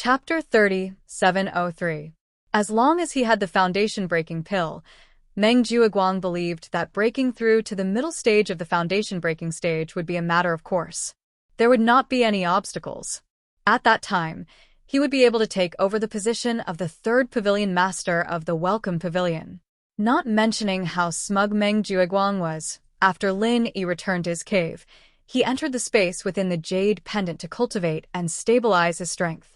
Chapter 30:703. As long as he had the foundation-breaking pill, Meng Jiuguang believed that breaking through to the middle stage of the foundation-breaking stage would be a matter of course. There would not be any obstacles. At that time, he would be able to take over the position of the third pavilion master of the Welcome Pavilion. Not mentioning how smug Meng Jiuguang was, after Lin Yi returned to his cave, he entered the space within the jade pendant to cultivate and stabilize his strength.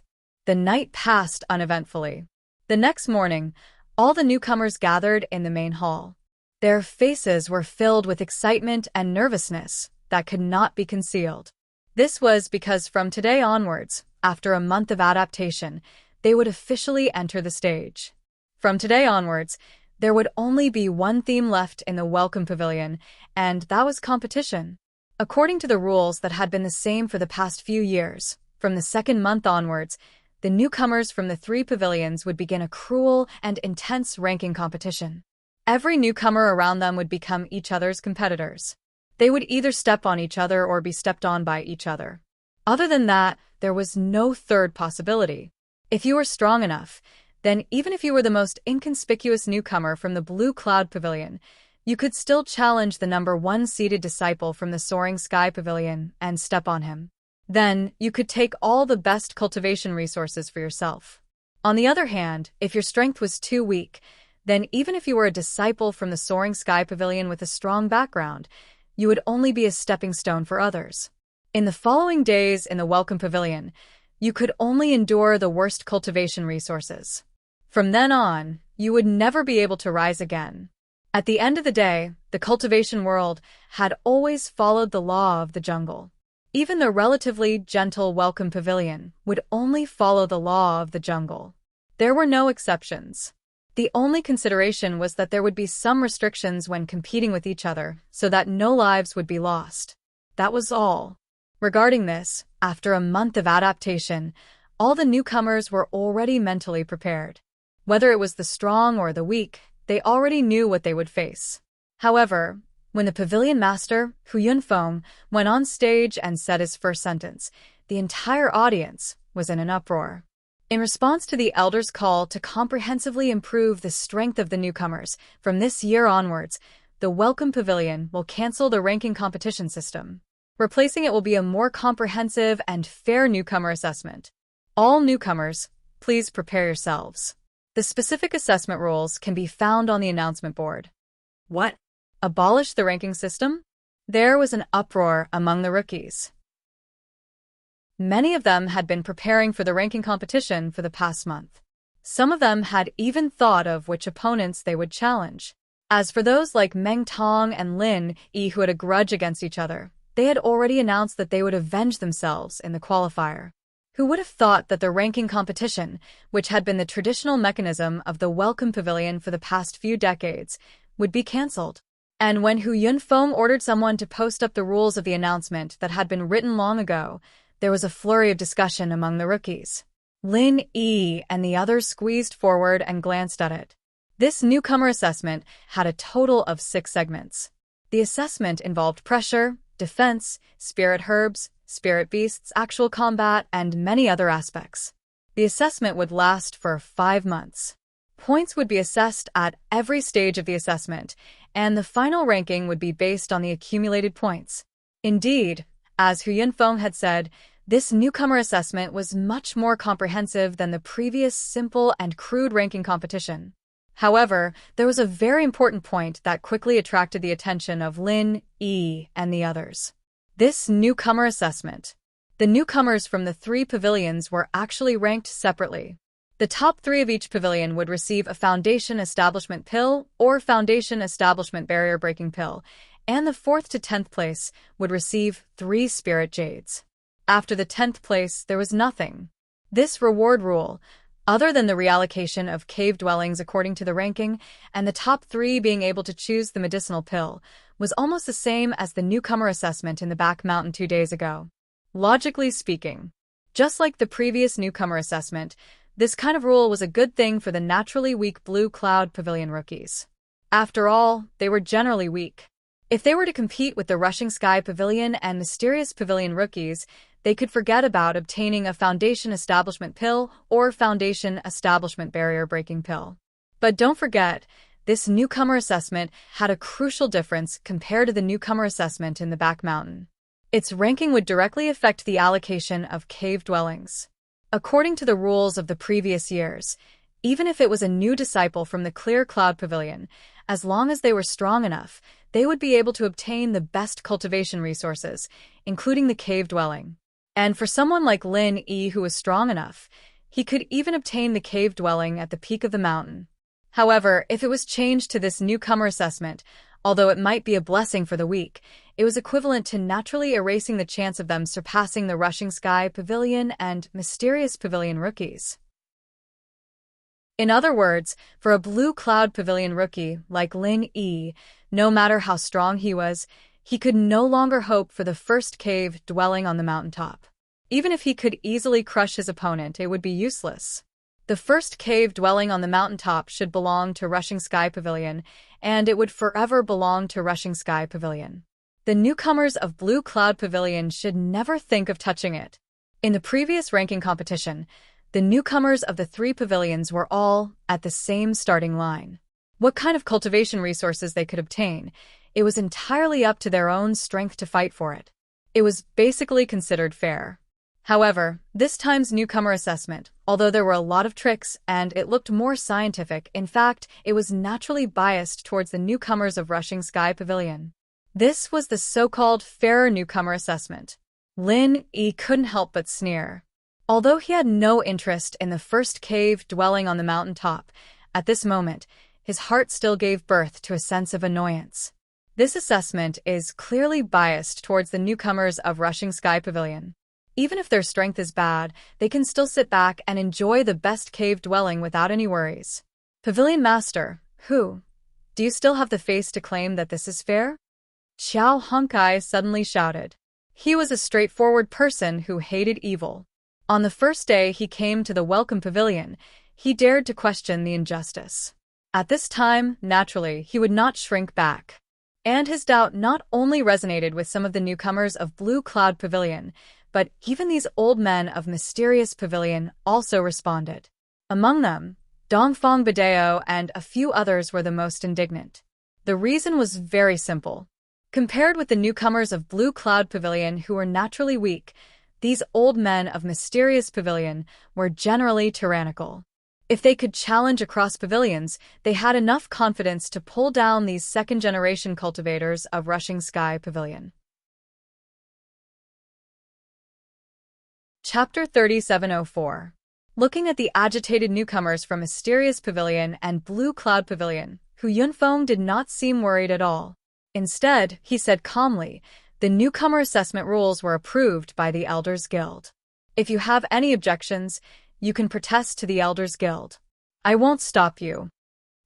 The night passed uneventfully. The next morning, all the newcomers gathered in the main hall. Their faces were filled with excitement and nervousness that could not be concealed. This was because from today onwards, after a month of adaptation, they would officially enter the stage. From today onwards, there would only be one theme left in the Welcome Pavilion, and that was competition. According to the rules that had been the same for the past few years, from the second month onwards, the newcomers from the three pavilions would begin a cruel and intense ranking competition. Every newcomer around them would become each other's competitors. They would either step on each other or be stepped on by each other. Other than that, there was no third possibility. If you were strong enough, then even if you were the most inconspicuous newcomer from the Blue Cloud Pavilion, you could still challenge the number one seated disciple from the Soaring Sky Pavilion and step on him. Then, you could take all the best cultivation resources for yourself. On the other hand, if your strength was too weak, then even if you were a disciple from the Soaring Sky Pavilion with a strong background, you would only be a stepping stone for others. In the following days in the Welcome Pavilion, you could only endure the worst cultivation resources. From then on, you would never be able to rise again. At the end of the day, the cultivation world had always followed the law of the jungle. Even the relatively gentle Welcome Pavilion would only follow the law of the jungle. There were no exceptions. The only consideration was that there would be some restrictions when competing with each other so that no lives would be lost. That was all. Regarding this, after a month of adaptation, all the newcomers were already mentally prepared. Whether it was the strong or the weak, they already knew what they would face. However, when the pavilion master, Hu Yunfeng, went on stage and said his first sentence, the entire audience was in an uproar. In response to the elders' call to comprehensively improve the strength of the newcomers, from this year onwards, the Welcome Pavilion will cancel the ranking competition system. Replacing it will be a more comprehensive and fair newcomer assessment. All newcomers, please prepare yourselves. The specific assessment rules can be found on the announcement board. What? Abolish the ranking system? There was an uproar among the rookies. Many of them had been preparing for the ranking competition for the past month. Some of them had even thought of which opponents they would challenge. As for those like Meng Tong and Lin Yi who had a grudge against each other, they had already announced that they would avenge themselves in the qualifier. Who would have thought that the ranking competition, which had been the traditional mechanism of the Welcome Pavilion for the past few decades, would be cancelled? And when Hu Yunfeng ordered someone to post up the rules of the announcement that had been written long ago, there was a flurry of discussion among the rookies. Lin Yi and the others squeezed forward and glanced at it. This newcomer assessment had a total of 6 segments. The assessment involved pressure, defense, spirit herbs, spirit beasts, actual combat, and many other aspects. The assessment would last for 5 months. Points would be assessed at every stage of the assessment, and the final ranking would be based on the accumulated points. Indeed, as Hu Yunfeng had said, this newcomer assessment was much more comprehensive than the previous simple and crude ranking competition. However, there was a very important point that quickly attracted the attention of Lin Yi and the others. This newcomer assessment. The newcomers from the 3 pavilions were actually ranked separately. The top 3 of each pavilion would receive a Foundation Establishment Pill or Foundation Establishment Barrier Breaking Pill, and the 4th to 10th place would receive 3 Spirit Jades. After the 10th place, there was nothing. This reward rule, other than the reallocation of cave dwellings according to the ranking, and the top 3 being able to choose the medicinal pill, was almost the same as the newcomer assessment in the back mountain 2 days ago. Logically speaking, just like the previous newcomer assessment, this kind of rule was a good thing for the naturally weak Blue Cloud Pavilion rookies. After all, they were generally weak. If they were to compete with the Rushing Sky Pavilion and Mysterious Pavilion rookies, they could forget about obtaining a Foundation Establishment Pill or Foundation Establishment Barrier Breaking Pill. But don't forget, this newcomer assessment had a crucial difference compared to the newcomer assessment in the back mountain. Its ranking would directly affect the allocation of cave dwellings. According to the rules of the previous years, even if it was a new disciple from the Clear Cloud Pavilion, as long as they were strong enough, they would be able to obtain the best cultivation resources, including the cave dwelling. And for someone like Lin Yi who was strong enough, he could even obtain the cave dwelling at the peak of the mountain. However, if it was changed to this newcomer assessment, although it might be a blessing for the weak, it was equivalent to naturally erasing the chance of them surpassing the Rushing Sky Pavilion and Mysterious Pavilion rookies. In other words, for a Blue Cloud Pavilion rookie like Lin Yi, no matter how strong he was, he could no longer hope for the first cave dwelling on the mountaintop. Even if he could easily crush his opponent, it would be useless. The first cave dwelling on the mountaintop should belong to Rushing Sky Pavilion, and it would forever belong to Rushing Sky Pavilion. The newcomers of Blue Cloud Pavilion should never think of touching it. In the previous ranking competition, the newcomers of the 3 pavilions were all at the same starting line. What kind of cultivation resources they could obtain, it was entirely up to their own strength to fight for it. It was basically considered fair. However, this time's newcomer assessment, although there were a lot of tricks and it looked more scientific, in fact, it was naturally biased towards the newcomers of Rushing Sky Pavilion. This was the so-called fairer newcomer assessment. Lin Yi couldn't help but sneer. Although he had no interest in the first cave dwelling on the mountaintop, at this moment, his heart still gave birth to a sense of annoyance. This assessment is clearly biased towards the newcomers of Rushing Sky Pavilion. Even if their strength is bad, they can still sit back and enjoy the best cave dwelling without any worries. Pavilion Master, do you still have the face to claim that this is fair? Xiao Honkai suddenly shouted. He was a straightforward person who hated evil. On the first day he came to the Welcome Pavilion, he dared to question the injustice. At this time, naturally, he would not shrink back. And his doubt not only resonated with some of the newcomers of Blue Cloud Pavilion, but even these old men of Mysterious Pavilion also responded. Among them, Dongfang Badeo and a few others were the most indignant. The reason was very simple. Compared with the newcomers of Blue Cloud Pavilion who were naturally weak, these old men of Mysterious Pavilion were generally tyrannical. If they could challenge across pavilions, they had enough confidence to pull down these second-generation cultivators of Rushing Sky Pavilion. Chapter 3704. Looking at the agitated newcomers from Mysterious Pavilion and Blue Cloud Pavilion, Hu Yunfeng did not seem worried at all. Instead, he said calmly, the newcomer assessment rules were approved by the Elders Guild. If you have any objections, you can protest to the Elders Guild. I won't stop you.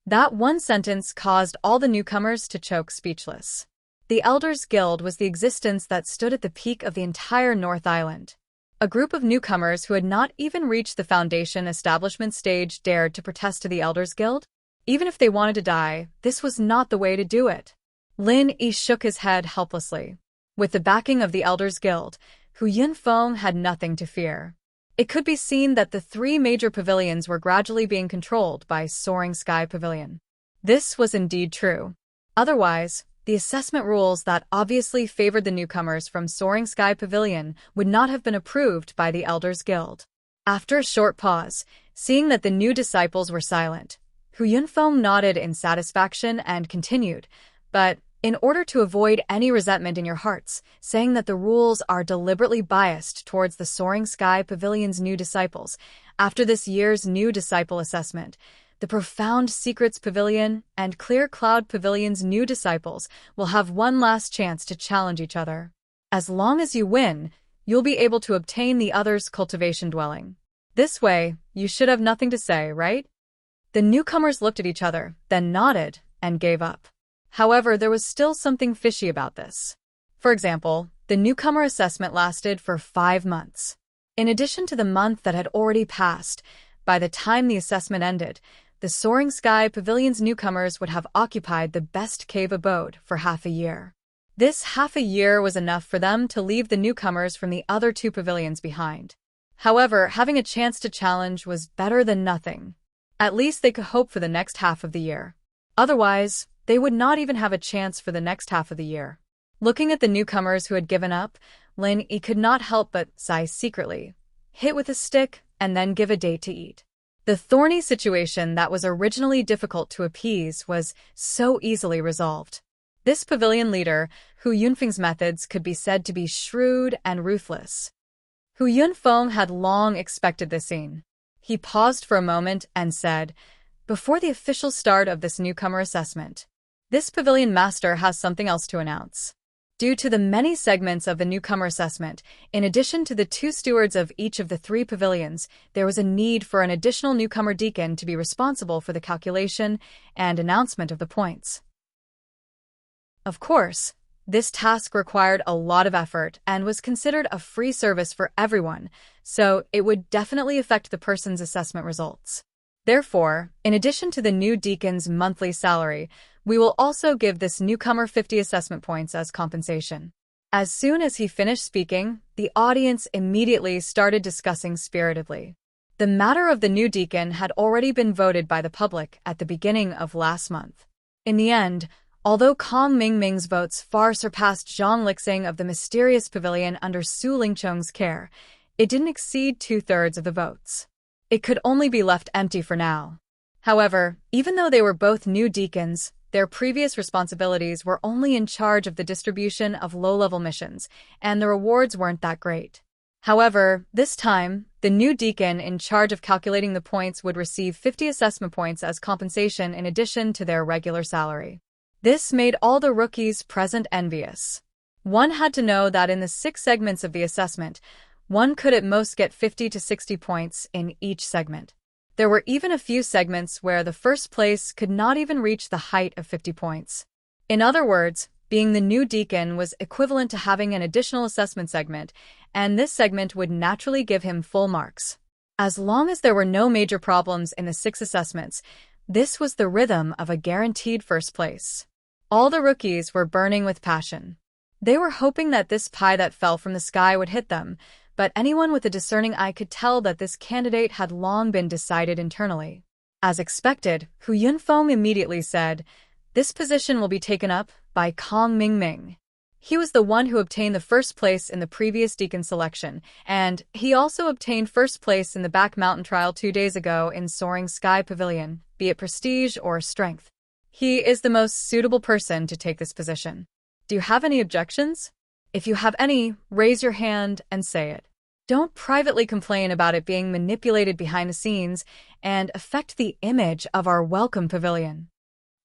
That one sentence caused all the newcomers to choke speechless. The Elders Guild was the existence that stood at the peak of the entire North Island. A group of newcomers who had not even reached the Foundation Establishment stage dared to protest to the Elders Guild? Even if they wanted to die, this was not the way to do it. Lin Yi shook his head helplessly. With the backing of the Elders Guild, Hu Yunfeng had nothing to fear. It could be seen that the 3 major pavilions were gradually being controlled by Soaring Sky Pavilion. This was indeed true. Otherwise, the assessment rules that obviously favored the newcomers from Soaring Sky Pavilion would not have been approved by the Elders Guild. After a short pause, seeing that the new disciples were silent, Hu Yunfeng nodded in satisfaction and continued, but in order to avoid any resentment in your hearts, saying that the rules are deliberately biased towards the Soaring Sky Pavilion's new disciples, after this year's new disciple assessment, the Profound Secrets Pavilion and Clear Cloud Pavilion's new disciples will have one last chance to challenge each other. As long as you win, you'll be able to obtain the other's cultivation dwelling. This way, you should have nothing to say, right? The newcomers looked at each other, then nodded and gave up. However, there was still something fishy about this. For example, the newcomer assessment lasted for 5 months. In addition to the month that had already passed, by the time the assessment ended, the Soaring Sky Pavilion's newcomers would have occupied the best cave abode for half a year. This half a year was enough for them to leave the newcomers from the other two pavilions behind. However, having a chance to challenge was better than nothing. At least they could hope for the next half of the year. Otherwise, they would not even have a chance for the next half of the year. Looking at the newcomers who had given up, Lin Yi could not help but sigh secretly, hit with a stick, and then give a date to eat. The thorny situation that was originally difficult to appease was so easily resolved. This pavilion leader, Hu Yunfeng's methods could be said to be shrewd and ruthless. Hu Yunfeng had long expected this scene. He paused for a moment and said, "Before the official start of this newcomer assessment, this pavilion master has something else to announce. Due to the many segments of the newcomer assessment, in addition to the 2 stewards of each of the 3 pavilions, there was a need for an additional newcomer deacon to be responsible for the calculation and announcement of the points." Of course, this task required a lot of effort and was considered a free service for everyone, so it would definitely affect the person's assessment results. Therefore, in addition to the new deacon's monthly salary, we will also give this newcomer 50 assessment points as compensation. As soon as he finished speaking, the audience immediately started discussing spiritedly. The matter of the new deacon had already been voted by the public at the beginning of last month. In the end, although Kong Mingming's votes far surpassed Zhang Lixing of the mysterious pavilion under Su Lingcheng's care, it didn't exceed 2/3 of the votes. It could only be left empty for now. However, even though they were both new deacons, their previous responsibilities were only in charge of the distribution of low-level missions, and the rewards weren't that great. However, this time, the new deacon in charge of calculating the points would receive 50 assessment points as compensation in addition to their regular salary. This made all the rookies present envious. One had to know that in the 6 segments of the assessment, one could at most get 50 to 60 points in each segment. There were even a few segments where the first place could not even reach the height of 50 points. In other words, being the new deacon was equivalent to having an additional assessment segment, and this segment would naturally give him full marks. As long as there were no major problems in the 6 assessments, this was the rhythm of a guaranteed first place. All the rookies were burning with passion. They were hoping that this pie that fell from the sky would hit them, but anyone with a discerning eye could tell that this candidate had long been decided internally. As expected, Hu Yunfeng immediately said, "This position will be taken up by Kong Mingming." He was the one who obtained the first place in the previous deacon selection, and he also obtained first place in the Back Mountain trial 2 days ago in Soaring Sky Pavilion, be it prestige or strength. He is the most suitable person to take this position. Do you have any objections? If you have any, raise your hand and say it. Don't privately complain about it being manipulated behind the scenes and affect the image of our welcome pavilion.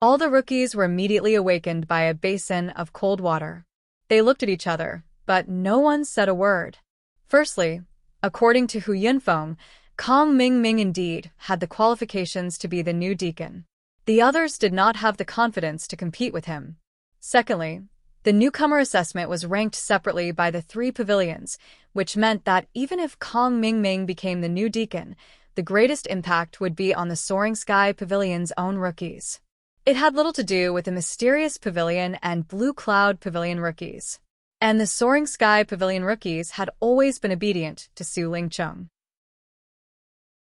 All the rookies were immediately awakened by a basin of cold water. They looked at each other, but no one said a word. Firstly, according to Hu Yunfeng, Kong Mingming indeed had the qualifications to be the new deacon. The others did not have the confidence to compete with him. Secondly, the newcomer assessment was ranked separately by the 3 pavilions, which meant that even if Kong Mingming became the new deacon, the greatest impact would be on the Soaring Sky Pavilion's own rookies. It had little to do with the Mysterious Pavilion and Blue Cloud Pavilion rookies. And the Soaring Sky Pavilion rookies had always been obedient to Su Lingcheng.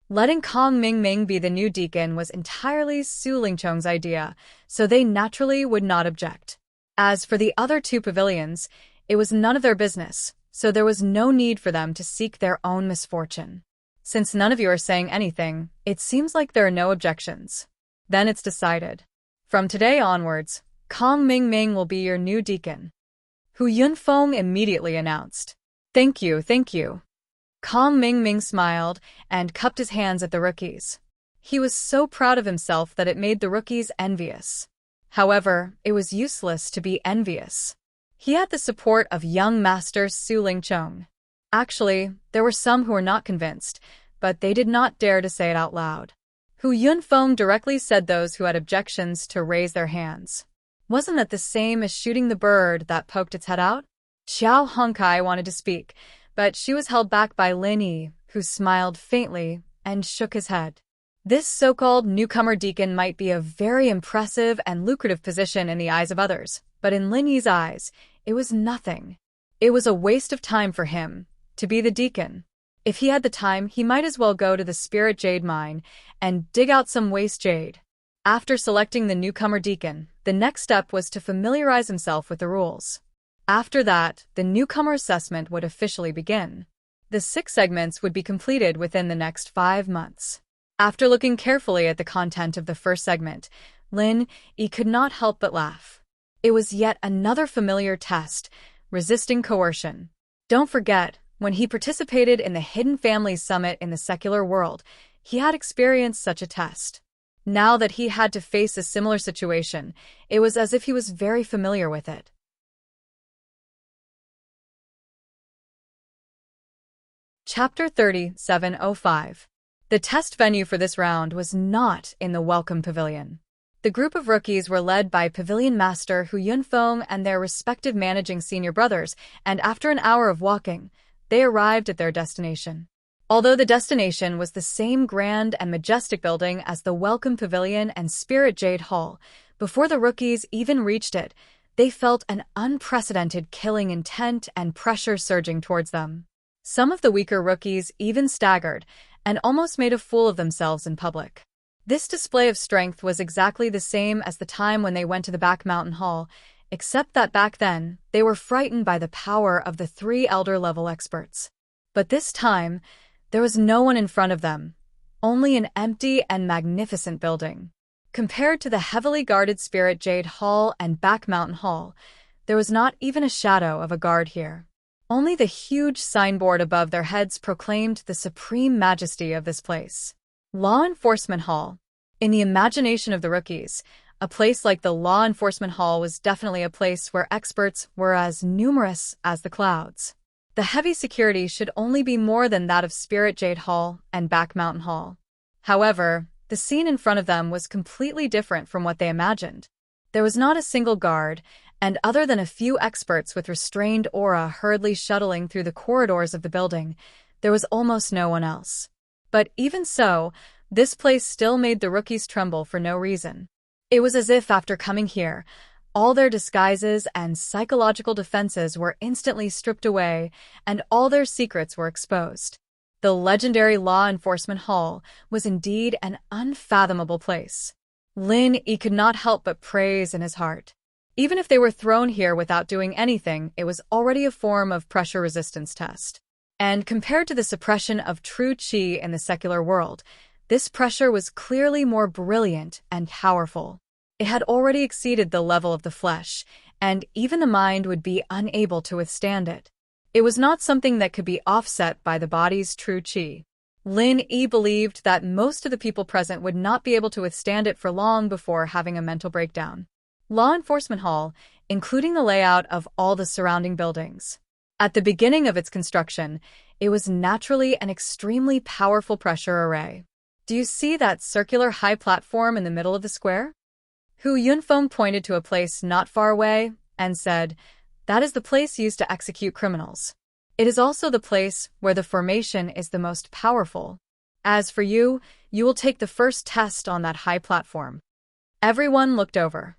Letting Kong Mingming be the new deacon was entirely Su Lingcheng's idea, so they naturally would not object. As for the other 2 pavilions, it was none of their business, so there was no need for them to seek their own misfortune. Since none of you are saying anything, it seems like there are no objections. Then it's decided. From today onwards, Kong Mingming will be your new deacon. Hu Yunfeng immediately announced. Thank you, thank you. Kong Mingming smiled and cupped his hands at the rookies. He was so proud of himself that it made the rookies envious. However, it was useless to be envious. He had the support of young master Su Lingcheng. Actually, there were some who were not convinced, but they did not dare to say it out loud. Hu Yunfeng directly said those who had objections to raise their hands. Wasn't that the same as shooting the bird that poked its head out? Xiao Hongkai wanted to speak, but she was held back by Lin Yi, who smiled faintly and shook his head. This so-called newcomer deacon might be a very impressive and lucrative position in the eyes of others, but in Lin Yi's eyes, it was nothing. It was a waste of time for him to be the deacon. If he had the time, he might as well go to the Spirit Jade mine and dig out some waste jade. After selecting the newcomer deacon, the next step was to familiarize himself with the rules. After that, the newcomer assessment would officially begin. The 6 segments would be completed within the next 5 months. After looking carefully at the content of the first segment, Lin Yi could not help but laugh. It was yet another familiar test, resisting coercion. Don't forget, when he participated in the Hidden Families Summit in the secular world, he had experienced such a test. Now that he had to face a similar situation, it was as if he was very familiar with it. Chapter 3705. The test venue for this round was not in the Welcome Pavilion. The group of rookies were led by Pavilion Master Hu Yunfeng and their respective managing senior brothers, and after an hour of walking, they arrived at their destination. Although the destination was the same grand and majestic building as the Welcome Pavilion and Spirit Jade Hall, before the rookies even reached it, they felt an unprecedented killing intent and pressure surging towards them. Some of the weaker rookies even staggered and almost made a fool of themselves in public. This display of strength was exactly the same as the time when they went to the back mountain hall, except that back then, they were frightened by the power of the 3 elder-level experts. But this time, there was no one in front of them, only an empty and magnificent building. Compared to the heavily guarded Spirit Jade Hall and Back Mountain Hall, there was not even a shadow of a guard here. Only the huge signboard above their heads proclaimed the supreme majesty of this place. Law Enforcement Hall. In the imagination of the rookies, a place like the Law Enforcement Hall was definitely a place where experts were as numerous as the clouds. The heavy security should only be more than that of Spirit Jade Hall and Back Mountain Hall. However, the scene in front of them was completely different from what they imagined. There was not a single guard, and other than a few experts with restrained aura hurriedly shuttling through the corridors of the building, there was almost no one else. But even so, this place still made the rookies tremble for no reason. It was as if after coming here, all their disguises and psychological defenses were instantly stripped away, and all their secrets were exposed. The legendary Law Enforcement Hall was indeed an unfathomable place. Lin Yi could not help but praise in his heart. Even if they were thrown here without doing anything, it was already a form of pressure resistance test. And compared to the suppression of true qi in the secular world, this pressure was clearly more brilliant and powerful. It had already exceeded the level of the flesh, and even the mind would be unable to withstand it. It was not something that could be offset by the body's true qi. Lin Yi believed that most of the people present would not be able to withstand it for long before having a mental breakdown. Law Enforcement Hall, including the layout of all the surrounding buildings. At the beginning of its construction, it was naturally an extremely powerful pressure array. Do you see that circular high platform in the middle of the square? Hu Yunfeng pointed to a place not far away and said, "That is the place used to execute criminals. It is also the place where the formation is the most powerful. As for you, you will take the first test on that high platform." Everyone looked over.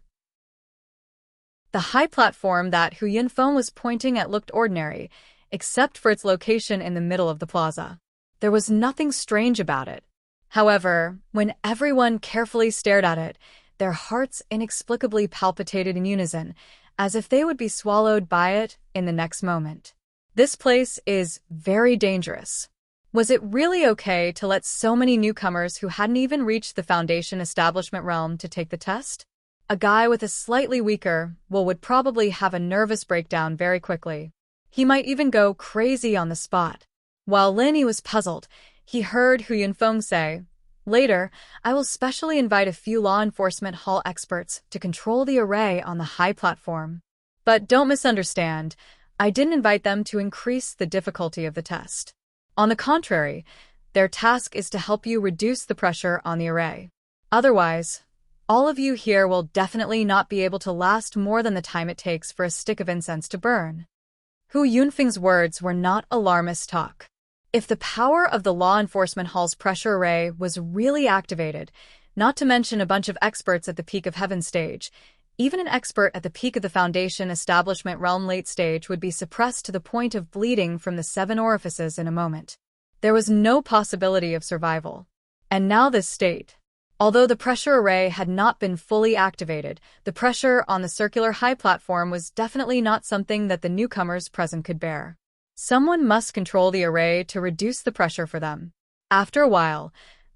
The high platform that Hu Yunfeng was pointing at looked ordinary, except for its location in the middle of the plaza. There was nothing strange about it. However, when everyone carefully stared at it, their hearts inexplicably palpitated in unison, as if they would be swallowed by it in the next moment. This place is very dangerous. Was it really okay to let so many newcomers who hadn't even reached the Foundation establishment realm to take the test? A guy with a slightly weaker will would probably have a nervous breakdown very quickly. He might even go crazy on the spot. While Lin Yi was puzzled, he heard Hu Yunfeng say, "Later, I will specially invite a few Law Enforcement Hall experts to control the array on the high platform. But don't misunderstand, I didn't invite them to increase the difficulty of the test. On the contrary, their task is to help you reduce the pressure on the array. Otherwise, all of you here will definitely not be able to last more than the time it takes for a stick of incense to burn." Hu Yunfeng's words were not alarmist talk. If the power of the Law Enforcement Hall's pressure array was really activated, not to mention a bunch of experts at the peak of heaven stage, Even an expert at the peak of the Foundation establishment realm late stage would be suppressed to the point of bleeding from the 7 orifices in a moment. There was no possibility of survival. And now this state. Although the pressure array had not been fully activated, the pressure on the circular high platform was definitely not something that the newcomers present could bear. Someone must control the array to reduce the pressure for them. After a while,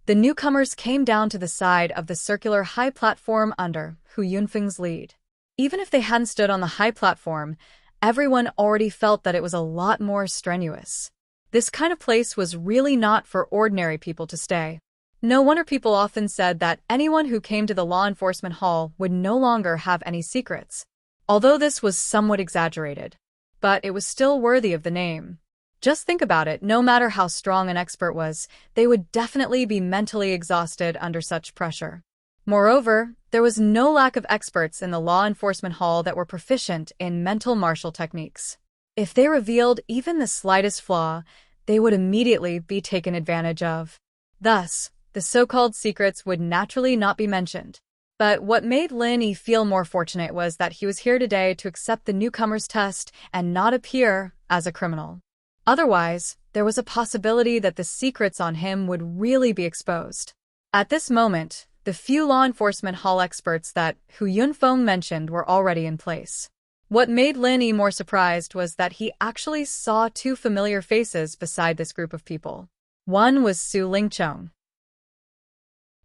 the newcomers came down to the side of the circular high platform under Hu Yunfeng's lead. Even if they hadn't stood on the high platform, everyone already felt that it was a lot more strenuous. This kind of place was really not for ordinary people to stay. No wonder people often said that anyone who came to the law enforcement hall would no longer have any secrets. Although this was somewhat exaggerated. But it was still worthy of the name. Just think about it, no matter how strong an expert was, they would definitely be mentally exhausted under such pressure. Moreover, there was no lack of experts in the law enforcement hall that were proficient in mental martial techniques. If they revealed even the slightest flaw, they would immediately be taken advantage of. Thus, the so-called secrets would naturally not be mentioned. But what made Lin Yi feel more fortunate was that he was here today to accept the newcomer's test and not appear as a criminal. Otherwise, there was a possibility that the secrets on him would really be exposed. At this moment, the few law enforcement hall experts that Hu Yunfeng mentioned were already in place. What made Lin Yi more surprised was that he actually saw 2 familiar faces beside this group of people. One was Su Lingchong.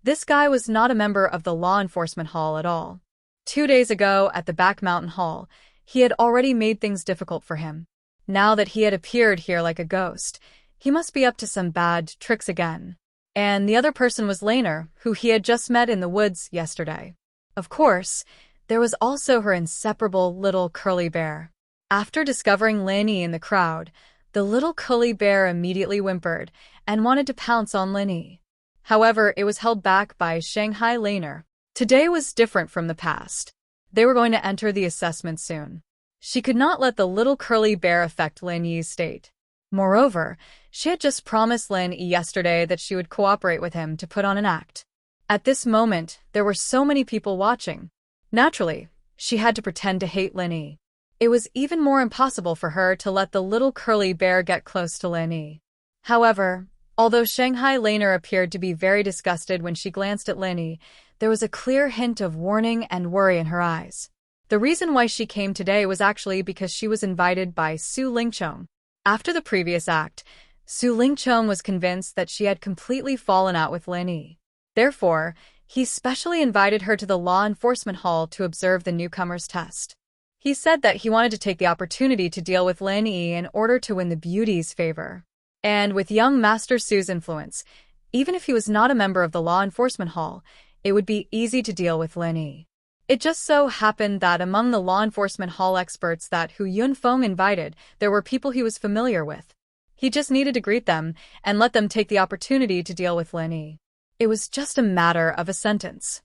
This guy was not a member of the law enforcement hall at all. 2 days ago at the back mountain hall, he had already made things difficult for him. Now that he had appeared here like a ghost, he must be up to some bad tricks again. And the other person was Laner, who he had just met in the woods yesterday. Of course, there was also her inseparable little curly bear. After discovering Lin Yi in the crowd, the little curly bear immediately whimpered and wanted to pounce on Lin Yi. However, it was held back by Shanghai Laner. Today was different from the past. They were going to enter the assessment soon. She could not let the little curly bear affect Lin Yi's state. Moreover, she had just promised Lin Yi yesterday that she would cooperate with him to put on an act. At this moment, there were so many people watching. Naturally, she had to pretend to hate Lin Yi. It was even more impossible for her to let the little curly bear get close to Lin Yi. However, although Shanghai Laner appeared to be very disgusted when she glanced at Lin Yi, there was a clear hint of warning and worry in her eyes. The reason why she came today was actually because she was invited by Su Lingchong. After the previous act, Su Lingchong was convinced that she had completely fallen out with Lin Yi. Therefore, he specially invited her to the law enforcement hall to observe the newcomer's test. He said that he wanted to take the opportunity to deal with Lin Yi in order to win the beauty's favor. And with young Master Su's influence, even if he was not a member of the law enforcement hall, it would be easy to deal with Lin Yi. It just so happened that among the law enforcement hall experts that Hu Yunfeng invited, there were people he was familiar with. He just needed to greet them and let them take the opportunity to deal with Lin Yi. It was just a matter of a sentence.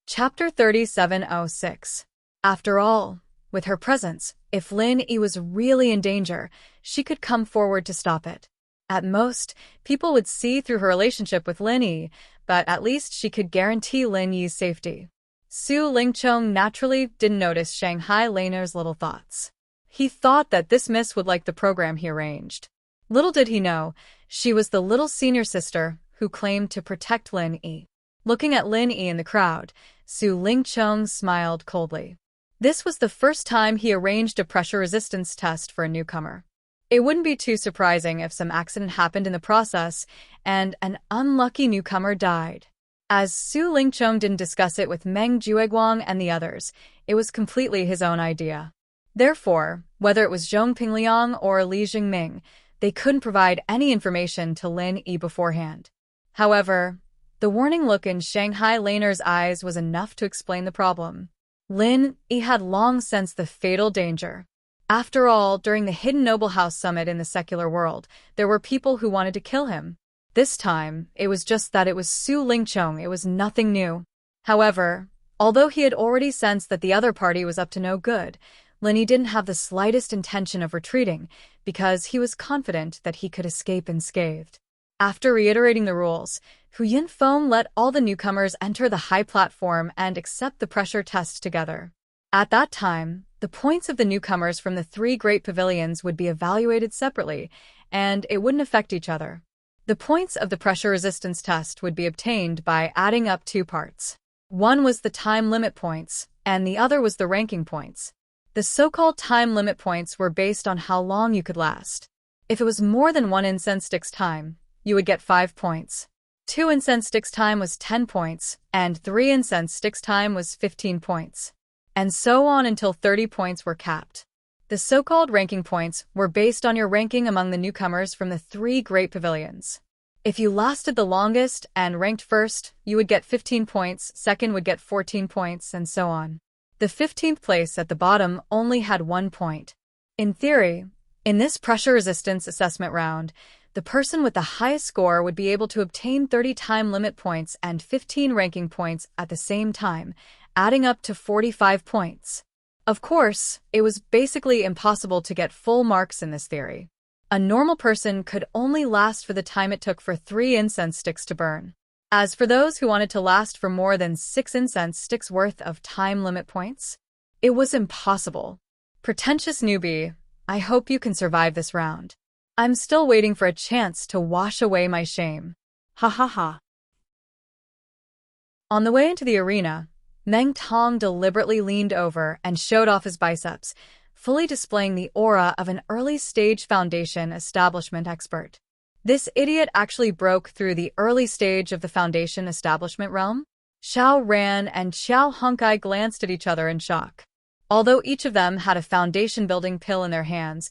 Chapter 3706. After all, with her presence, if Lin Yi was really in danger, she could come forward to stop it. At most, people would see through her relationship with Lin Yi, but at least she could guarantee Lin Yi's safety. Su Lingchong naturally didn't notice Shanghai Laner's little thoughts. He thought that this miss would like the program he arranged. Little did he know, she was the little senior sister who claimed to protect Lin Yi. Looking at Lin Yi in the crowd, Su Lingchong smiled coldly. This was the first time he arranged a pressure resistance test for a newcomer. It wouldn't be too surprising if some accident happened in the process and an unlucky newcomer died. As Su Lingchong didn't discuss it with Meng Jueguang and the others, it was completely his own idea. Therefore, whether it was Zhong Pingliang or Li Jingming, they couldn't provide any information to Lin Yi beforehand. However, the warning look in Shanghai Laner's eyes was enough to explain the problem. Lin Yi had long sensed the fatal danger. After all, during the Hidden Noble House Summit in the secular world, there were people who wanted to kill him. This time, it was just that it was Su Lingchong, it was nothing new. However, although he had already sensed that the other party was up to no good, Lin Yi didn't have the slightest intention of retreating, because he was confident that he could escape unscathed. After reiterating the rules, Hu Yinfeng let all the newcomers enter the high platform and accept the pressure test together. At that time, the points of the newcomers from the 3 great pavilions would be evaluated separately, and it wouldn't affect each other. The points of the pressure resistance test would be obtained by adding up 2 parts. One was the time limit points, and the other was the ranking points. The so-called time limit points were based on how long you could last. If it was more than 1 incense stick's time, you would get 5 points. 2 incense sticks time was 10 points, and 3 incense sticks time was 15 points. And so on until 30 points were capped. The so-called ranking points were based on your ranking among the newcomers from the 3 great pavilions. If you lasted the longest and ranked first, you would get 15 points, second would get 14 points, and so on. The 15th place at the bottom only had 1 point. In theory, in this pressure resistance assessment round, the person with the highest score would be able to obtain 30 time limit points and 15 ranking points at the same time, adding up to 45 points. Of course, it was basically impossible to get full marks in this theory. A normal person could only last for the time it took for 3 incense sticks to burn. As for those who wanted to last for more than 6 incense sticks worth of time limit points, it was impossible. Pretentious newbie, I hope you can survive this round. I'm still waiting for a chance to wash away my shame. Ha ha ha. On the way into the arena, Meng Tong deliberately leaned over and showed off his biceps, fully displaying the aura of an early-stage foundation establishment expert. This idiot actually broke through the early stage of the foundation establishment realm. Xiao Ran and Xiao Hunkai glanced at each other in shock. Although each of them had a foundation-building pill in their hands,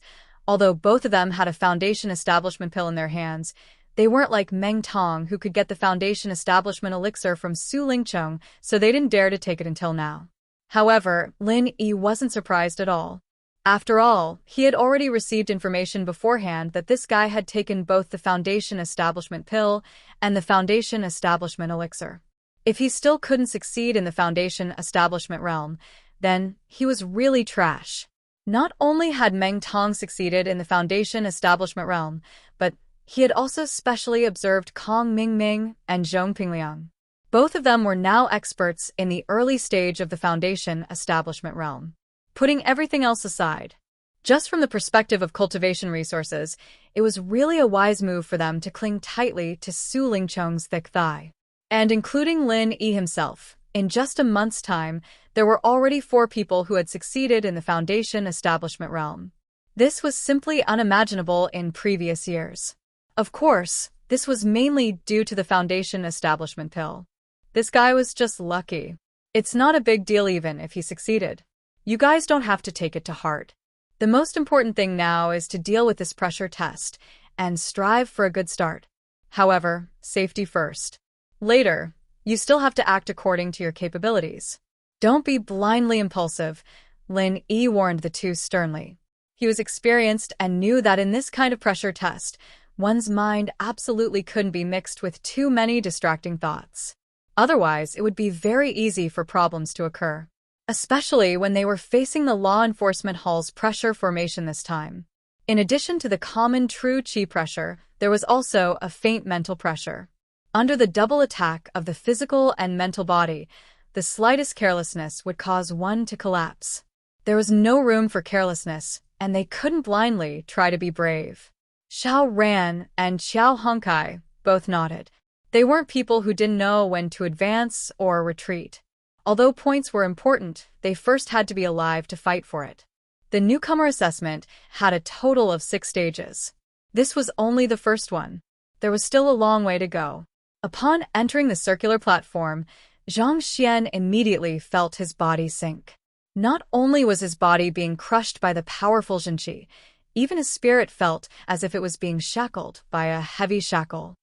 they weren't like Meng Tong, who could get the foundation establishment elixir from Su Lingcheng, so they didn't dare to take it until now. However, Lin Yi wasn't surprised at all. After all, he had already received information beforehand that this guy had taken both the foundation establishment pill and the foundation establishment elixir. If he still couldn't succeed in the foundation establishment realm, then he was really trash. Not only had Meng Tong succeeded in the foundation establishment realm, but he had also specially observed Kong Mingming and Zhong Pingliang. Both of them were now experts in the early stage of the foundation establishment realm. Putting everything else aside, just from the perspective of cultivation resources, it was really a wise move for them to cling tightly to Su Lingcheng's thick thigh. And including Lin Yi himself, in just a month's time, there were already 4 people who had succeeded in the foundation establishment realm. This was simply unimaginable in previous years. Of course, this was mainly due to the foundation establishment pill. This guy was just lucky. It's not a big deal even if he succeeded. You guys don't have to take it to heart. The most important thing now is to deal with this pressure test and strive for a good start. However, safety first. Later, you still have to act according to your capabilities. Don't be blindly impulsive, Lin Yi warned the 2 sternly. He was experienced and knew that in this kind of pressure test, one's mind absolutely couldn't be mixed with too many distracting thoughts. Otherwise, it would be very easy for problems to occur, especially when they were facing the law enforcement hall's pressure formation this time. In addition to the common true qi pressure, there was also a faint mental pressure. Under the double attack of the physical and mental body, the slightest carelessness would cause one to collapse. There was no room for carelessness, and they couldn't blindly try to be brave. Xiao Ran and Xiao Hunkai both nodded. They weren't people who didn't know when to advance or retreat. Although points were important, they first had to be alive to fight for it. The newcomer assessment had a total of 6 stages. This was only the first one. There was still a long way to go. Upon entering the circular platform, Zhang Xian immediately felt his body sink. Not only was his body being crushed by the powerful Zhenqi, even his spirit felt as if it was being shackled by a heavy shackle.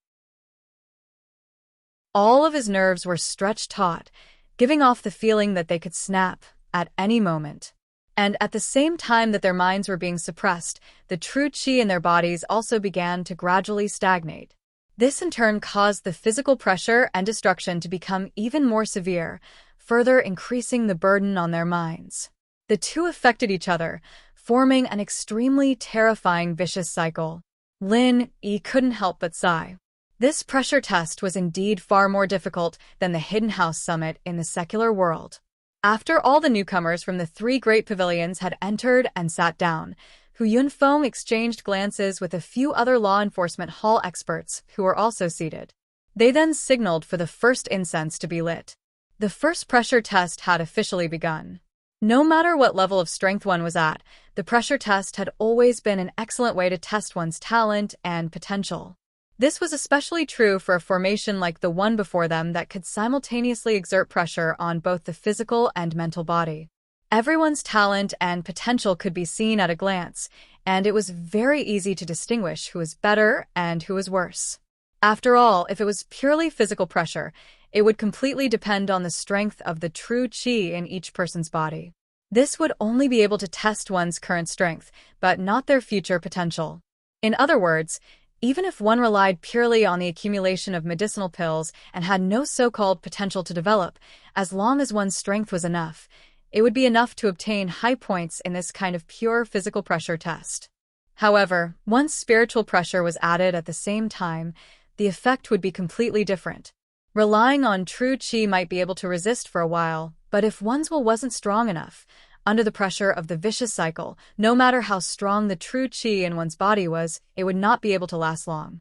All of his nerves were stretched taut, giving off the feeling that they could snap at any moment. And at the same time that their minds were being suppressed, the true qi in their bodies also began to gradually stagnate. This in turn caused the physical pressure and destruction to become even more severe, further increasing the burden on their minds. The 2 affected each other, forming an extremely terrifying vicious cycle. Lin Yi couldn't help but sigh. This pressure test was indeed far more difficult than the Hidden House Summit in the secular world. After all the newcomers from the three great pavilions had entered and sat down, Hu Yunfeng exchanged glances with a few other law enforcement hall experts who were also seated. They then signaled for the first incense to be lit. The first pressure test had officially begun. No matter what level of strength one was at, the pressure test had always been an excellent way to test one's talent and potential. This was especially true for a formation like the one before them that could simultaneously exert pressure on both the physical and mental body. Everyone's talent and potential could be seen at a glance, and it was very easy to distinguish who was better and who was worse. After all, if it was purely physical pressure, it would completely depend on the strength of the true qi in each person's body. This would only be able to test one's current strength, but not their future potential. In other words, even if one relied purely on the accumulation of medicinal pills and had no so-called potential to develop, as long as one's strength was enough, it would be enough to obtain high points in this kind of pure physical pressure test. However, once spiritual pressure was added at the same time, the effect would be completely different. Relying on true qi might be able to resist for a while, but if one's will wasn't strong enough, under the pressure of the vicious cycle, no matter how strong the true qi in one's body was, it would not be able to last long.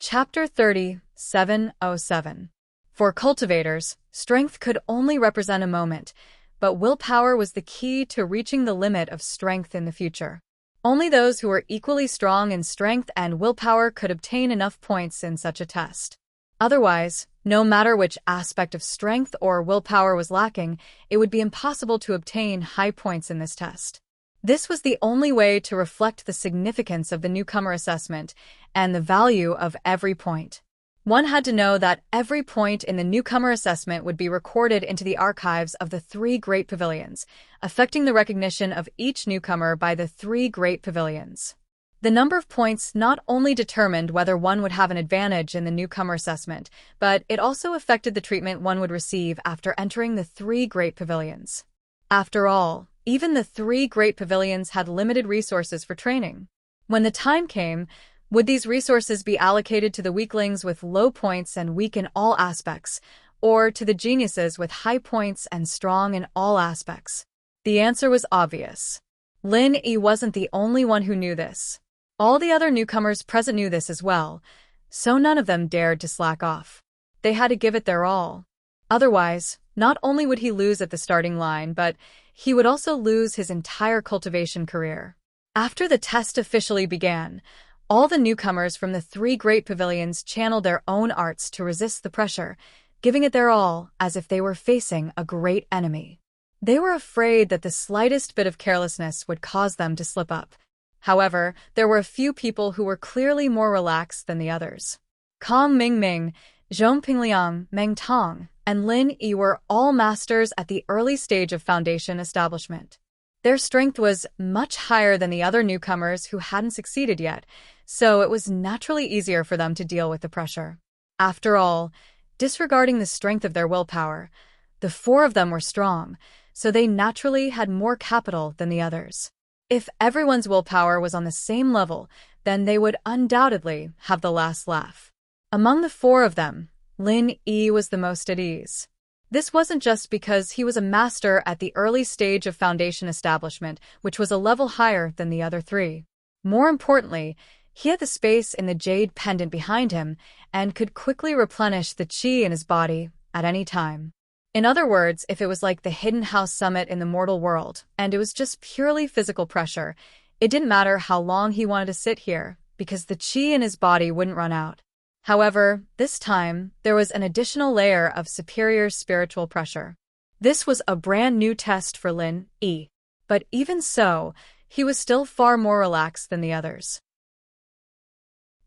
Chapter 30, 707. For cultivators, strength could only represent a moment, but willpower was the key to reaching the limit of strength in the future. Only those who were equally strong in strength and willpower could obtain enough points in such a test. Otherwise, no matter which aspect of strength or willpower was lacking, it would be impossible to obtain high points in this test. This was the only way to reflect the significance of the newcomer assessment and the value of every point. One had to know that every point in the newcomer assessment would be recorded into the archives of the three great pavilions, affecting the recognition of each newcomer by the three great pavilions. The number of points not only determined whether one would have an advantage in the newcomer assessment, but it also affected the treatment one would receive after entering the three great pavilions. After all, even the three great pavilions had limited resources for training. When the time came, would these resources be allocated to the weaklings with low points and weak in all aspects, or to the geniuses with high points and strong in all aspects? The answer was obvious. Lin Yi wasn't the only one who knew this. All the other newcomers present knew this as well, so none of them dared to slack off. They had to give it their all. Otherwise, not only would he lose at the starting line, but he would also lose his entire cultivation career. After the test officially began, all the newcomers from the three great pavilions channeled their own arts to resist the pressure, giving it their all as if they were facing a great enemy. They were afraid that the slightest bit of carelessness would cause them to slip up. However, there were a few people who were clearly more relaxed than the others. Kong Mingming, Zhong Pingliang, Meng Tong, and Lin Yi were all masters at the early stage of foundation establishment. Their strength was much higher than the other newcomers who hadn't succeeded yet, so it was naturally easier for them to deal with the pressure. After all, disregarding the strength of their willpower, the four of them were strong, so they naturally had more capital than the others. If everyone's willpower was on the same level, then they would undoubtedly have the last laugh. Among the four of them, Lin Yi was the most at ease. This wasn't just because he was a master at the early stage of foundation establishment, which was a level higher than the other three. More importantly, he had the space in the jade pendant behind him and could quickly replenish the qi in his body at any time. In other words, if it was like the Hidden House Summit in the mortal world, and it was just purely physical pressure, it didn't matter how long he wanted to sit here, because the qi in his body wouldn't run out. However, this time, there was an additional layer of superior spiritual pressure. This was a brand new test for Lin Yi. But even so, he was still far more relaxed than the others.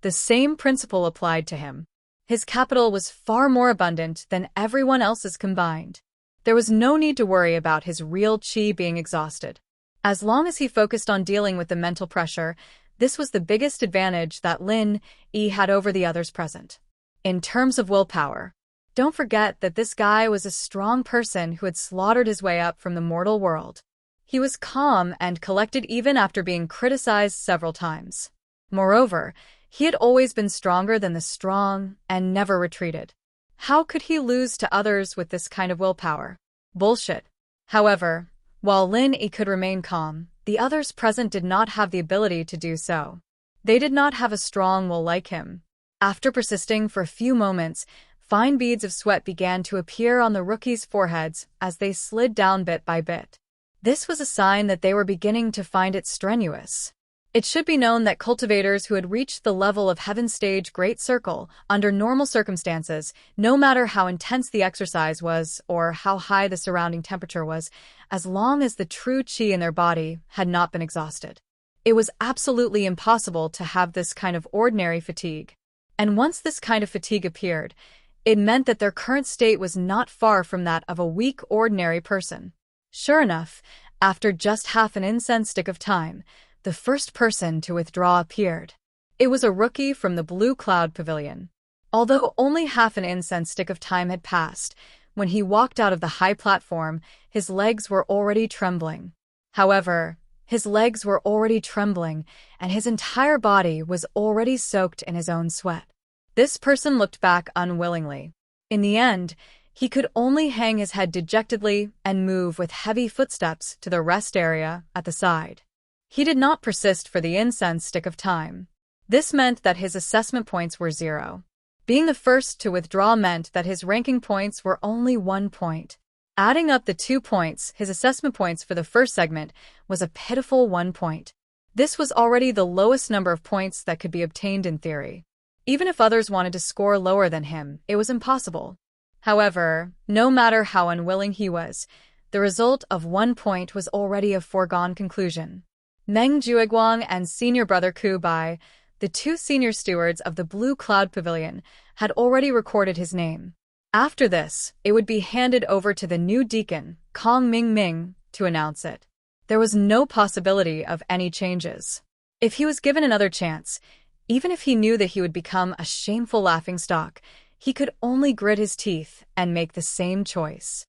The same principle applied to him. His capital was far more abundant than everyone else's combined. There was no need to worry about his real qi being exhausted. As long as he focused on dealing with the mental pressure, this was the biggest advantage that Lin Yi had over the others present. In terms of willpower, don't forget that this guy was a strong person who had slaughtered his way up from the mortal world. He was calm and collected even after being criticized several times. Moreover, he had always been stronger than the strong and never retreated. How could he lose to others with this kind of willpower? Bullshit. However, while Lin Yi could remain calm, the others present did not have the ability to do so. They did not have a strong will like him. After persisting for a few moments, fine beads of sweat began to appear on the rookies' foreheads as they slid down bit by bit. This was a sign that they were beginning to find it strenuous. It should be known that cultivators who had reached the level of Heaven Stage Great Circle under normal circumstances, no matter how intense the exercise was or how high the surrounding temperature was, as long as the true qi in their body had not been exhausted. It was absolutely impossible to have this kind of ordinary fatigue. And once this kind of fatigue appeared, it meant that their current state was not far from that of a weak ordinary person. Sure enough, after just half an incense stick of time, the first person to withdraw appeared. It was a rookie from the Blue Cloud Pavilion. Although only half an incense stick of time had passed, when he walked out of the high platform, his legs were already trembling. However, his legs were already trembling, and his entire body was already soaked in his own sweat. This person looked back unwillingly. In the end, he could only hang his head dejectedly and move with heavy footsteps to the rest area at the side. He did not persist for the incense stick of time. This meant that his assessment points were 0. Being the first to withdraw meant that his ranking points were only 1 point. Adding up the 2 points, his assessment points for the first segment was a pitiful 1 point. This was already the lowest number of points that could be obtained in theory. Even if others wanted to score lower than him, it was impossible. However, no matter how unwilling he was, the result of 1 point was already a foregone conclusion. Meng Jueguang and senior brother Ku Bai, the 2 senior stewards of the Blue Cloud Pavilion, had already recorded his name. After this, it would be handed over to the new deacon, Kong Ming, to announce it. There was no possibility of any changes. If he was given another chance, even if he knew that he would become a shameful laughingstock, he could only grit his teeth and make the same choice.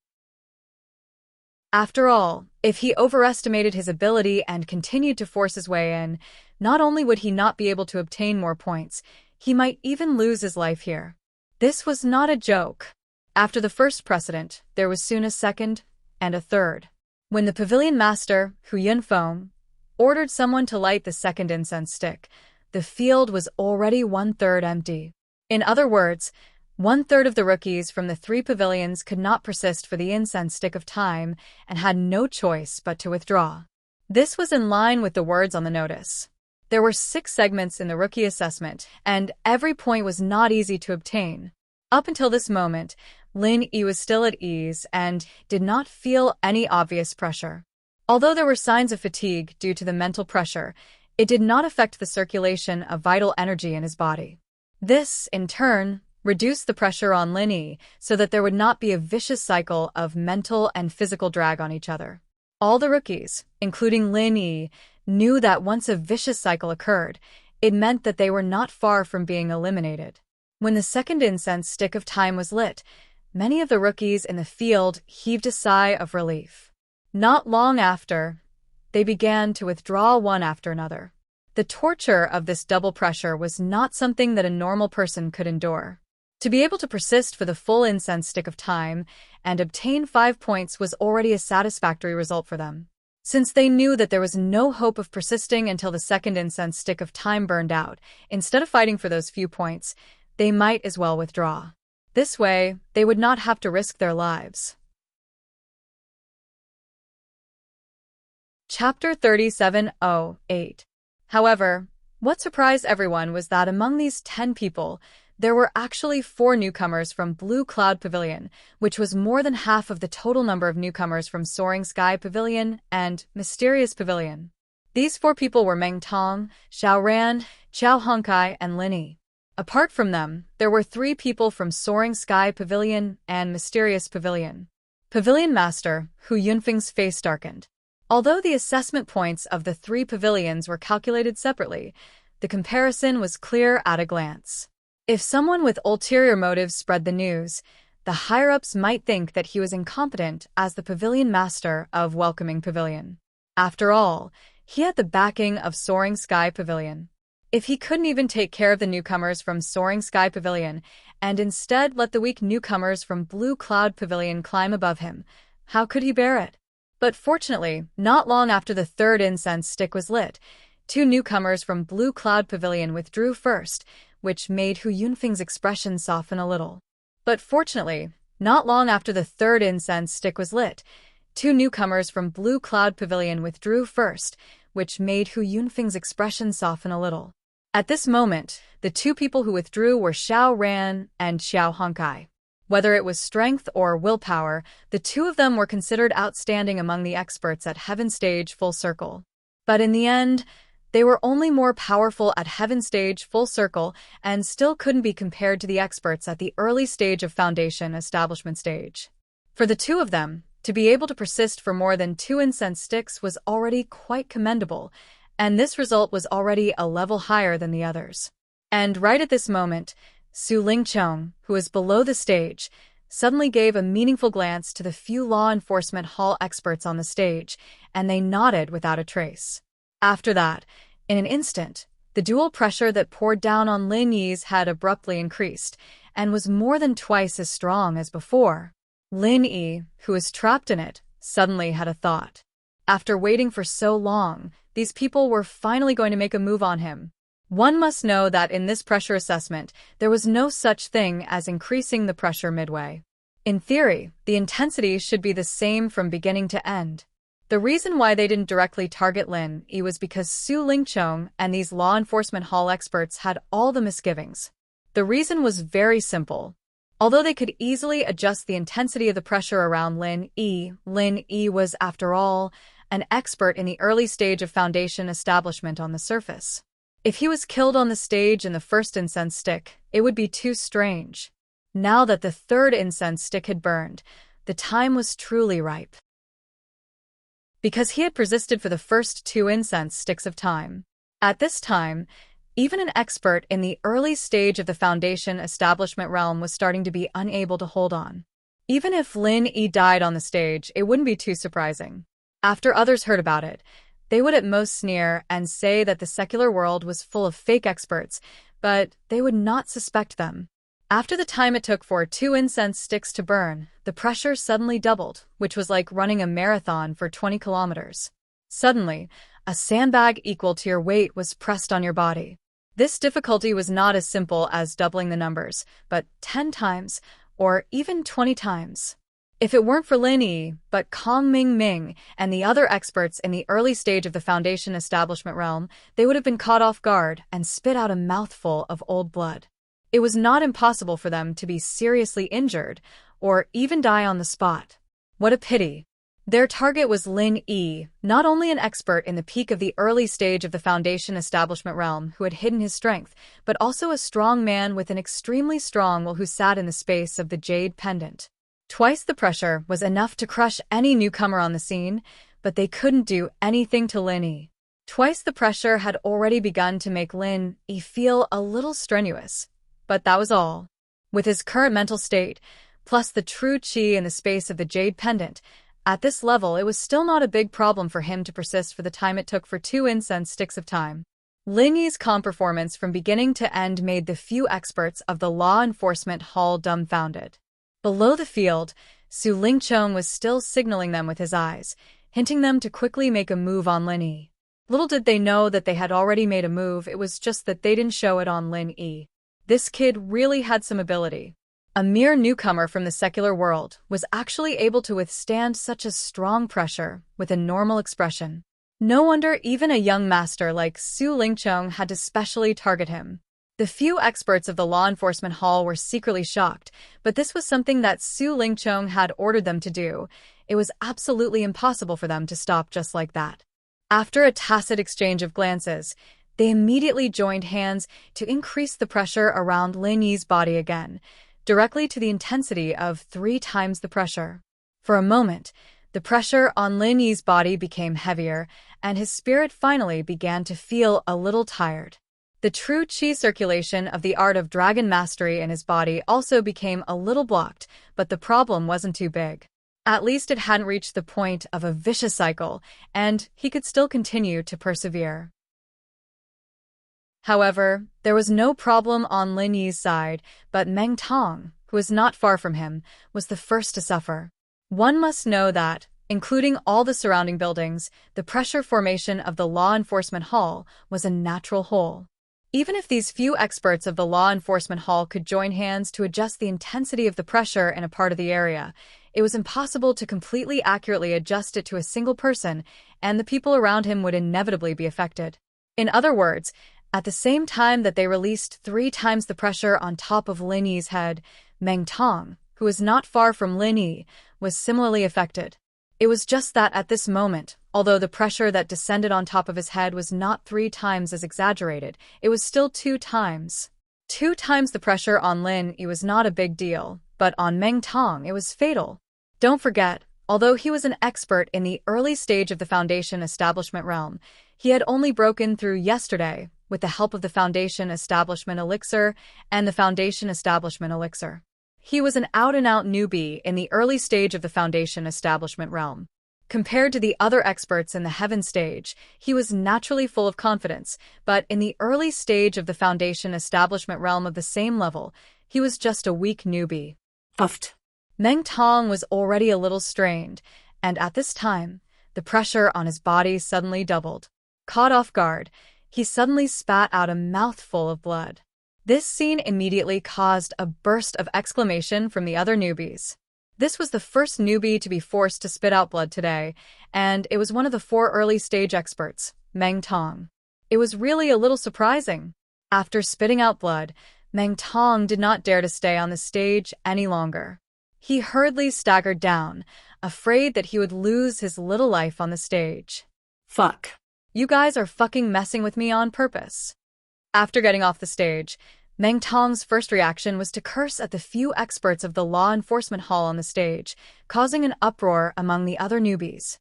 After all, if he overestimated his ability and continued to force his way in, not only would he not be able to obtain more points, he might even lose his life here. This was not a joke. After the first precedent, there was soon a second and a third. When the pavilion master, Hu Yunfeng, ordered someone to light the second incense stick, the field was already 1/3 empty. In other words, 1/3 of the rookies from the 3 pavilions could not persist for the incense stick of time and had no choice but to withdraw. This was in line with the words on the notice. There were 6 segments in the rookie assessment, and every point was not easy to obtain. Up until this moment, Lin Yi was still at ease and did not feel any obvious pressure. Although there were signs of fatigue due to the mental pressure, it did not affect the circulation of vital energy in his body. This, in turn, reduced the pressure on Lin Yi so that there would not be a vicious cycle of mental and physical drag on each other. All the rookies, including Lin Yi, knew that once a vicious cycle occurred, it meant that they were not far from being eliminated. When the second incense stick of time was lit, many of the rookies in the field heaved a sigh of relief. Not long after, they began to withdraw one after another. The torture of this double pressure was not something that a normal person could endure. To be able to persist for the full incense stick of time and obtain 5 points was already a satisfactory result for them. Since they knew that there was no hope of persisting until the second incense stick of time burned out, instead of fighting for those few points, they might as well withdraw. This way, they would not have to risk their lives. Chapter 37:08. However, what surprised everyone was that among these 10 people, there were actually 4 newcomers from Blue Cloud Pavilion, which was more than half of the total number of newcomers from Soaring Sky Pavilion and Mysterious Pavilion. These 4 people were Meng Tong, Xiao Ran, Qiao Hongkai, and Lin Yi. Apart from them, there were 3 people from Soaring Sky Pavilion and Mysterious Pavilion. Pavilion Master, Hu Yunfeng's face darkened. Although the assessment points of the 3 pavilions were calculated separately, the comparison was clear at a glance. If someone with ulterior motives spread the news, the higher-ups might think that he was incompetent as the pavilion master of Welcoming Pavilion. After all, he had the backing of Soaring Sky Pavilion. If he couldn't even take care of the newcomers from Soaring Sky Pavilion, and instead let the weak newcomers from Blue Cloud Pavilion climb above him, how could he bear it? But fortunately, not long after the third incense stick was lit, two newcomers from Blue Cloud Pavilion withdrew first, which made Hu Yunfeng's expression soften a little. But fortunately, not long after the third incense stick was lit, two newcomers from Blue Cloud Pavilion withdrew first, which made Hu Yunfeng's expression soften a little. At this moment, the two people who withdrew were Xiao Ran and Xiao Hongkai. Whether it was strength or willpower, the two of them were considered outstanding among the experts at Heaven Stage Full Circle. But in the end, they were only more powerful at Heaven Stage Full Circle and still couldn't be compared to the experts at the early stage of Foundation Establishment Stage. For the two of them, to be able to persist for more than 2 incense sticks was already quite commendable, and this result was already a level higher than the others. And right at this moment, Su Lingchong, who was below the stage, suddenly gave a meaningful glance to the few law enforcement hall experts on the stage, and they nodded without a trace. After that, in an instant, the dual pressure that poured down on Lin Yi's head abruptly increased, and was more than twice as strong as before. Lin Yi, who was trapped in it, suddenly had a thought. After waiting for so long, these people were finally going to make a move on him. One must know that in this pressure assessment, there was no such thing as increasing the pressure midway. In theory, the intensity should be the same from beginning to end. The reason why they didn't directly target Lin Yi was because Su Lingchong and these law enforcement hall experts had all the misgivings. The reason was very simple. Although they could easily adjust the intensity of the pressure around Lin Yi was, after all, an expert in the early stage of Foundation establishment on the surface. If he was killed on the stage in the first incense stick, it would be too strange. Now that the third incense stick had burned, the time was truly ripe. Because he had persisted for the first 2 incense sticks of time. At this time, even an expert in the early stage of the Foundation establishment realm was starting to be unable to hold on. Even if Lin Yi died on the stage, it wouldn't be too surprising. After others heard about it, they would at most sneer and say that the secular world was full of fake experts, but they would not suspect them. After the time it took for 2 incense sticks to burn, the pressure suddenly doubled, which was like running a marathon for 20 kilometers. Suddenly, a sandbag equal to your weight was pressed on your body. This difficulty was not as simple as doubling the numbers, but 10 times, or even 20 times. If it weren't for Lin Yi, but Kong Ming and the other experts in the early stage of the Foundation establishment realm, they would have been caught off guard and spit out a mouthful of old blood. It was not impossible for them to be seriously injured, or even die on the spot. What a pity. Their target was Lin Yi, not only an expert in the peak of the early stage of the Foundation establishment realm who had hidden his strength, but also a strong man with an extremely strong will who sat in the space of the jade pendant. Twice the pressure was enough to crush any newcomer on the scene, but they couldn't do anything to Lin Yi. Twice the pressure had already begun to make Lin Yi feel a little strenuous, but that was all. With his current mental state, plus the true qi in the space of the jade pendant, at this level it was still not a big problem for him to persist for the time it took for 2 incense sticks of time. Lin Yi's calm performance from beginning to end made the few experts of the law enforcement hall dumbfounded. Below the field, Su Lingchong was still signaling them with his eyes, hinting them to quickly make a move on Lin Yi. Little did they know that they had already made a move, it was just that they didn't show it on Lin Yi. This kid really had some ability. A mere newcomer from the secular world was actually able to withstand such a strong pressure with a normal expression. No wonder even a young master like Su Lingchong had to specially target him. The few experts of the law enforcement hall were secretly shocked, but this was something that Su Lingchong had ordered them to do. It was absolutely impossible for them to stop just like that. After a tacit exchange of glances, they immediately joined hands to increase the pressure around Lin Yi's body again, directly to the intensity of 3 times the pressure. For a moment, the pressure on Lin Yi's body became heavier, and his spirit finally began to feel a little tired. The true qi circulation of the art of dragon mastery in his body also became a little blocked, but the problem wasn't too big. At least it hadn't reached the point of a vicious cycle, and he could still continue to persevere. However, there was no problem on Lin Yi's side, but Meng Tong, who was not far from him, was the first to suffer. One must know that, including all the surrounding buildings, the pressure formation of the law enforcement hall was a natural whole. Even if these few experts of the law enforcement hall could join hands to adjust the intensity of the pressure in a part of the area, it was impossible to completely accurately adjust it to a single person, and the people around him would inevitably be affected. In other words, at the same time that they released 3 times the pressure on top of Lin Yi's head, Meng Tong, who was not far from Lin Yi, was similarly affected. It was just that at this moment, although the pressure that descended on top of his head was not 3 times as exaggerated, it was still 2 times. 2 times the pressure on Lin Yi was not a big deal, but on Meng Tong it was fatal. Don't forget, although he was an expert in the early stage of the Foundation Establishment realm, he had only broken through yesterday with the help of the Foundation Establishment Elixir and the Foundation Establishment Elixir. He was an out-and-out newbie in the early stage of the Foundation Establishment realm. Compared to the other experts in the Heaven stage, he was naturally full of confidence, but in the early stage of the Foundation Establishment realm of the same level, he was just a weak newbie. Puffed. Meng Tong was already a little strained, and at this time, the pressure on his body suddenly doubled. Caught off guard, he suddenly spat out a mouthful of blood. This scene immediately caused a burst of exclamation from the other newbies. This was the first newbie to be forced to spit out blood today, and it was one of the 4 early stage experts, Meng Tong. It was really a little surprising. After spitting out blood, Meng Tong did not dare to stay on the stage any longer. He hurriedly staggered down, afraid that he would lose his little life on the stage. Fuck. You guys are fucking messing with me on purpose. After getting off the stage, Meng Tong's first reaction was to curse at the few experts of the law enforcement hall on the stage, causing an uproar among the other newbies.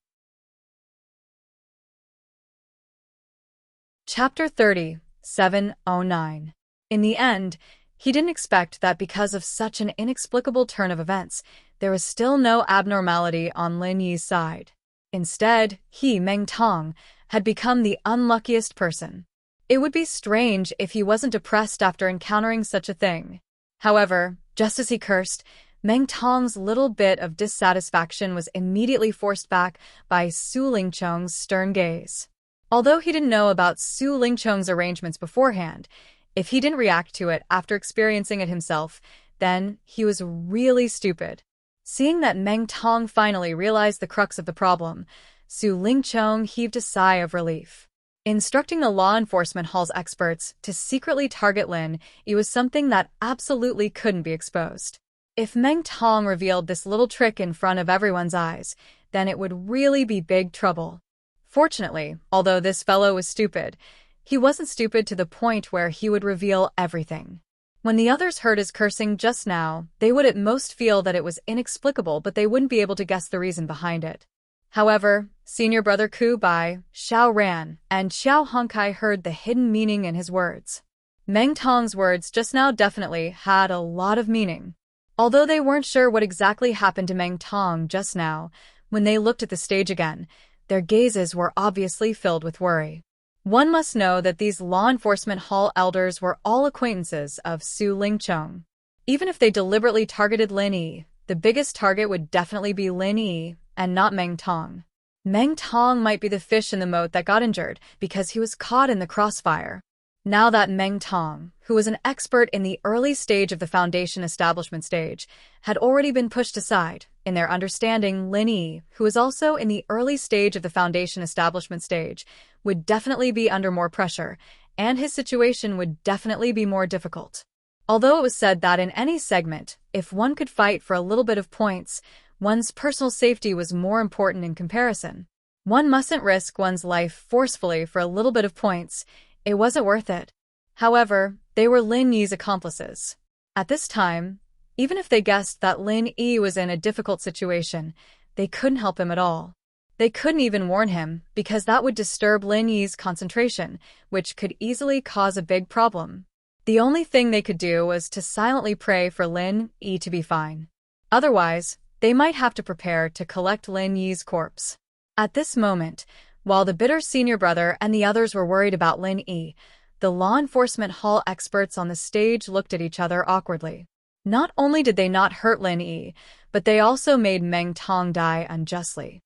Chapter 30, 709. In the end, he didn't expect that because of such an inexplicable turn of events, there was still no abnormality on Lin Yi's side. Instead, he, Meng Tong, had become the unluckiest person. It would be strange if he wasn't depressed after encountering such a thing. However, just as he cursed, Meng Tong's little bit of dissatisfaction was immediately forced back by Su Lingchong's stern gaze. Although he didn't know about Su Lingchong's arrangements beforehand, if he didn't react to it after experiencing it himself, then he was really stupid. Seeing that Meng Tong finally realized the crux of the problem, Su Lingchong heaved a sigh of relief. Instructing the law enforcement hall's experts to secretly target Lin Yi was something that absolutely couldn't be exposed. If Meng Tong revealed this little trick in front of everyone's eyes, then it would really be big trouble. Fortunately, although this fellow was stupid, he wasn't stupid to the point where he would reveal everything. When the others heard his cursing just now, they would at most feel that it was inexplicable, but they wouldn't be able to guess the reason behind it. However, Senior Brother Ku Bai, Xiao Ran, and Xiao Honkai heard the hidden meaning in his words. Meng Tong's words just now definitely had a lot of meaning. Although they weren't sure what exactly happened to Meng Tong just now, when they looked at the stage again, their gazes were obviously filled with worry. One must know that these law enforcement hall elders were all acquaintances of Su Lingchong. Even if they deliberately targeted Lin Yi, the biggest target would definitely be Lin Yi, and not Meng Tong. Meng Tong might be the fish in the moat that got injured because he was caught in the crossfire. Now that Meng Tong, who was an expert in the early stage of the Foundation Establishment stage, had already been pushed aside, in their understanding, Lin Yi, who was also in the early stage of the Foundation Establishment stage, would definitely be under more pressure, and his situation would definitely be more difficult. Although it was said that in any segment, if one could fight for a little bit of points, one's personal safety was more important in comparison. One mustn't risk one's life forcefully for a little bit of points. It wasn't worth it. However, they were Lin Yi's accomplices. At this time, even if they guessed that Lin Yi was in a difficult situation, they couldn't help him at all. They couldn't even warn him, because that would disturb Lin Yi's concentration, which could easily cause a big problem. The only thing they could do was to silently pray for Lin Yi to be fine. Otherwise, they might have to prepare to collect Lin Yi's corpse. At this moment, while the bitter senior brother and the others were worried about Lin Yi, the law enforcement hall experts on the stage looked at each other awkwardly. Not only did they not hurt Lin Yi, but they also made Meng Tong die unjustly.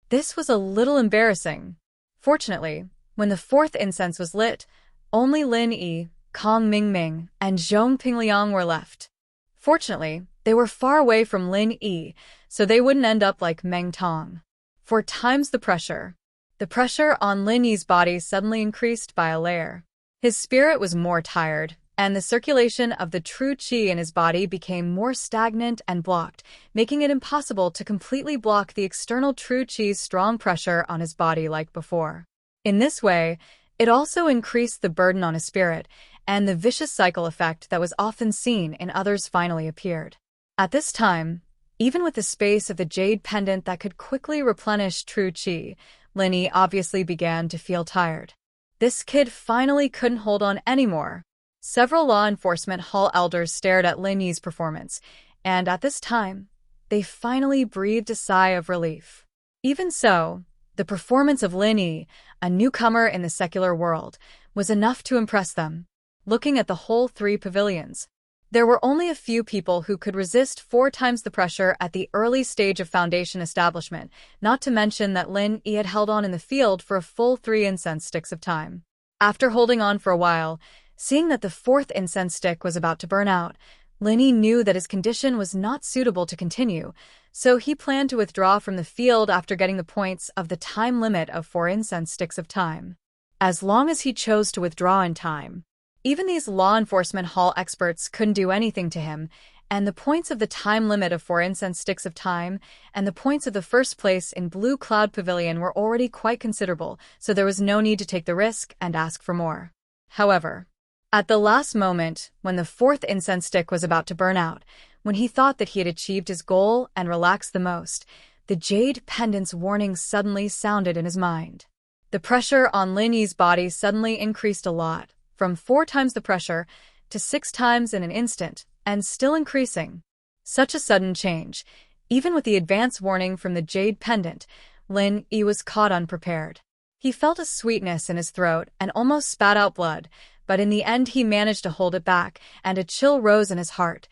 This was a little embarrassing. Fortunately, when the fourth incense was lit, only Lin Yi, Kong Mingming, and Zhong Pingliang were left. Fortunately, they were far away from Lin Yi, so they wouldn't end up like Meng Tong. 4 times the pressure. The pressure on Lin Yi's body suddenly increased by a layer. His spirit was more tired, and the circulation of the true qi in his body became more stagnant and blocked, making it impossible to completely block the external true qi's strong pressure on his body like before. In this way, it also increased the burden on his spirit, and the vicious cycle effect that was often seen in others finally appeared. At this time, even with the space of the jade pendant that could quickly replenish true qi, Lin Yi obviously began to feel tired. This kid finally couldn't hold on anymore. Several law enforcement hall elders stared at Lin Yi's performance, and at this time, they finally breathed a sigh of relief. Even so, the performance of Lin Yi, a newcomer in the secular world, was enough to impress them. Looking at the whole 3 pavilions, there were only a few people who could resist 4 times the pressure at the early stage of foundation establishment, not to mention that Lin Yi had held on in the field for a full 3 incense sticks of time. After holding on for a while, seeing that the 4th incense stick was about to burn out, Lin Yi knew that his condition was not suitable to continue, so he planned to withdraw from the field after getting the points of the time limit of 4 incense sticks of time. As long as he chose to withdraw in time, even these law enforcement hall experts couldn't do anything to him, and the points of the time limit of 4 incense sticks of time and the points of the first place in Blue Cloud Pavilion were already quite considerable, so there was no need to take the risk and ask for more. However, at the last moment, when the 4th incense stick was about to burn out, when he thought that he had achieved his goal and relaxed the most, the jade pendant's warning suddenly sounded in his mind. The pressure on Lin Yi's body suddenly increased a lot, from 4 times the pressure to 6 times in an instant, and still increasing. Such a sudden change, even with the advance warning from the jade pendant, Lin Yi was caught unprepared. He felt a sweetness in his throat and almost spat out blood, but in the end he managed to hold it back, and a chill rose in his heart.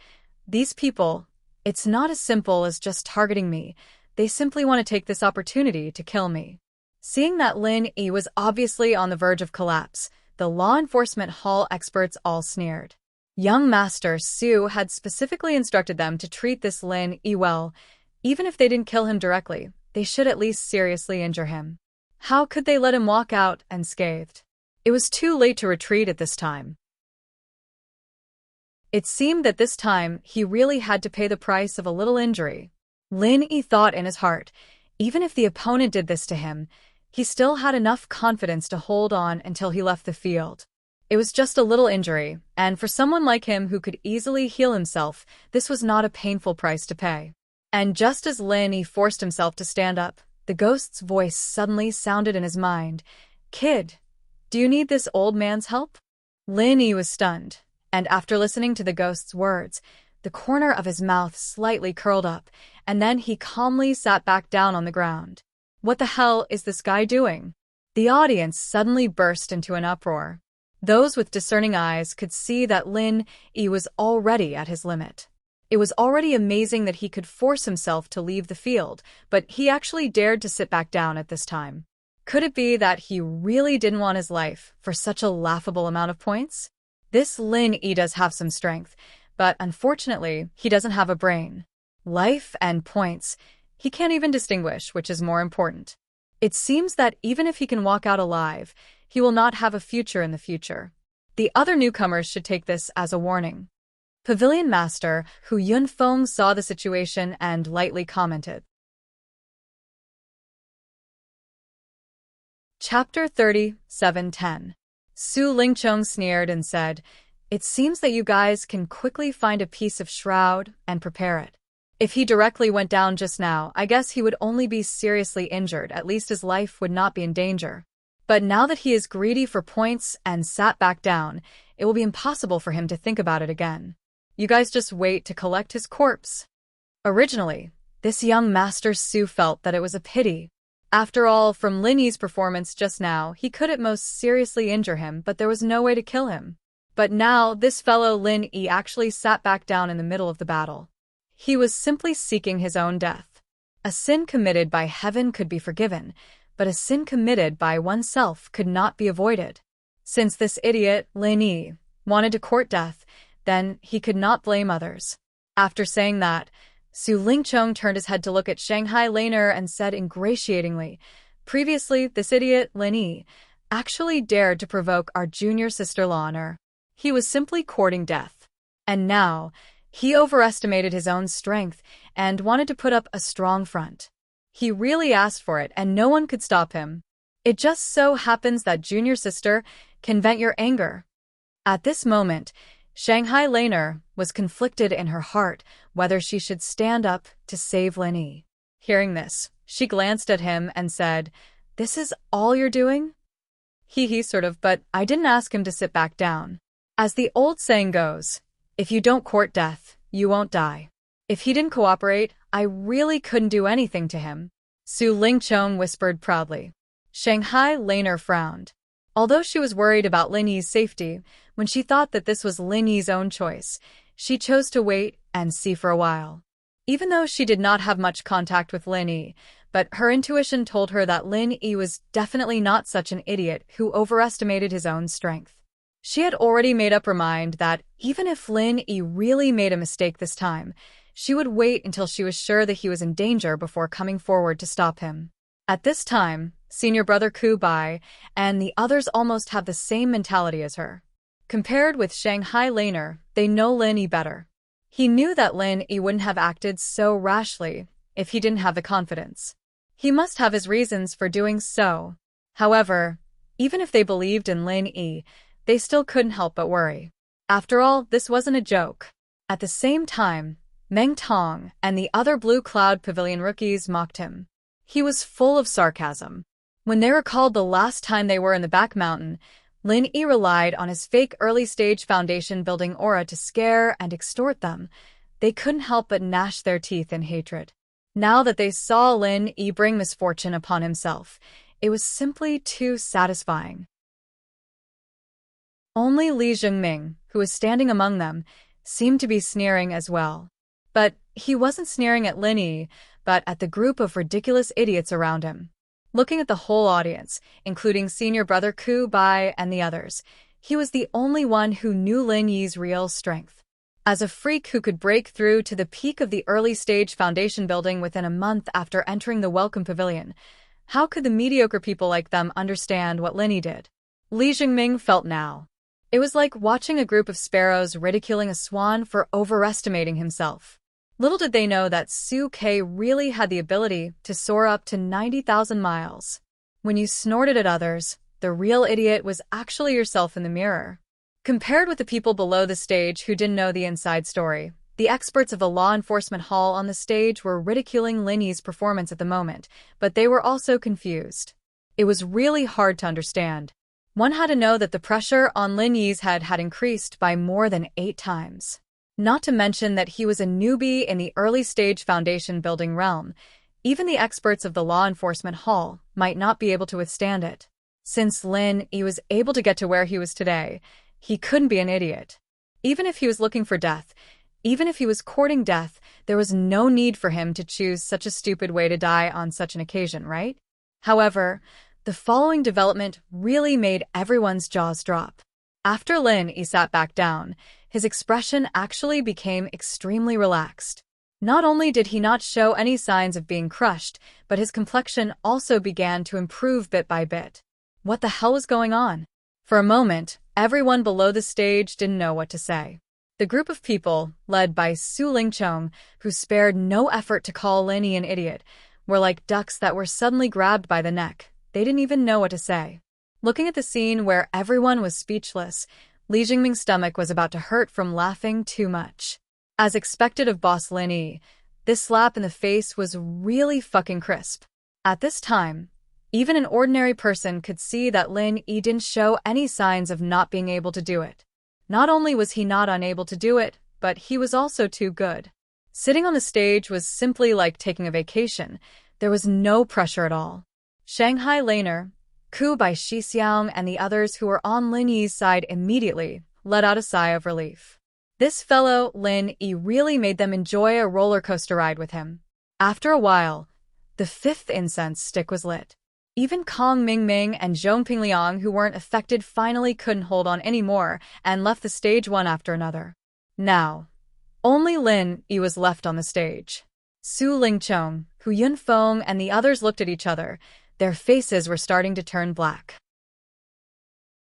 These people, it's not as simple as just targeting me. They simply want to take this opportunity to kill me. Seeing that Lin Yi was obviously on the verge of collapse, the law enforcement hall experts all sneered. Young Master Su had specifically instructed them to treat this Lin Yi well. Even if they didn't kill him directly, they should at least seriously injure him. How could they let him walk out unscathed? It was too late to retreat at this time. It seemed that this time he really had to pay the price of a little injury. Lin Yi thought in his heart, even if the opponent did this to him, he still had enough confidence to hold on until he left the field. It was just a little injury, and for someone like him who could easily heal himself, this was not a painful price to pay. And just as Lin Yi forced himself to stand up, the ghost's voice suddenly sounded in his mind. "Kid, do you need this old man's help?" Lin Yi was stunned, and after listening to the ghost's words, the corner of his mouth slightly curled up, and then he calmly sat back down on the ground. What the hell is this guy doing? The audience suddenly burst into an uproar. Those with discerning eyes could see that Lin Yi was already at his limit. It was already amazing that he could force himself to leave the field, but he actually dared to sit back down at this time. Could it be that he really didn't want his life for such a laughable amount of points? This Lin Yi does have some strength, but unfortunately, he doesn't have a brain. Life and points, he can't even distinguish which is more important. It seems that even if he can walk out alive, he will not have a future in the future. The other newcomers should take this as a warning. Pavilion Master Hu Yunfeng saw the situation and lightly commented. Chapter 37:10. Su Lingchong sneered and said, "It seems that you guys can quickly find a piece of shroud and prepare it. If he directly went down just now, I guess he would only be seriously injured, at least his life would not be in danger. But now that he is greedy for points and sat back down, it will be impossible for him to think about it again. You guys just wait to collect his corpse." Originally, this young Master Su felt that it was a pity. After all, from Lin Yi's performance just now, he could at most seriously injure him, but there was no way to kill him. But now, this fellow Lin Yi actually sat back down in the middle of the battle. He was simply seeking his own death. A sin committed by heaven could be forgiven, but a sin committed by oneself could not be avoided. Since this idiot, Lin Yi, wanted to court death, then he could not blame others. After saying that, Su Lingchong turned his head to look at Shanghai Laner and said ingratiatingly, "Previously, this idiot, Lin Yi, actually dared to provoke our junior sister-in-law on her. He was simply courting death. And now, he overestimated his own strength and wanted to put up a strong front. He really asked for it and no one could stop him. It just so happens that junior sister can vent your anger." At this moment, Shanghai Laner was conflicted in her heart whether she should stand up to save Lin Yi. Hearing this, she glanced at him and said, "This is all you're doing?" He sort of, but I didn't ask him to sit back down. As the old saying goes, if you don't court death, you won't die. If he didn't cooperate, I really couldn't do anything to him. Su Lingchong whispered proudly. Shanghai Laner frowned. Although she was worried about Lin Yi's safety, when she thought that this was Lin Yi's own choice, she chose to wait and see for a while. Even though she did not have much contact with Lin Yi, but her intuition told her that Lin Yi was definitely not such an idiot who overestimated his own strength. She had already made up her mind that even if Lin Yi really made a mistake this time, she would wait until she was sure that he was in danger before coming forward to stop him. At this time, senior brother Ku Bai and the others almost have the same mentality as her. Compared with Shanghai Laner, they know Lin Yi better. He knew that Lin Yi wouldn't have acted so rashly if he didn't have the confidence. He must have his reasons for doing so. However, even if they believed in Lin Yi, they still couldn't help but worry. After all, this wasn't a joke. At the same time, Meng Tong and the other Blue Cloud Pavilion rookies mocked him. He was full of sarcasm. When they recalled the last time they were in the back mountain, Lin Yi relied on his fake early-stage foundation-building aura to scare and extort them. They couldn't help but gnash their teeth in hatred. Now that they saw Lin Yi bring misfortune upon himself, it was simply too satisfying. Only Li Zhengming, who was standing among them, seemed to be sneering as well. But he wasn't sneering at Lin Yi, but at the group of ridiculous idiots around him. Looking at the whole audience, including senior brother Ku Bai and the others, he was the only one who knew Lin Yi's real strength. As a freak who could break through to the peak of the early-stage foundation building within a month after entering the Welcome Pavilion, how could the mediocre people like them understand what Lin Yi did? Li Zhengming felt now. It was like watching a group of sparrows ridiculing a swan for overestimating himself. Little did they know that Su Ke really had the ability to soar up to 90,000 miles. When you snorted at others, the real idiot was actually yourself in the mirror. Compared with the people below the stage who didn't know the inside story, the experts of the law enforcement hall on the stage were ridiculing Lin Yi's performance at the moment, but they were also confused. It was really hard to understand. One had to know that the pressure on Lin Yi's head had increased by more than 8 times. Not to mention that he was a newbie in the early-stage foundation-building realm. Even the experts of the law enforcement hall might not be able to withstand it. Since Lin Yi was able to get to where he was today, he couldn't be an idiot. Even if he was looking for death, even if he was courting death, there was no need for him to choose such a stupid way to die on such an occasion, right? However, the following development really made everyone's jaws drop. After Lin Yi sat back down, his expression actually became extremely relaxed. Not only did he not show any signs of being crushed, but his complexion also began to improve bit by bit. What the hell was going on? For a moment, everyone below the stage didn't know what to say. The group of people, led by Su Lingchong, who spared no effort to call Lin Yi an idiot, were like ducks that were suddenly grabbed by the neck. They didn't even know what to say. Looking at the scene where everyone was speechless, Li Jingming's stomach was about to hurt from laughing too much. As expected of boss Lin Yi, this slap in the face was really fucking crisp. At this time, even an ordinary person could see that Lin Yi didn't show any signs of not being able to do it. Not only was he not unable to do it, but he was also too good. Sitting on the stage was simply like taking a vacation. There was no pressure at all. Shanghai Laner, Ku by Shixiang and the others who were on Lin Yi's side immediately let out a sigh of relief. This fellow, Lin Yi, really made them enjoy a roller coaster ride with him. After a while, the fifth incense stick was lit. Even Kong Mingming and Zhong Pingliang, who weren't affected, finally couldn't hold on anymore and left the stage one after another. Now, only Lin Yi was left on the stage. Su Lingchong, Hu Yunfeng, and the others looked at each other. Their faces were starting to turn black.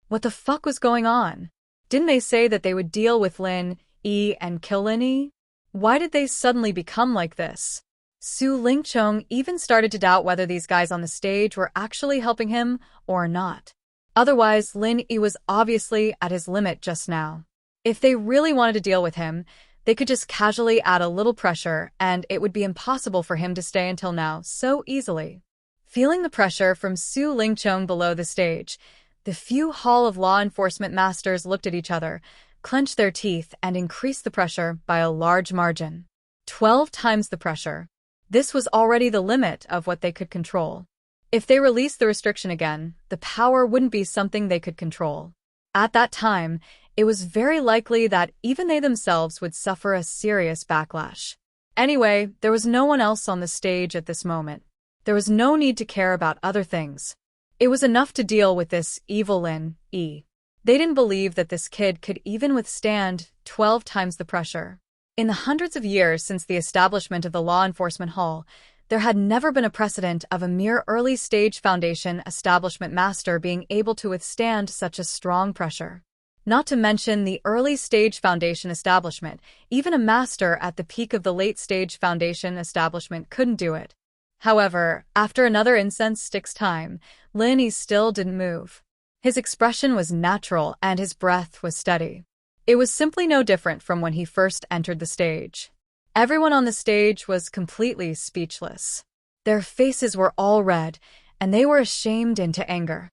What the fuck was going on? Didn't they say that they would deal with Lin Yi and kill Lin Yi? Why did they suddenly become like this? Su Lingchong even started to doubt whether these guys on the stage were actually helping him or not. Otherwise, Lin Yi was obviously at his limit just now. If they really wanted to deal with him, they could just casually add a little pressure, and it would be impossible for him to stay until now so easily. Feeling the pressure from Su Lingchong below the stage, the few Hall of Law Enforcement masters looked at each other, clenched their teeth, and increased the pressure by a large margin. 12 times the pressure. This was already the limit of what they could control. If they released the restriction again, the power wouldn't be something they could control. At that time, it was very likely that even they themselves would suffer a serious backlash. Anyway, there was no one else on the stage at this moment. There was no need to care about other things. It was enough to deal with this evil Lin Yi. They didn't believe that this kid could even withstand 12 times the pressure. In the hundreds of years since the establishment of the Law Enforcement Hall, there had never been a precedent of a mere early-stage Foundation establishment master being able to withstand such a strong pressure. Not to mention the early-stage Foundation establishment, even a master at the peak of the late-stage Foundation establishment couldn't do it. However, after another incense stick's time, Lin Yi still didn't move. His expression was natural and his breath was steady. It was simply no different from when he first entered the stage. Everyone on the stage was completely speechless. Their faces were all red, and they were ashamed into anger.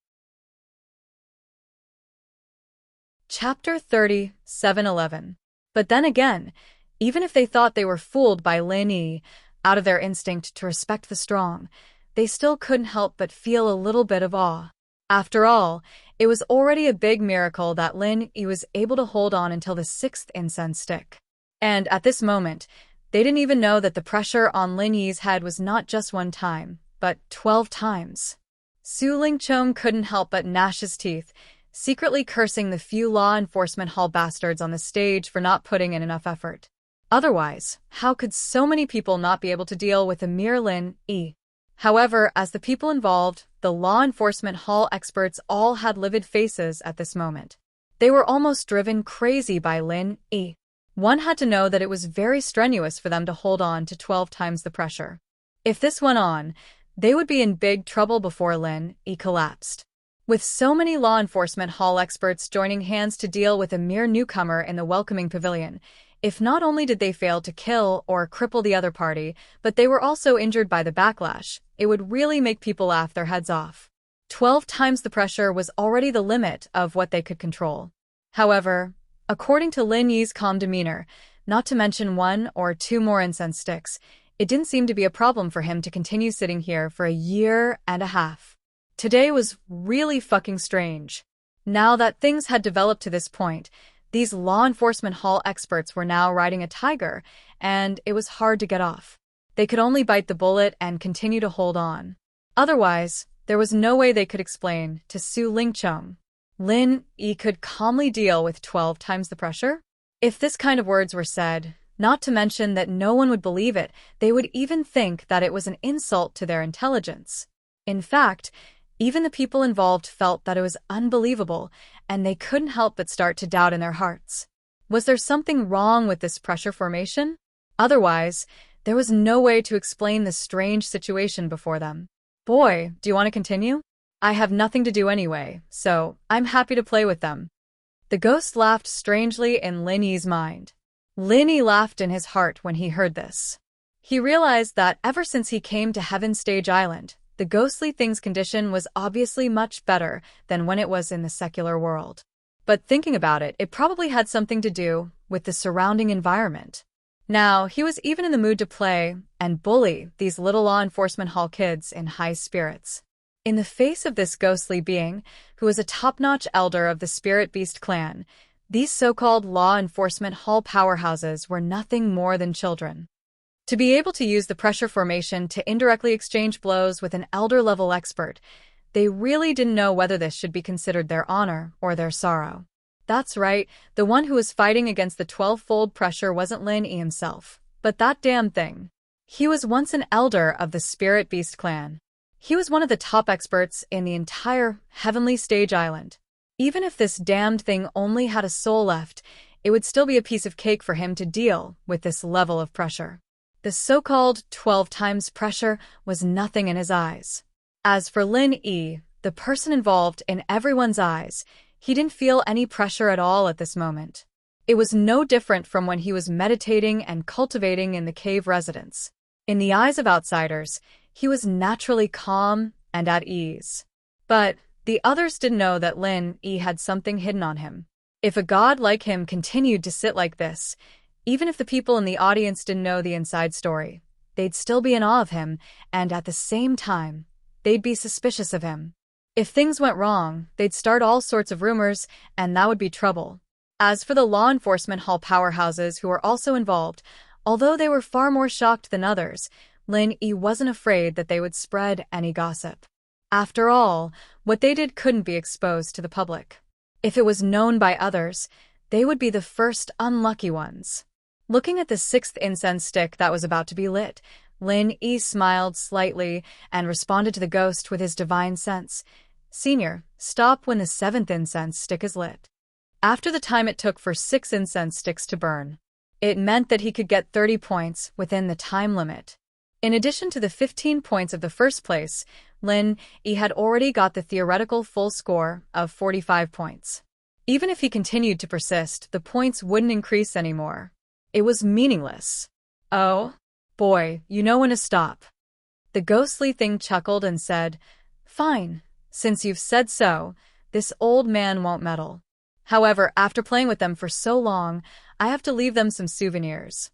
Chapter 30, 7-11. But then again, even if they thought they were fooled by Lin Yi, out of their instinct to respect the strong, they still couldn't help but feel a little bit of awe. After all, it was already a big miracle that Lin Yi was able to hold on until the sixth incense stick. And at this moment, they didn't even know that the pressure on Lin Yi's head was not just one time, but 12 times. Su Lingchong couldn't help but gnash his teeth, secretly cursing the few law enforcement hall bastards on the stage for not putting in enough effort. Otherwise, how could so many people not be able to deal with a mere Lin Yi? However, as the people involved, the law enforcement hall experts all had livid faces at this moment. They were almost driven crazy by Lin Yi. One had to know that it was very strenuous for them to hold on to 12 times the pressure. If this went on, they would be in big trouble before Lin Yi collapsed. With so many law enforcement hall experts joining hands to deal with a mere newcomer in the welcoming pavilion, if not only did they fail to kill or cripple the other party, but they were also injured by the backlash, it would really make people laugh their heads off. 12 times the pressure was already the limit of what they could control. However, according to Lin Yi's calm demeanor, not to mention 1 or 2 more incense sticks, it didn't seem to be a problem for him to continue sitting here for a year and a half. Today was really fucking strange. Now that things had developed to this point, these law enforcement hall experts were now riding a tiger, and it was hard to get off. They could only bite the bullet and continue to hold on. Otherwise, there was no way they could explain to Su Lingchong. Lin Yi could calmly deal with 12 times the pressure? If this kind of words were said, not to mention that no one would believe it, they would even think that it was an insult to their intelligence. In fact, even the people involved felt that it was unbelievable, and they couldn't help but start to doubt in their hearts. Was there something wrong with this pressure formation? Otherwise, there was no way to explain the strange situation before them. Boy, do you want to continue? I have nothing to do anyway, so I'm happy to play with them. The ghost laughed strangely in Lin Yi's mind. Lin Yi laughed in his heart when he heard this. He realized that ever since he came to Heaven Stage Island, the ghostly thing's condition was obviously much better than when it was in the secular world. But thinking about it, it probably had something to do with the surrounding environment. Now, he was even in the mood to play and bully these little law enforcement hall kids in high spirits. In the face of this ghostly being, who was a top-notch elder of the Spirit Beast clan, these so-called law enforcement hall powerhouses were nothing more than children. To be able to use the pressure formation to indirectly exchange blows with an elder-level expert, they really didn't know whether this should be considered their honor or their sorrow. That's right, the one who was fighting against the 12-fold pressure wasn't Lin Yi himself, but that damn thing. He was once an elder of the Spirit Beast clan. He was one of the top experts in the entire Heavenly Stage Island. Even if this damned thing only had a soul left, it would still be a piece of cake for him to deal with this level of pressure. The so-called 12 times pressure was nothing in his eyes. As for Lin Yi, the person involved in everyone's eyes, he didn't feel any pressure at all at this moment. It was no different from when he was meditating and cultivating in the cave residence. In the eyes of outsiders, he was naturally calm and at ease. But the others didn't know that Lin Yi had something hidden on him. If a god like him continued to sit like this, even if the people in the audience didn't know the inside story, they'd still be in awe of him, and at the same time, they'd be suspicious of him. If things went wrong, they'd start all sorts of rumors, and that would be trouble. As for the law enforcement hall powerhouses who were also involved, although they were far more shocked than others, Lin Yi wasn't afraid that they would spread any gossip. After all, what they did couldn't be exposed to the public. If it was known by others, they would be the first unlucky ones. Looking at the 6th incense stick that was about to be lit, Lin Yi smiled slightly and responded to the ghost with his divine sense. "Senior, stop when the 7th incense stick is lit." After the time it took for 6 incense sticks to burn, it meant that he could get 30 points within the time limit. In addition to the 15 points of the first place, Lin Yi had already got the theoretical full score of 45 points. Even if he continued to persist, the points wouldn't increase anymore. It was meaningless. "Oh, boy, you know when to stop." The ghostly thing chuckled and said, "Fine, since you've said so, this old man won't meddle. However, after playing with them for so long, I have to leave them some souvenirs."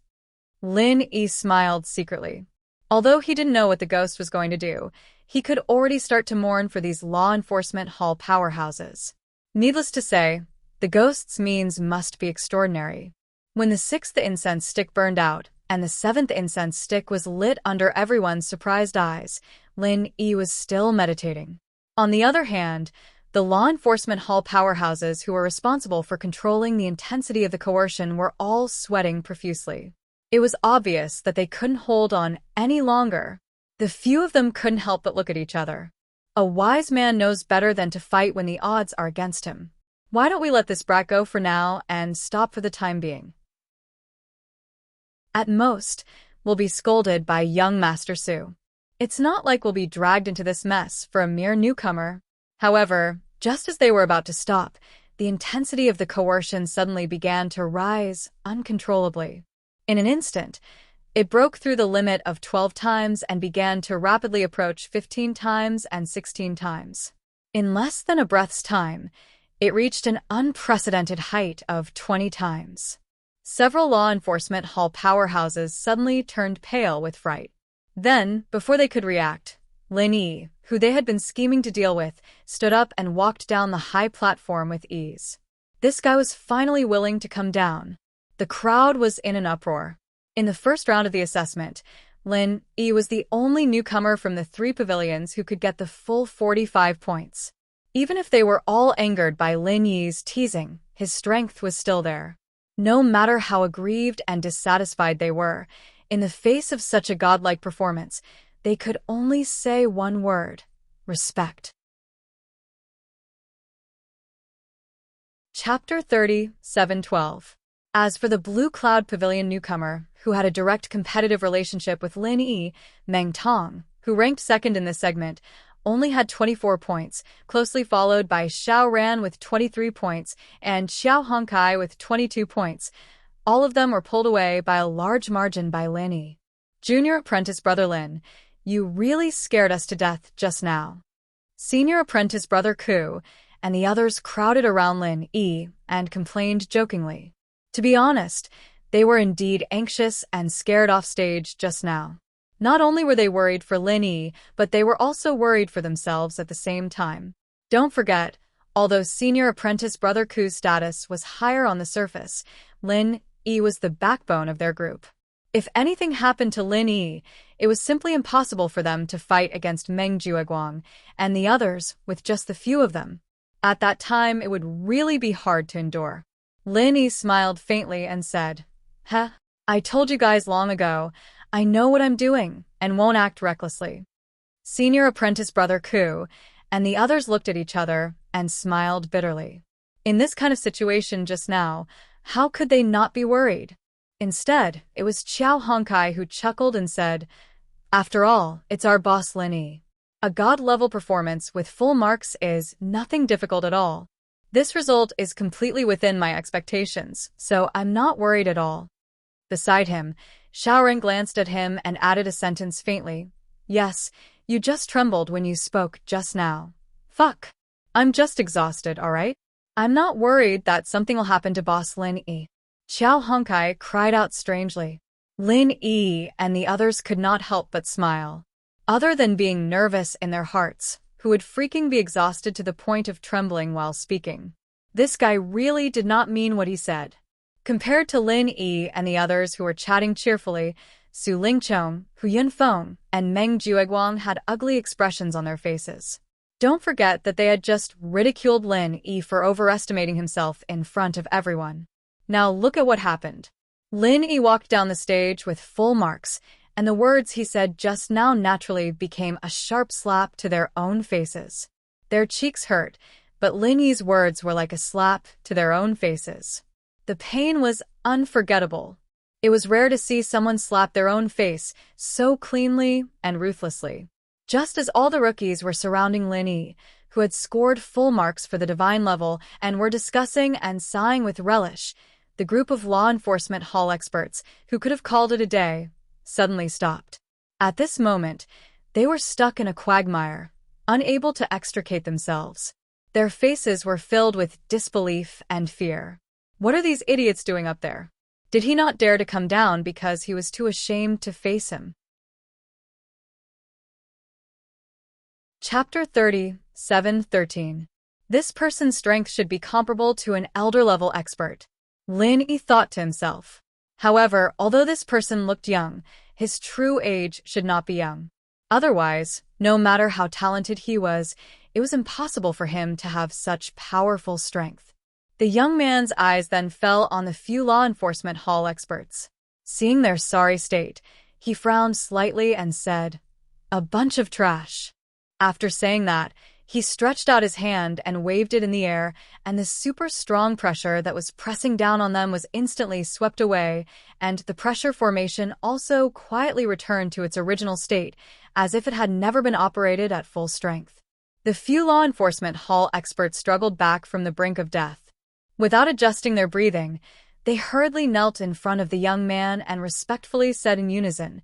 Lin Yi smiled secretly. Although he didn't know what the ghost was going to do, he could already start to mourn for these law enforcement hall powerhouses. Needless to say, the ghost's means must be extraordinary. When the 6th incense stick burned out, and the 7th incense stick was lit under everyone's surprised eyes, Lin Yi was still meditating. On the other hand, the law enforcement hall powerhouses who were responsible for controlling the intensity of the coercion were all sweating profusely. It was obvious that they couldn't hold on any longer. The few of them couldn't help but look at each other. A wise man knows better than to fight when the odds are against him. Why don't we let this brat go for now and stop for the time being? At most, we'll be scolded by young Master Su. It's not like we'll be dragged into this mess for a mere newcomer. However, just as they were about to stop, the intensity of the coercion suddenly began to rise uncontrollably. In an instant, it broke through the limit of 12 times and began to rapidly approach 15 times and 16 times. In less than a breath's time, it reached an unprecedented height of 20 times. Several law enforcement hall powerhouses suddenly turned pale with fright. Then, before they could react, Lin Yi, who they had been scheming to deal with, stood up and walked down the high platform with ease. This guy was finally willing to come down. The crowd was in an uproar. In the first round of the assessment, Lin Yi was the only newcomer from the 3 pavilions who could get the full 45 points. Even if they were all angered by Lin Yi's teasing, his strength was still there. No matter how aggrieved and dissatisfied they were, in the face of such a godlike performance, they could only say one word: respect. Chapter 30, 712. As for the Blue Cloud Pavilion newcomer, who had a direct competitive relationship with Lin Yi, Meng Tong, who ranked second in this segment, only had 24 points, closely followed by Xiao Ran with 23 points and Xiao Hongkai with 22 points. All of them were pulled away by a large margin by Lin Yi. Junior Apprentice Brother Lin, you really scared us to death just now. Senior Apprentice Brother Ku and the others crowded around Lin Yi and complained jokingly. To be honest, they were indeed anxious and scared off stage just now. Not only were they worried for Lin Yi, but they were also worried for themselves at the same time. Don't forget, although senior apprentice Brother Ku's status was higher on the surface, Lin Yi was the backbone of their group. If anything happened to Lin Yi, it was simply impossible for them to fight against Meng Jueguang and the others with just the few of them. At that time, it would really be hard to endure. Lin Yi smiled faintly and said, "Heh, I told you guys long ago, I know what I'm doing and won't act recklessly." Senior apprentice Brother Ku and the others looked at each other and smiled bitterly. In this kind of situation just now, how could they not be worried? Instead, it was Qiao Hongkai who chuckled and said, "After all, it's our boss Lin Yi. A god-level performance with full marks is nothing difficult at all. This result is completely within my expectations, so I'm not worried at all." Beside him, Xiaoren glanced at him and added a sentence faintly. "Yes, you just trembled when you spoke just now. Fuck. I'm just exhausted, alright? I'm not worried that something will happen to boss Lin Yi." Qiao Hongkai cried out strangely. Lin Yi and the others could not help but smile. Other than being nervous in their hearts, who would freaking be exhausted to the point of trembling while speaking? This guy really did not mean what he said. Compared to Lin Yi and the others who were chatting cheerfully, Su Lingchong, Hu Yunfeng, and Meng Jueguang had ugly expressions on their faces. Don't forget that they had just ridiculed Lin Yi for overestimating himself in front of everyone. Now look at what happened. Lin Yi walked down the stage with full marks, and the words he said just now naturally became a sharp slap to their own faces. Their cheeks hurt, but Lin Yi's words were like a slap to their own faces. The pain was unforgettable. It was rare to see someone slap their own face so cleanly and ruthlessly. Just as all the rookies were surrounding Lin Yi, who had scored full marks for the divine level and were discussing and sighing with relish, the group of law enforcement hall experts, who could have called it a day, suddenly stopped. At this moment, they were stuck in a quagmire, unable to extricate themselves. Their faces were filled with disbelief and fear. What are these idiots doing up there? Did he not dare to come down because he was too ashamed to face him? Chapter 30, 7:13. This person's strength should be comparable to an elder-level expert. Lin Yi thought to himself. However, although this person looked young, his true age should not be young. Otherwise, no matter how talented he was, it was impossible for him to have such powerful strength. The young man's eyes then fell on the few law enforcement hall experts. Seeing their sorry state, he frowned slightly and said, "A bunch of trash." After saying that, he stretched out his hand and waved it in the air, and the super strong pressure that was pressing down on them was instantly swept away, and the pressure formation also quietly returned to its original state, as if it had never been operated at full strength. The few law enforcement hall experts struggled back from the brink of death. Without adjusting their breathing, they hurriedly knelt in front of the young man and respectfully said in unison,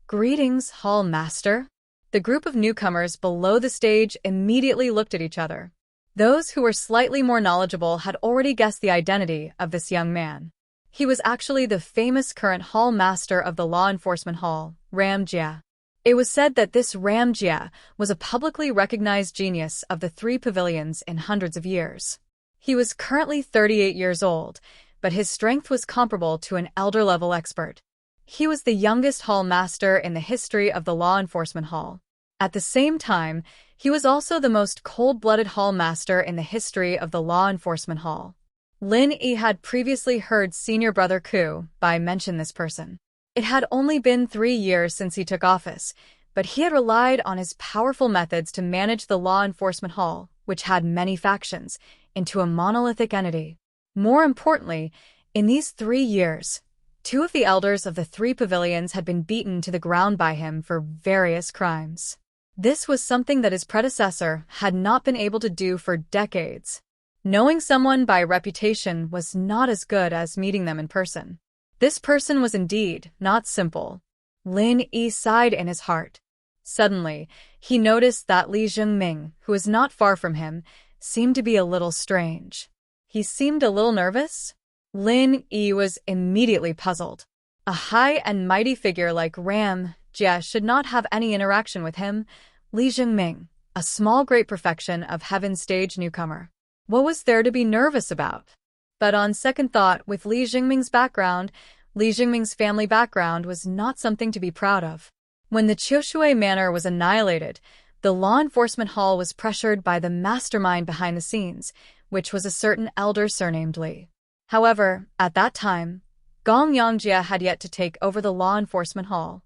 "Greetings, Hall Master." The group of newcomers below the stage immediately looked at each other. Those who were slightly more knowledgeable had already guessed the identity of this young man. He was actually the famous current hall master of the law enforcement hall, Ram Jia. It was said that this Ram Jia was a publicly recognized genius of the three pavilions in hundreds of years. He was currently 38 years old, but his strength was comparable to an elder-level expert. He was the youngest hall master in the history of the law enforcement hall. At the same time, he was also the most cold-blooded hall master in the history of the law enforcement hall. Lin Yi had previously heard Senior Brother Ku mention this person. It had only been 3 years since he took office, but he had relied on his powerful methods to manage the law enforcement hall, which had many factions, into a monolithic entity. More importantly, in these 3 years, 2 of the elders of the 3 pavilions had been beaten to the ground by him for various crimes. This was something that his predecessor had not been able to do for decades. Knowing someone by reputation was not as good as meeting them in person. This person was indeed not simple. Lin Yi sighed in his heart. Suddenly, he noticed that Li Zhengming, who was not far from him, seemed to be a little strange. He seemed a little nervous. Lin Yi was immediately puzzled. A high and mighty figure like Ram Jie should not have any interaction with him, Li Jingming, a small great perfection of heaven stage newcomer. What was there to be nervous about? But on second thought, with Li Jingming's family background was not something to be proud of. When the Qiushui Manor was annihilated, the law enforcement hall was pressured by the mastermind behind the scenes, which was a certain elder surnamed Li. However, at that time, Gong Yangjie had yet to take over the law enforcement hall.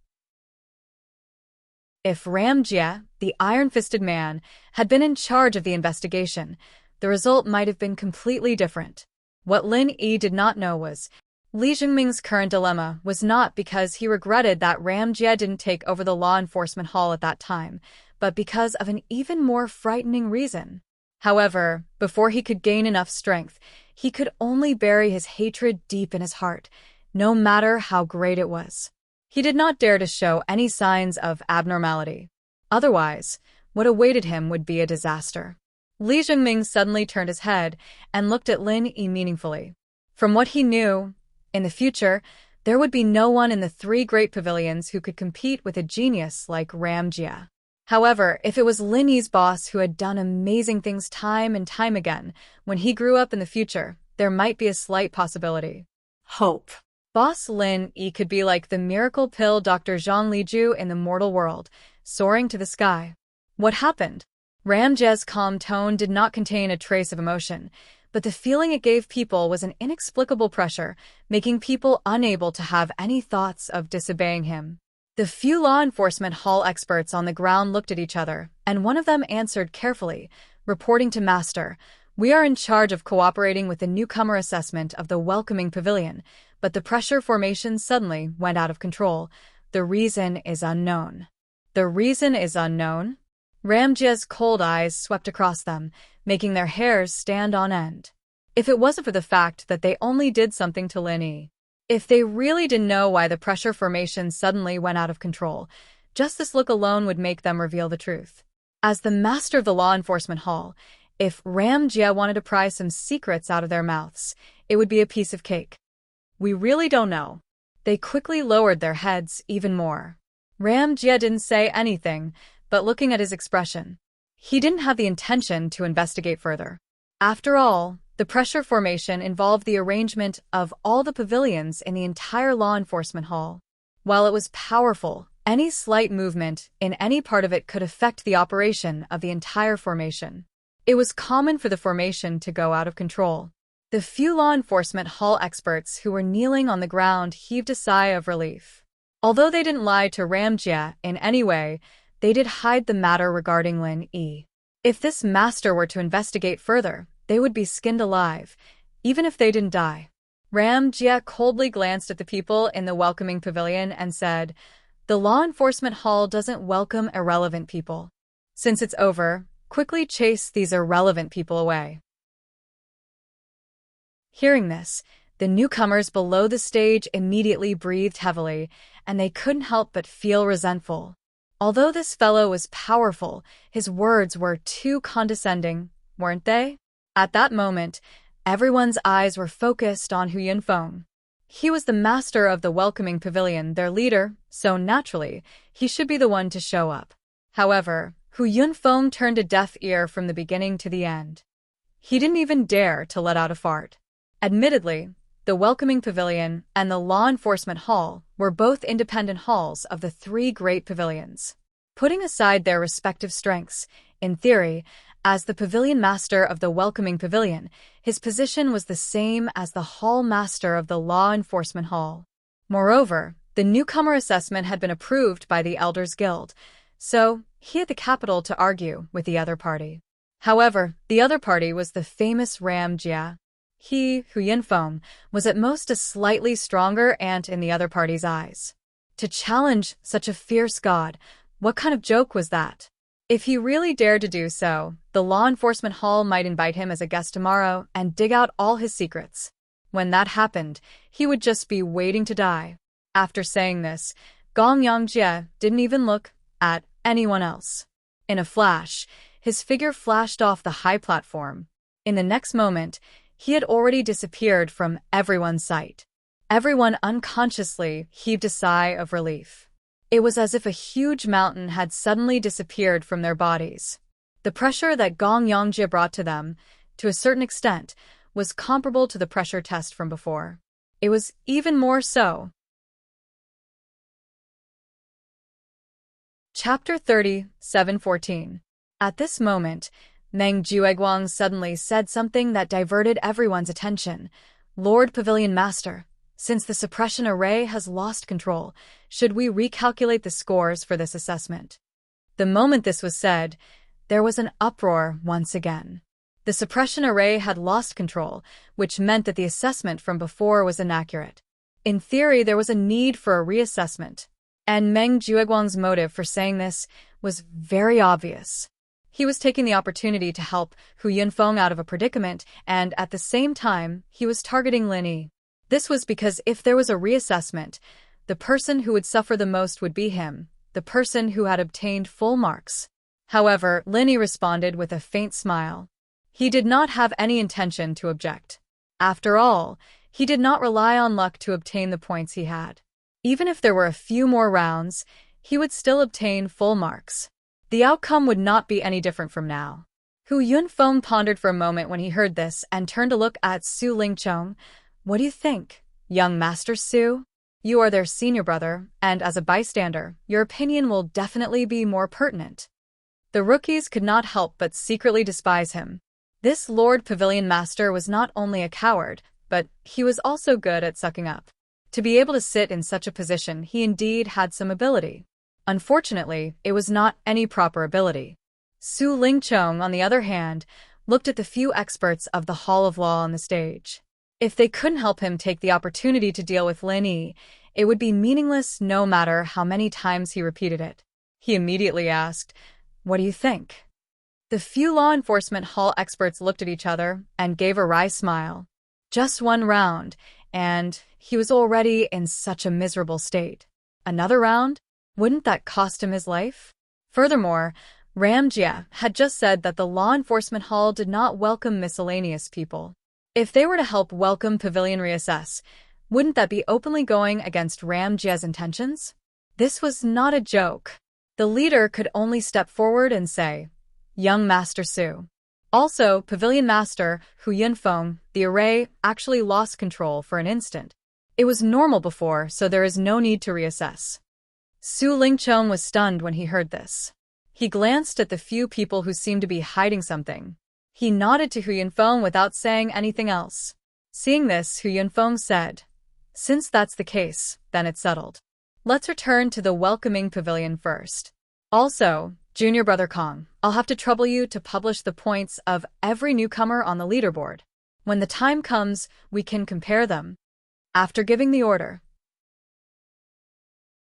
If Ram Jie, the iron-fisted man, had been in charge of the investigation, the result might have been completely different. What Lin Yi did not know was, Li Jingming's current dilemma was not because he regretted that Ram Jie didn't take over the law enforcement hall at that time, but because of an even more frightening reason. However, before he could gain enough strength, he could only bury his hatred deep in his heart, no matter how great it was. He did not dare to show any signs of abnormality. Otherwise, what awaited him would be a disaster. Li Jingming suddenly turned his head and looked at Lin Yi meaningfully. From what he knew, in the future, there would be no one in the three great pavilions who could compete with a genius like Ram Jie. However, if it was Lin Yi's boss who had done amazing things time and time again, when he grew up in the future, there might be a slight possibility. Hope. Boss Lin Yi could be like the miracle pill Dr. Zhang Liju in the mortal world, soaring to the sky. What happened? Ram Jie's calm tone did not contain a trace of emotion, but the feeling it gave people was an inexplicable pressure, making people unable to have any thoughts of disobeying him. The few law enforcement hall experts on the ground looked at each other, and one of them answered carefully, reporting to Master, "We are in charge of cooperating with the newcomer assessment of the welcoming pavilion, but the pressure formation suddenly went out of control. The reason is unknown." The reason is unknown? Ram Jie's cold eyes swept across them, making their hairs stand on end. If it wasn't for the fact that they only did something to Lin Yi, if they really didn't know why the pressure formation suddenly went out of control, just this look alone would make them reveal the truth. As the master of the law enforcement hall, if Ram Jie wanted to pry some secrets out of their mouths, it would be a piece of cake. We really don't know. They quickly lowered their heads even more. Ram Jie didn't say anything, but looking at his expression, he didn't have the intention to investigate further. After all, the pressure formation involved the arrangement of all the pavilions in the entire law enforcement hall. While it was powerful, any slight movement in any part of it could affect the operation of the entire formation. It was common for the formation to go out of control. The few law enforcement hall experts who were kneeling on the ground heaved a sigh of relief. Although they didn't lie to Ram Jie in any way, they did hide the matter regarding Lin Yi. If this master were to investigate further, they would be skinned alive, even if they didn't die. Ram Jie coldly glanced at the people in the welcoming pavilion and said, "The law enforcement hall doesn't welcome irrelevant people. Since it's over, quickly chase these irrelevant people away." Hearing this, the newcomers below the stage immediately breathed heavily, and they couldn't help but feel resentful. Although this fellow was powerful, his words were too condescending, weren't they? At that moment, everyone's eyes were focused on Hu Yunfeng. He was the master of the welcoming pavilion, their leader, so naturally, he should be the one to show up. However, Hu Yunfeng turned a deaf ear from the beginning to the end. He didn't even dare to let out a fart. Admittedly, the welcoming pavilion and the law enforcement hall were both independent halls of the three great pavilions. Putting aside their respective strengths, in theory, as the pavilion master of the welcoming pavilion, his position was the same as the hall master of the law enforcement hall. Moreover, the newcomer assessment had been approved by the Elders Guild, so he had the capital to argue with the other party. However, the other party was the famous Ram Jie. He, Hu Yunfeng, was at most a slightly stronger ant in the other party's eyes. To challenge such a fierce god, what kind of joke was that? If he really dared to do so, the law enforcement hall might invite him as a guest tomorrow and dig out all his secrets. When that happened, he would just be waiting to die. After saying this, Gong Yangjie didn't even look at anyone else. In a flash, his figure flashed off the high platform. In the next moment, he had already disappeared from everyone's sight. Everyone unconsciously heaved a sigh of relief. It was as if a huge mountain had suddenly disappeared from their bodies. The pressure that Gong Yongjie brought to them, to a certain extent, was comparable to the pressure test from before. It was even more so. Chapter 30, 714. At this moment, Meng Jueguang suddenly said something that diverted everyone's attention. Lord Pavilion Master, since the suppression array has lost control, should we recalculate the scores for this assessment? The moment this was said, there was an uproar once again. The suppression array had lost control, which meant that the assessment from before was inaccurate. In theory, there was a need for a reassessment, and Meng Jueguang's motive for saying this was very obvious. He was taking the opportunity to help Hu Yunfeng out of a predicament, and at the same time, he was targeting Lin Yi. This was because if there was a reassessment, the person who would suffer the most would be him, the person who had obtained full marks. However, Lin Yi responded with a faint smile. He did not have any intention to object. After all, he did not rely on luck to obtain the points he had. Even if there were a few more rounds, he would still obtain full marks. The outcome would not be any different from now. Hu Yunfeng pondered for a moment when he heard this and turned to look at Su Lingchong. What do you think, young Master Su? You are their senior brother, and as a bystander, your opinion will definitely be more pertinent. The rookies could not help but secretly despise him. This Lord Pavilion Master was not only a coward, but he was also good at sucking up. To be able to sit in such a position, he indeed had some ability. Unfortunately, it was not any proper ability. Su Lingchong, on the other hand, looked at the few experts of the Hall of Law on the stage. If they couldn't help him take the opportunity to deal with Lin Yi, it would be meaningless no matter how many times he repeated it. He immediately asked, "What do you think?" The few law enforcement hall experts looked at each other and gave a wry smile. Just one round, and he was already in such a miserable state. Another round? Wouldn't that cost him his life? Furthermore, Ram Jia had just said that the law enforcement hall did not welcome miscellaneous people. If they were to help welcome Pavilion reassess, wouldn't that be openly going against Ram Jia's intentions? This was not a joke. The leader could only step forward and say, "Young Master Su." Also, Pavilion Master Hu Yunfeng, the array actually lost control for an instant. It was normal before, so there is no need to reassess. Su Lingchong was stunned when he heard this. He glanced at the few people who seemed to be hiding something. He nodded to Hu Yunfeng without saying anything else. Seeing this, Hu Yunfeng said, "Since that's the case, then it's settled. Let's return to the welcoming pavilion first. Also, Junior Brother Kong, I'll have to trouble you to publish the points of every newcomer on the leaderboard. When the time comes, we can compare them." After giving the order,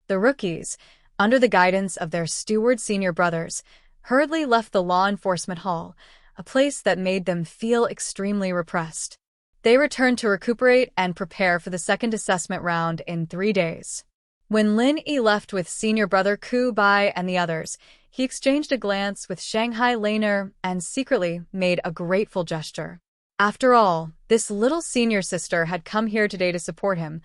the rookies, under the guidance of their steward senior brothers, hurriedly left the law enforcement hall, a place that made them feel extremely repressed. They returned to recuperate and prepare for the second assessment round in 3 days. When Lin Yi left with senior brother Ku Bai and the others, he exchanged a glance with Shanghai Laner and secretly made a grateful gesture. After all, this little senior sister had come here today to support him,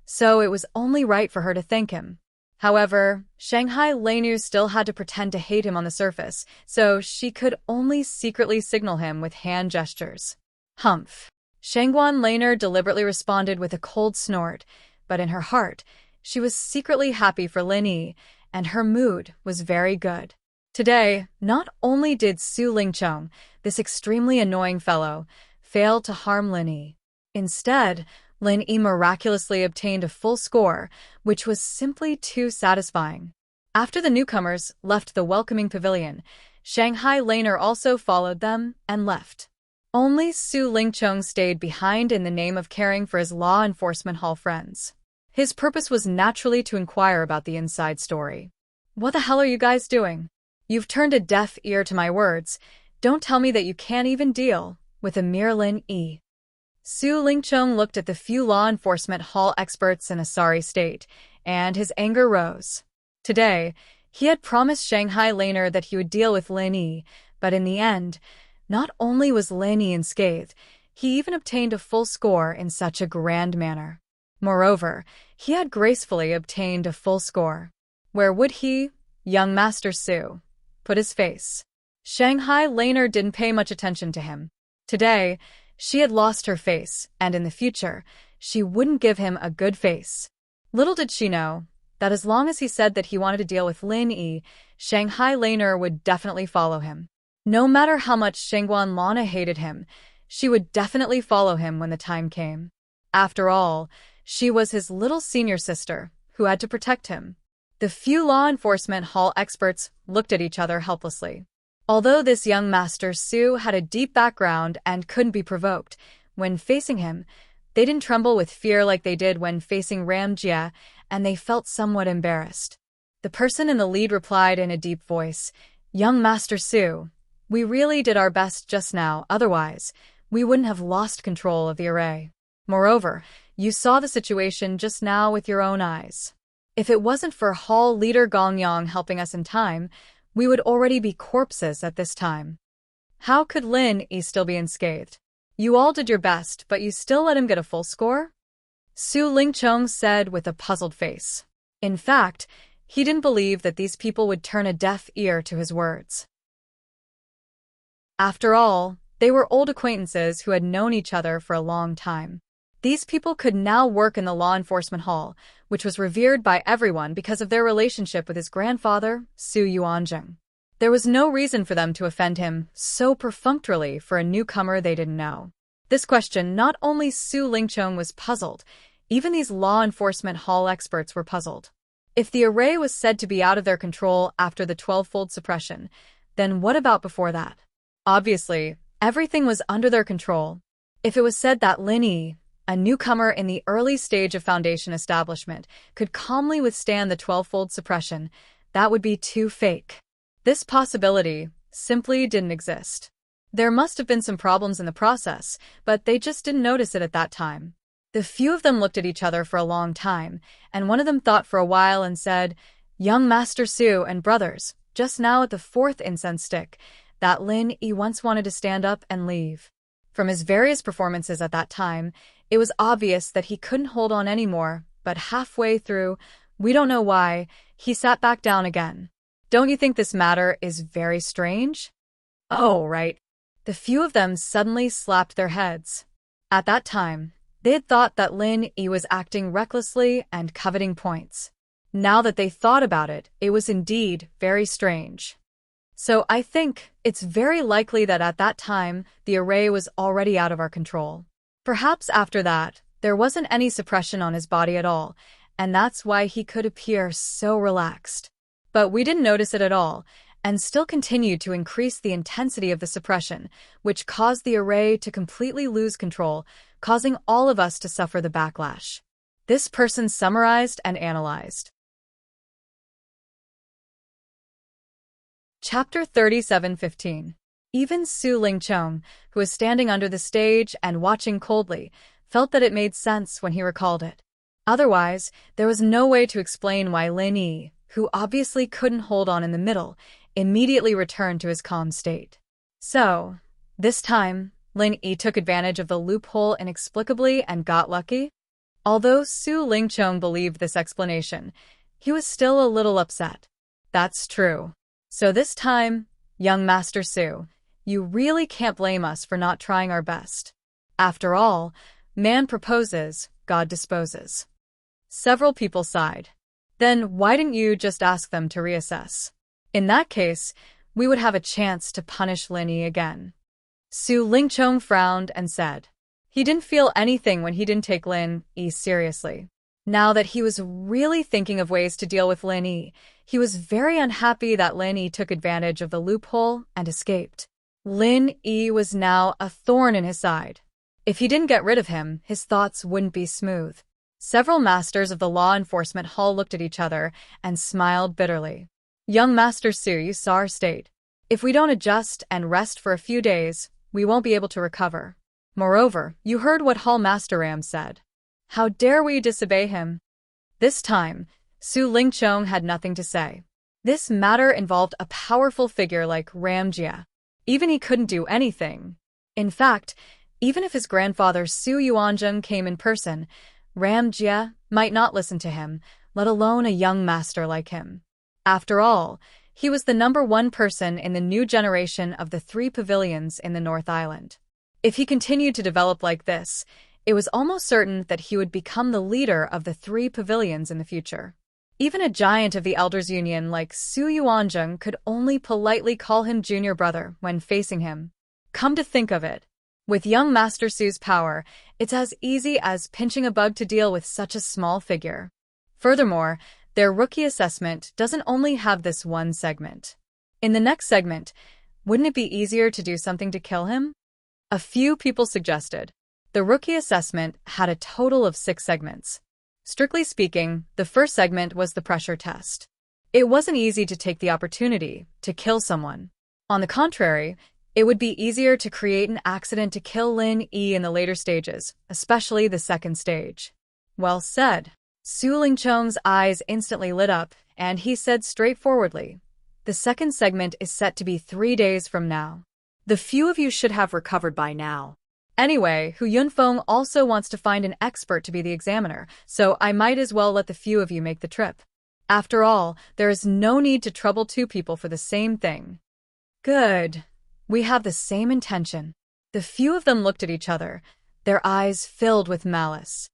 so it was only right for her to thank him. However, Shanghai Laner still had to pretend to hate him on the surface, so she could only secretly signal him with hand gestures. Humph. Shangguan Laner deliberately responded with a cold snort, but in her heart, she was secretly happy for Lin Yi, and her mood was very good. Today, not only did Su Lingchong, this extremely annoying fellow, fail to harm Lin Yi. Instead, Lin Yi miraculously obtained a full score, which was simply too satisfying. After the newcomers left the welcoming pavilion, Shanghai Laner also followed them and left. Only Su Lingchong stayed behind in the name of caring for his law enforcement hall friends. His purpose was naturally to inquire about the inside story. "What the hell are you guys doing? You've turned a deaf ear to my words. Don't tell me that you can't even deal with a mere Lin Yi." Su Lingchong looked at the few law enforcement hall experts in a sorry state, and his anger rose. Today, he had promised Shanghai Laner that he would deal with Lin Yi, but in the end, not only was Lin Yi unscathed, he even obtained a full score in such a grand manner. Moreover, he had gracefully obtained a full score. Where would he, young Master Su, put his face? Shanghai Laner didn't pay much attention to him. Today, she had lost her face, and in the future, she wouldn't give him a good face. Little did she know that as long as he said that he wanted to deal with Lin Yi, Shanghai Laner would definitely follow him. No matter how much Shangguan Lana hated him, she would definitely follow him when the time came. After all, she was his little senior sister, who had to protect him. The few law enforcement hall experts looked at each other helplessly. Although this young Master Su had a deep background and couldn't be provoked, when facing him, they didn't tremble with fear like they did when facing Ram Jia, and they felt somewhat embarrassed. The person in the lead replied in a deep voice, "Young Master Su, we really did our best just now, otherwise, we wouldn't have lost control of the array. Moreover, you saw the situation just now with your own eyes. If it wasn't for Hall Leader Gong Yang helping us in time, we would already be corpses at this time. How could Lin Yi still be unscathed? You all did your best, but you still let him get a full score?" Su Lingchong said with a puzzled face. In fact, he didn't believe that these people would turn a deaf ear to his words. After all, they were old acquaintances who had known each other for a long time. These people could now work in the law enforcement hall, which was revered by everyone because of their relationship with his grandfather, Su Yuanzheng. There was no reason for them to offend him so perfunctorily for a newcomer they didn't know. This question, not only Su Lingchong was puzzled, even these law enforcement hall experts were puzzled. If the array was said to be out of their control after the 12-fold suppression, then what about before that? Obviously, everything was under their control. If it was said that Lin Yi, a newcomer in the early stage of Foundation establishment, could calmly withstand the 12-fold suppression, that would be too fake. This possibility simply didn't exist. There must have been some problems in the process, but they just didn't notice it at that time. The few of them looked at each other for a long time, and one of them thought for a while and said, "Young Master Su and brothers, just now at the 4th incense stick, that Lin Yi once wanted to stand up and leave." From his various performances at that time, it was obvious that he couldn't hold on anymore, but halfway through, we don't know why, he sat back down again. Don't you think this matter is very strange? Oh, right. The few of them suddenly slapped their heads. At that time, they had thought that Lin Yi was acting recklessly and coveting points. Now that they thought about it, it was indeed very strange. So I think it's very likely that at that time, the array was already out of our control. Perhaps after that, there wasn't any suppression on his body at all, and that's why he could appear so relaxed. But we didn't notice it at all, and still continued to increase the intensity of the suppression, which caused the array to completely lose control, causing all of us to suffer the backlash. This person summarized and analyzed. Chapter 37:15. Even Su Lingchong, who was standing under the stage and watching coldly, felt that it made sense when he recalled it. Otherwise, there was no way to explain why Lin Yi, who obviously couldn't hold on in the middle, immediately returned to his calm state. So, this time, Lin Yi took advantage of the loophole inexplicably and got lucky? Although Su Lingchong believed this explanation, he was still a little upset. That's true. So this time, young Master Su, you really can't blame us for not trying our best. After all, man proposes, God disposes. Several people sighed. Then why didn't you just ask them to reassess? In that case, we would have a chance to punish Lin Yi again. Su Lingchong frowned and said. He didn't feel anything when he didn't take Lin Yi seriously. Now that he was really thinking of ways to deal with Lin Yi, he was very unhappy that Lin Yi took advantage of the loophole and escaped. Lin Yi was now a thorn in his side. If he didn't get rid of him, his thoughts wouldn't be smooth. Several masters of the law enforcement hall looked at each other and smiled bitterly. Young Master Su, you saw our state. If we don't adjust and rest for a few days, we won't be able to recover. Moreover, you heard what Hall Master Ram said. How dare we disobey him? This time, Su Lingchong had nothing to say. This matter involved a powerful figure like Ram Jia. Even he couldn't do anything. In fact, even if his grandfather Su Yuanzheng came in person, Ram Jia might not listen to him, let alone a young master like him. After all, he was the #1 person in the new generation of the 3 pavilions in the North Island. If he continued to develop like this, it was almost certain that he would become the leader of the 3 pavilions in the future. Even a giant of the Elders' Union like Su Yuanzheng could only politely call him junior brother when facing him. Come to think of it, with young Master Su's power, it's as easy as pinching a bug to deal with such a small figure. Furthermore, their rookie assessment doesn't only have this one segment. In the next segment, wouldn't it be easier to do something to kill him? A few people suggested. The rookie assessment had a total of 6 segments. Strictly speaking, the first segment was the pressure test. It wasn't easy to take the opportunity to kill someone. On the contrary, it would be easier to create an accident to kill Lin Yi in the later stages, especially the second stage. Well said. Su Lingchong's eyes instantly lit up, and he said straightforwardly, "The second segment is set to be 3 days from now. The few of you should have recovered by now. Anyway, Hu Yunfeng also wants to find an expert to be the examiner, so I might as well let the few of you make the trip. After all, there is no need to trouble 2 people for the same thing." Good. We have the same intention. The few of them looked at each other, their eyes filled with malice.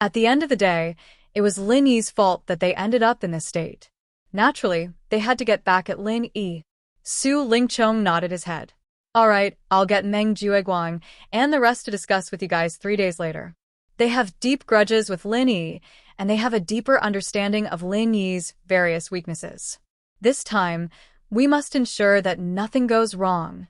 At the end of the day, it was Lin Yi's fault that they ended up in this state. Naturally, they had to get back at Lin Yi. Su Lingchong nodded his head. "All right, I'll get Meng Jueguang and the rest to discuss with you guys 3 days later. They have deep grudges with Lin Yi, and they have a deeper understanding of Lin Yi's various weaknesses. This time, we must ensure that nothing goes wrong."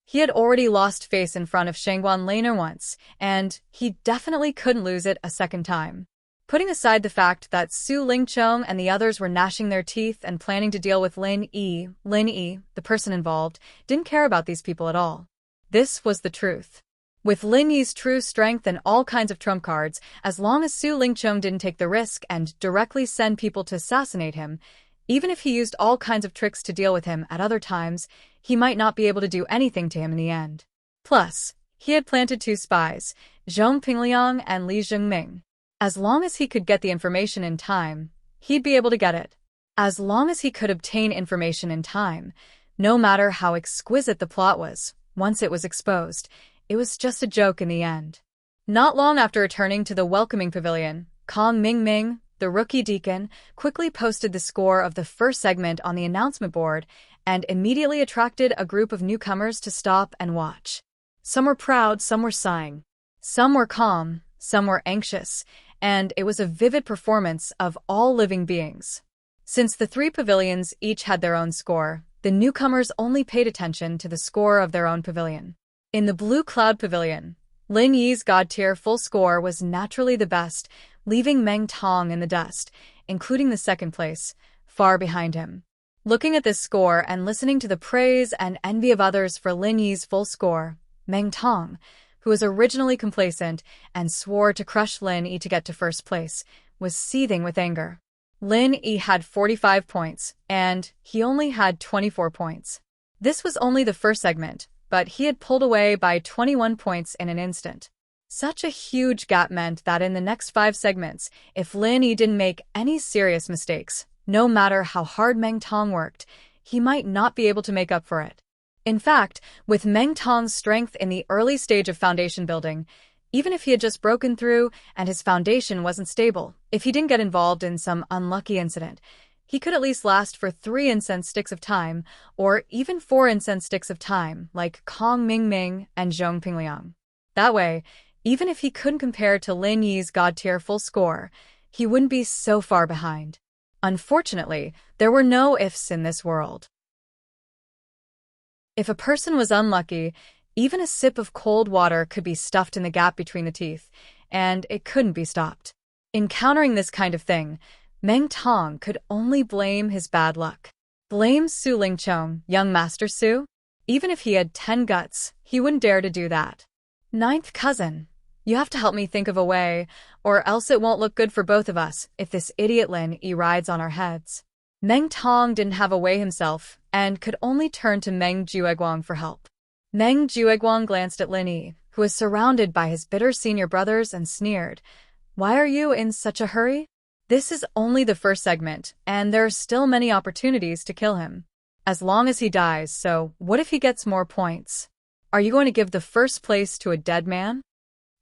He had already lost face in front of Shangguan Laner once, and he definitely couldn't lose it a second time. Putting aside the fact that Su Lingchong and the others were gnashing their teeth and planning to deal with Lin Yi, the person involved, didn't care about these people at all. This was the truth. With Lin Yi's true strength and all kinds of trump cards, as long as Su Lingchong didn't take the risk and directly send people to assassinate him, even if he used all kinds of tricks to deal with him at other times, he might not be able to do anything to him in the end. Plus, he had planted 2 spies, Zhong Pingliang and Li Zhengming. As long as he could get the information in time, he'd be able to get it. As long as he could obtain information in time, no matter how exquisite the plot was, once it was exposed, it was just a joke in the end. Not long after returning to the welcoming pavilion, Kong Mingming, the rookie deacon, quickly posted the score of the first segment on the announcement board and immediately attracted a group of newcomers to stop and watch. Some were proud, some were sighing. Some were calm, some were anxious, and it was a vivid performance of all living beings. Since the 3 pavilions each had their own score, the newcomers only paid attention to the score of their own pavilion. In the Blue Cloud Pavilion, Lin Yi's God-tier full score was naturally the best, leaving Meng Tong in the dust, including the second place, far behind him. Looking at this score and listening to the praise and envy of others for Lin Yi's full score, Meng Tong, who was originally complacent and swore to crush Lin Yi to get to first place, was seething with anger. Lin Yi had 45 points, and he only had 24 points. This was only the first segment, but he had pulled away by 21 points in an instant. Such a huge gap meant that in the next 5 segments, if Lin Yi didn't make any serious mistakes, no matter how hard Meng Tong worked, he might not be able to make up for it. In fact, with Meng Tong's strength in the early stage of foundation building, even if he had just broken through and his foundation wasn't stable, if he didn't get involved in some unlucky incident, he could at least last for 3 incense sticks of time, or even 4 incense sticks of time, like Kong Mingming and Zhong Pingliang. That way, even if he couldn't compare to Lin Yi's God-tier full score, he wouldn't be so far behind. Unfortunately, there were no ifs in this world. If a person was unlucky, even a sip of cold water could be stuffed in the gap between the teeth, and it couldn't be stopped. Encountering this kind of thing, Meng Tong could only blame his bad luck. Blame Su Lingchong, young Master Su? Even if he had 10 guts, he wouldn't dare to do that. 9th cousin, you have to help me think of a way, or else it won't look good for both of us if this idiot Lin Yi rides on our heads. Meng Tong didn't have a way himself, and could only turn to Meng Jueguang for help. Meng Jueguang glanced at Lin Yi, who was surrounded by his bitter senior brothers, and sneered, Why are you in such a hurry? This is only the first segment, and there are still many opportunities to kill him. As long as he dies, so what if he gets more points? Are you going to give the first place to a dead man?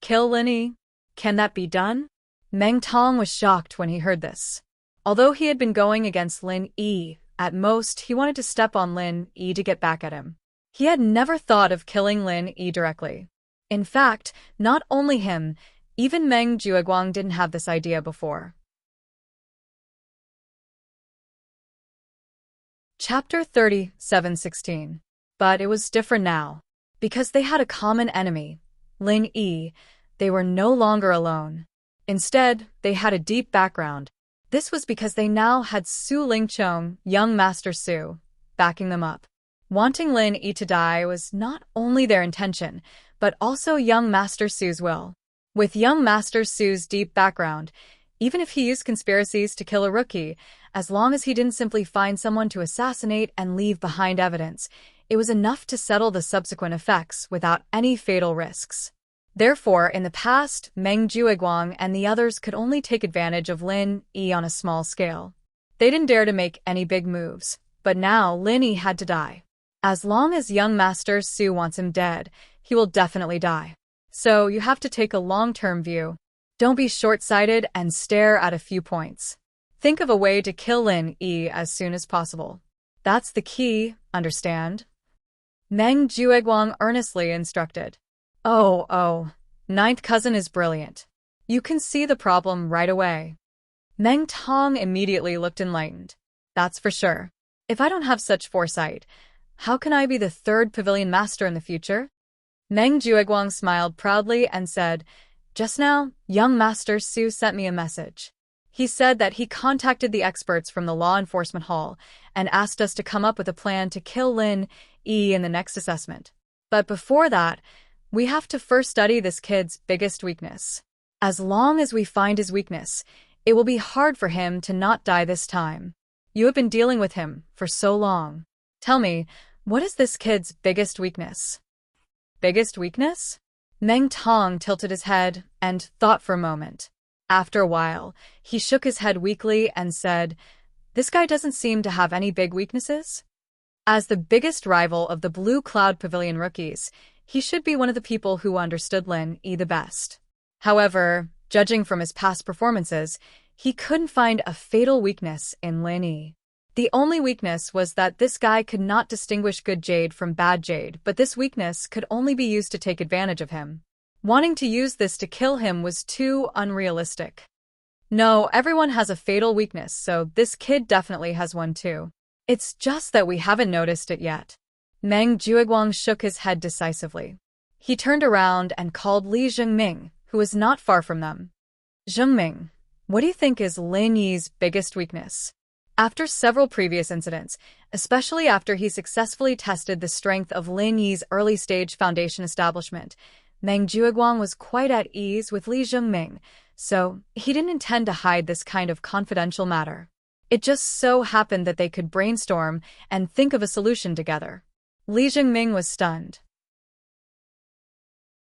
Kill Lin Yi? Can that be done? Meng Tong was shocked when he heard this. Although he had been going against Lin Yi, at most he wanted to step on Lin Yi to get back at him. He had never thought of killing Lin Yi directly. In fact, not only him, even Meng Jueguang didn't have this idea before. Chapter 37:16. But it was different now. Because they had a common enemy, Lin Yi, they were no longer alone. Instead, they had a deep background. This was because they now had Su Lingchong, young Master Su, backing them up. Wanting Lin Yi to die was not only their intention, but also young Master Su's will. With young Master Su's deep background, even if he used conspiracies to kill a rookie, as long as he didn't simply find someone to assassinate and leave behind evidence, it was enough to settle the subsequent effects without any fatal risks. Therefore, in the past, Meng Jueguang and the others could only take advantage of Lin Yi on a small scale. They didn't dare to make any big moves, but now Lin Yi had to die. As long as young Master Su wants him dead, he will definitely die. So you have to take a long-term view. Don't be short-sighted and stare at a few points. Think of a way to kill Lin Yi as soon as possible. That's the key, understand? Meng Jueguang earnestly instructed. Oh, ninth cousin is brilliant. You can see the problem right away. Meng Tong immediately looked enlightened. That's for sure. If I don't have such foresight, how can I be the third pavilion master in the future? Meng Jueguang smiled proudly and said, just now, young Master Su sent me a message. He said that he contacted the experts from the Law Enforcement Hall and asked us to come up with a plan to kill Lin Yi in the next assessment. But before that, we have to first study this kid's biggest weakness. As long as we find his weakness, it will be hard for him to not die this time. You have been dealing with him for so long. Tell me, what is this kid's biggest weakness? Biggest weakness? Meng Tong tilted his head and thought for a moment. After a while, he shook his head weakly and said, this guy doesn't seem to have any big weaknesses. As the biggest rival of the Blue Cloud Pavilion rookies, he should be one of the people who understood Lin Yi the best. However, judging from his past performances, he couldn't find a fatal weakness in Lin Yi. The only weakness was that this guy could not distinguish good jade from bad jade, but this weakness could only be used to take advantage of him. Wanting to use this to kill him was too unrealistic. No, everyone has a fatal weakness, so this kid definitely has one too. It's just that we haven't noticed it yet. Meng Jueguang shook his head decisively. He turned around and called Li Zhengming, who was not far from them. Zhengming, what do you think is Lin Yi's biggest weakness? After several previous incidents, especially after he successfully tested the strength of Lin Yi's early-stage foundation establishment, Meng Jueguang was quite at ease with Li Zhengming, so he didn't intend to hide this kind of confidential matter. It just so happened that they could brainstorm and think of a solution together. Li Zhengming was stunned.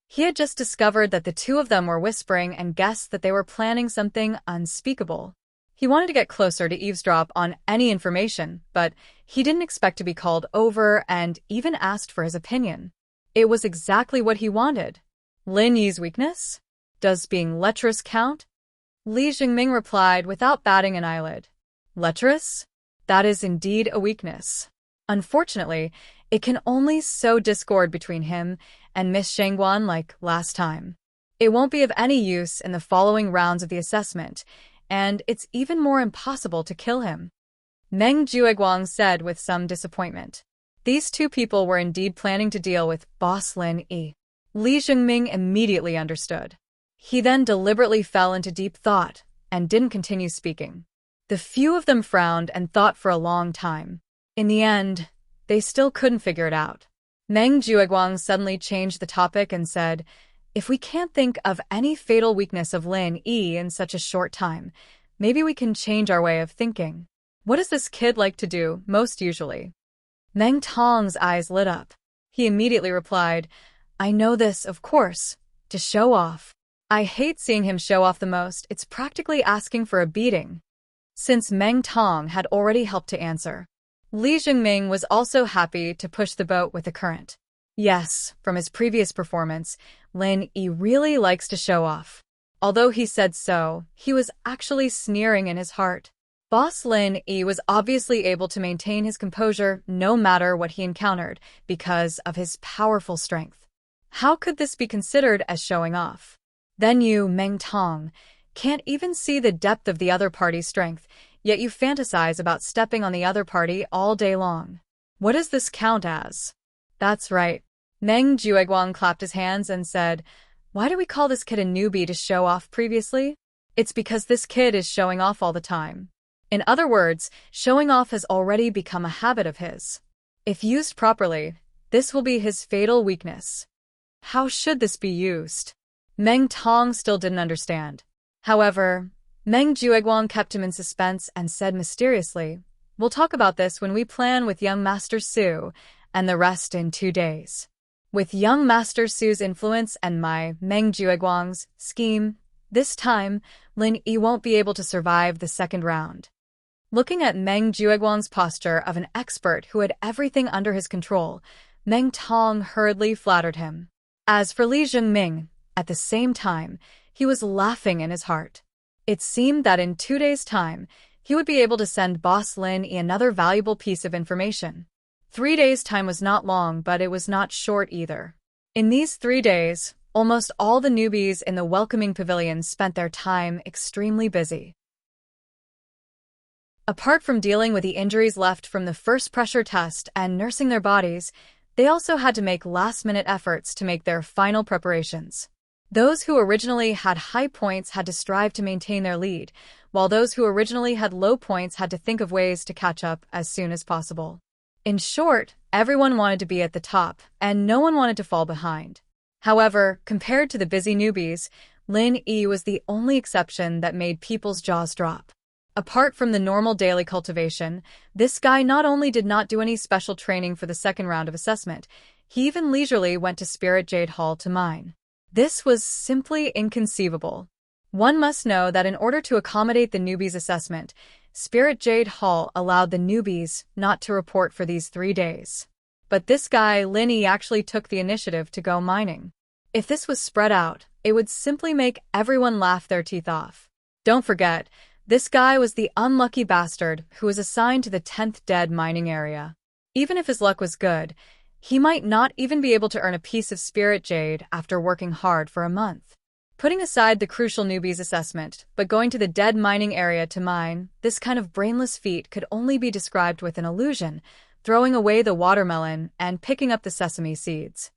He had just discovered that the two of them were whispering and guessed that they were planning something unspeakable. He wanted to get closer to eavesdrop on any information, but he didn't expect to be called over and even asked for his opinion. It was exactly what he wanted. Lin Yi's weakness? Does being lecherous count? Li Zhengming replied without batting an eyelid. Lecherous? That is indeed a weakness. Unfortunately, it can only sow discord between him and Miss Shangguan like last time. It won't be of any use in the following rounds of the assessment, and it's even more impossible to kill him. Meng Jueguang said with some disappointment. These two people were indeed planning to deal with Boss Lin Yi. Li Zhengming immediately understood. He then deliberately fell into deep thought and didn't continue speaking. The few of them frowned and thought for a long time. In the end, they still couldn't figure it out. Meng Jueguang suddenly changed the topic and said, if we can't think of any fatal weakness of Lin Yi in such a short time, maybe we can change our way of thinking. What does this kid like to do most usually? Meng Tong's eyes lit up. He immediately replied, I know this, of course, to show off. I hate seeing him show off the most. It's practically asking for a beating. Since Meng Tong had already helped to answer, Li Jingming was also happy to push the boat with the current. Yes, from his previous performance, Lin Yi really likes to show off. Although he said so, he was actually sneering in his heart. Boss Lin Yi was obviously able to maintain his composure no matter what he encountered because of his powerful strength. How could this be considered as showing off? Then you, Meng Tong, can't even see the depth of the other party's strength, yet you fantasize about stepping on the other party all day long. What does this count as? That's right. Meng Jueguang clapped his hands and said, "Why do we call this kid a newbie to show off previously? It's because this kid is showing off all the time." In other words, showing off has already become a habit of his. If used properly, this will be his fatal weakness. How should this be used? Meng Tong still didn't understand. However, Meng Jueguang kept him in suspense and said mysteriously, "We'll talk about this when we plan with young Master Su, and the rest in 2 days." With young Master Su's influence and my, Meng Jueguang's, scheme, this time, Lin Yi won't be able to survive the second round. Looking at Meng Jueguang's posture of an expert who had everything under his control, Meng Tong hurriedly flattered him. As for Li Jingming, at the same time, he was laughing in his heart. It seemed that in 2 days' time, he would be able to send Boss Lin Yi another valuable piece of information. 3 days' time was not long, but it was not short either. In these 3 days, almost all the newbies in the welcoming pavilion spent their time extremely busy. Apart from dealing with the injuries left from the first pressure test and nursing their bodies, they also had to make last-minute efforts to make their final preparations. Those who originally had high points had to strive to maintain their lead, while those who originally had low points had to think of ways to catch up as soon as possible. In short, everyone wanted to be at the top, and no one wanted to fall behind. However, compared to the busy newbies, Lin Yi was the only exception that made people's jaws drop. Apart from the normal daily cultivation, this guy not only did not do any special training for the second round of assessment, he even leisurely went to Spirit Jade Hall to mine. This was simply inconceivable. One must know that in order to accommodate the newbies' assessment, Spirit Jade Hall allowed the newbies not to report for these 3 days. But this guy, Lin Yi, actually took the initiative to go mining. If this was spread out, it would simply make everyone laugh their teeth off. Don't forget, this guy was the unlucky bastard who was assigned to the 10th dead mining area. Even if his luck was good, he might not even be able to earn a piece of spirit jade after working hard for a month. Putting aside the crucial newbies assessment, but going to the dead mining area to mine, this kind of brainless feat could only be described with an illusion, throwing away the watermelon and picking up the sesame seeds.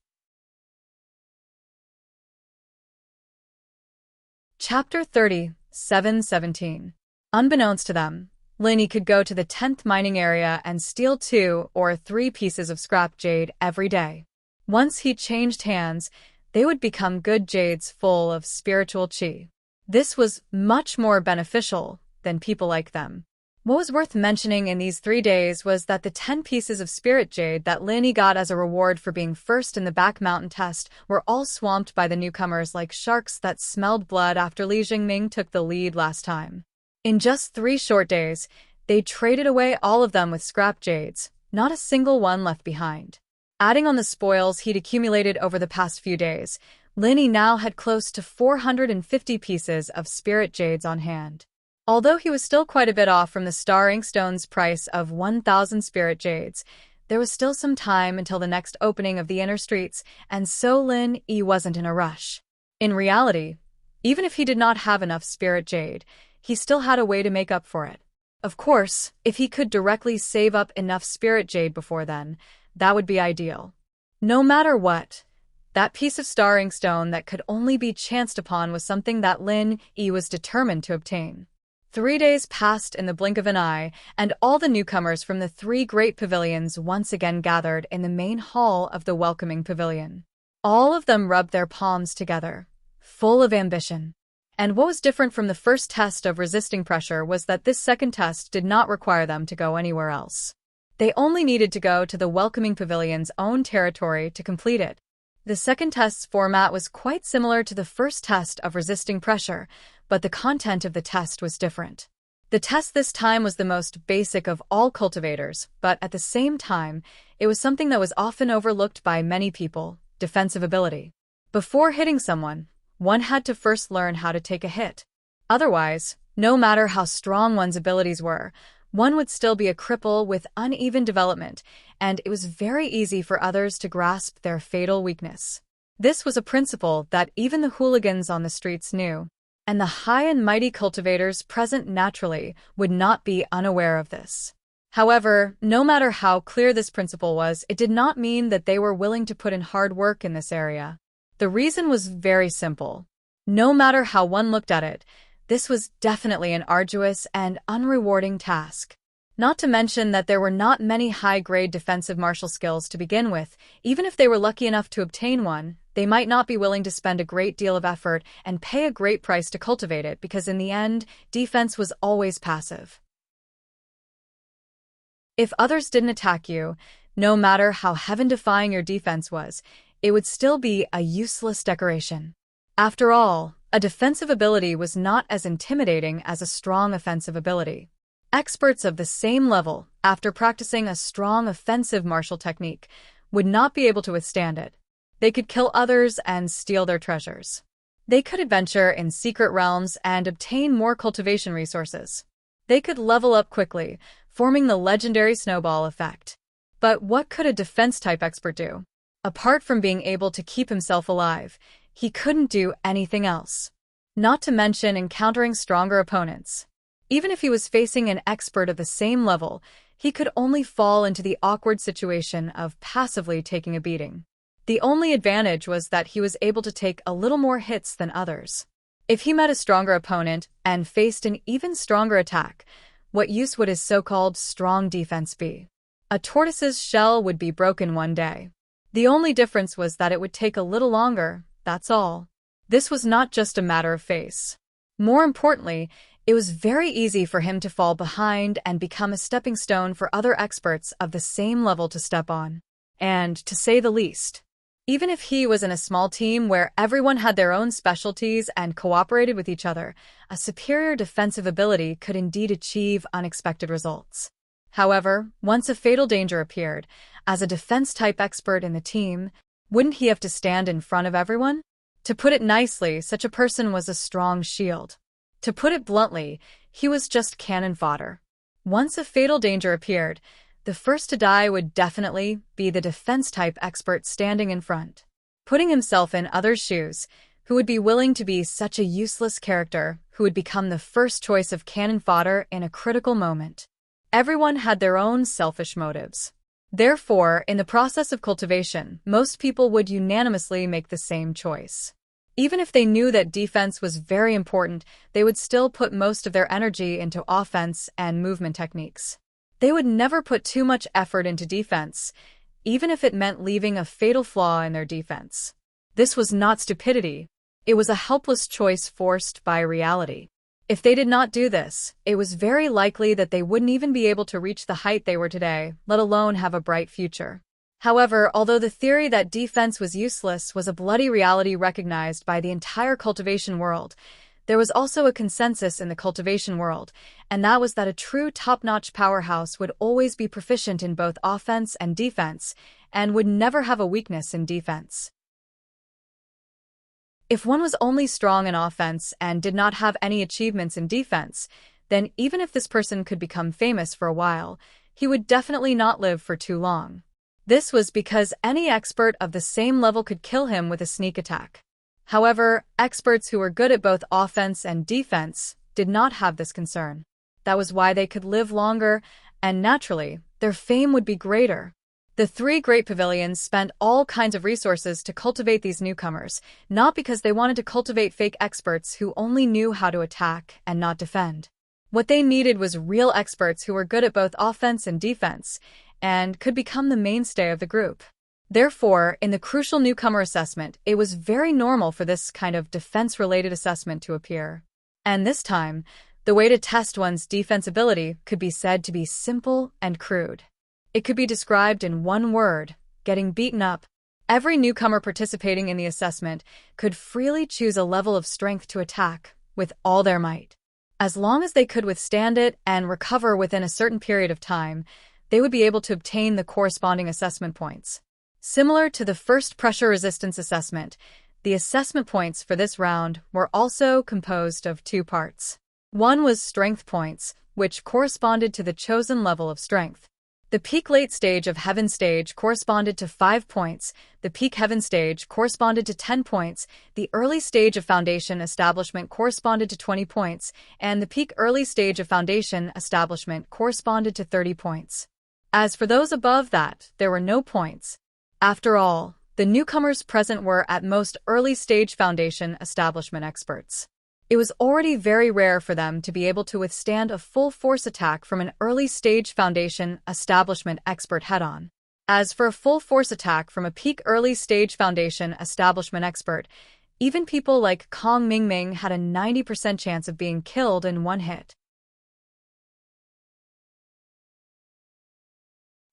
Chapter 30, 717. Unbeknownst to them, Lin Yi could go to the 10th mining area and steal 2 or 3 pieces of scrap jade every day. Once he changed hands, they would become good jades full of spiritual qi. This was much more beneficial than people like them. What was worth mentioning in these 3 days was that the 10 pieces of spirit jade that Lin Yi got as a reward for being first in the back mountain test were all swamped by the newcomers like sharks that smelled blood after Li Jingming took the lead last time. In just 3 short days, they traded away all of them with scrap jades, not a single one left behind. Adding on the spoils he'd accumulated over the past few days, Lin Yi now had close to 450 pieces of spirit jades on hand. Although he was still quite a bit off from the Star Inkstone's price of 1,000 spirit jades, there was still some time until the next opening of the inner streets, and so Lin Yi wasn't in a rush. In reality, even if he did not have enough spirit jade, he still had a way to make up for it. Of course, if he could directly save up enough spirit jade before then, that would be ideal. No matter what, that piece of Star Inkstone that could only be chanced upon was something that Lin Yi was determined to obtain. 3 days passed in the blink of an eye, and all the newcomers from the 3 great pavilions once again gathered in the main hall of the welcoming pavilion. All of them rubbed their palms together, full of ambition. And what was different from the first test of resisting pressure was that this second test did not require them to go anywhere else. They only needed to go to the welcoming pavilion's own territory to complete it. The second test's format was quite similar to the first test of resisting pressure, but the content of the test was different. The test this time was the most basic of all cultivators, but at the same time, it was something that was often overlooked by many people: defensive ability. Before hitting someone, one had to first learn how to take a hit. Otherwise, no matter how strong one's abilities were, one would still be a cripple with uneven development, and it was very easy for others to grasp their fatal weakness. This was a principle that even the hooligans on the streets knew, and the high and mighty cultivators present naturally would not be unaware of this. However, no matter how clear this principle was, it did not mean that they were willing to put in hard work in this area. The reason was very simple. No matter how one looked at it, this was definitely an arduous and unrewarding task. Not to mention that there were not many high-grade defensive martial skills to begin with. Even if they were lucky enough to obtain one, they might not be willing to spend a great deal of effort and pay a great price to cultivate it, because in the end, defense was always passive. If others didn't attack you, no matter how heaven-defying your defense was, it would still be a useless decoration. After all, a defensive ability was not as intimidating as a strong offensive ability. Experts of the same level, after practicing a strong offensive martial technique, would not be able to withstand it. They could kill others and steal their treasures. They could adventure in secret realms and obtain more cultivation resources. They could level up quickly, forming the legendary snowball effect. But what could a defense-type expert do? Apart from being able to keep himself alive, he couldn't do anything else. Not to mention encountering stronger opponents. Even if he was facing an expert of the same level, he could only fall into the awkward situation of passively taking a beating. The only advantage was that he was able to take a little more hits than others. If he met a stronger opponent and faced an even stronger attack, what use would his so-called strong defense be? A tortoise's shell would be broken one day. The only difference was that it would take a little longer, that's all. This was not just a matter of face. More importantly, it was very easy for him to fall behind and become a stepping stone for other experts of the same level to step on. And, to say the least, even if he was in a small team where everyone had their own specialties and cooperated with each other, a superior defensive ability could indeed achieve unexpected results. However, once a fatal danger appeared, as a defense-type expert in the team, wouldn't he have to stand in front of everyone? To put it nicely, such a person was a strong shield. To put it bluntly, he was just cannon fodder. Once a fatal danger appeared, the first to die would definitely be the defense-type expert standing in front. Putting himself in others' shoes, who would be willing to be such a useless character who would become the first choice of cannon fodder in a critical moment? Everyone had their own selfish motives. Therefore, in the process of cultivation, most people would unanimously make the same choice. Even if they knew that defense was very important, they would still put most of their energy into offense and movement techniques. They would never put too much effort into defense, even if it meant leaving a fatal flaw in their defense. This was not stupidity. It was a helpless choice forced by reality. If they did not do this, it was very likely that they wouldn't even be able to reach the height they were today, let alone have a bright future. However, although the theory that defense was useless was a bloody reality recognized by the entire cultivation world, there was also a consensus in the cultivation world, and that was that a true top-notch powerhouse would always be proficient in both offense and defense, and would never have a weakness in defense. If one was only strong in offense and did not have any achievements in defense, then even if this person could become famous for a while, he would definitely not live for too long. This was because any expert of the same level could kill him with a sneak attack. However, experts who were good at both offense and defense did not have this concern. That was why they could live longer, and naturally, their fame would be greater. The three great pavilions spent all kinds of resources to cultivate these newcomers, not because they wanted to cultivate fake experts who only knew how to attack and not defend. What they needed was real experts who were good at both offense and defense, and could become the mainstay of the group. Therefore, in the crucial newcomer assessment, it was very normal for this kind of defense-related assessment to appear. And this time, the way to test one's defense ability could be said to be simple and crude. It could be described in one word: getting beaten up. Every newcomer participating in the assessment could freely choose a level of strength to attack with all their might. As long as they could withstand it and recover within a certain period of time, they would be able to obtain the corresponding assessment points. Similar to the first pressure resistance assessment, the assessment points for this round were also composed of two parts. One was strength points, which corresponded to the chosen level of strength. The peak late stage of Heaven stage corresponded to 5 points, the peak Heaven stage corresponded to 10 points, the early stage of Foundation establishment corresponded to 20 points, and the peak early stage of Foundation establishment corresponded to 30 points. As for those above that, there were no points. After all, the newcomers present were at most early stage Foundation establishment experts. It was already very rare for them to be able to withstand a full force attack from an early stage Foundation establishment expert head-on. As for a full force attack from a peak early stage Foundation establishment expert, even people like Kong Mingming had a 90% chance of being killed in one hit.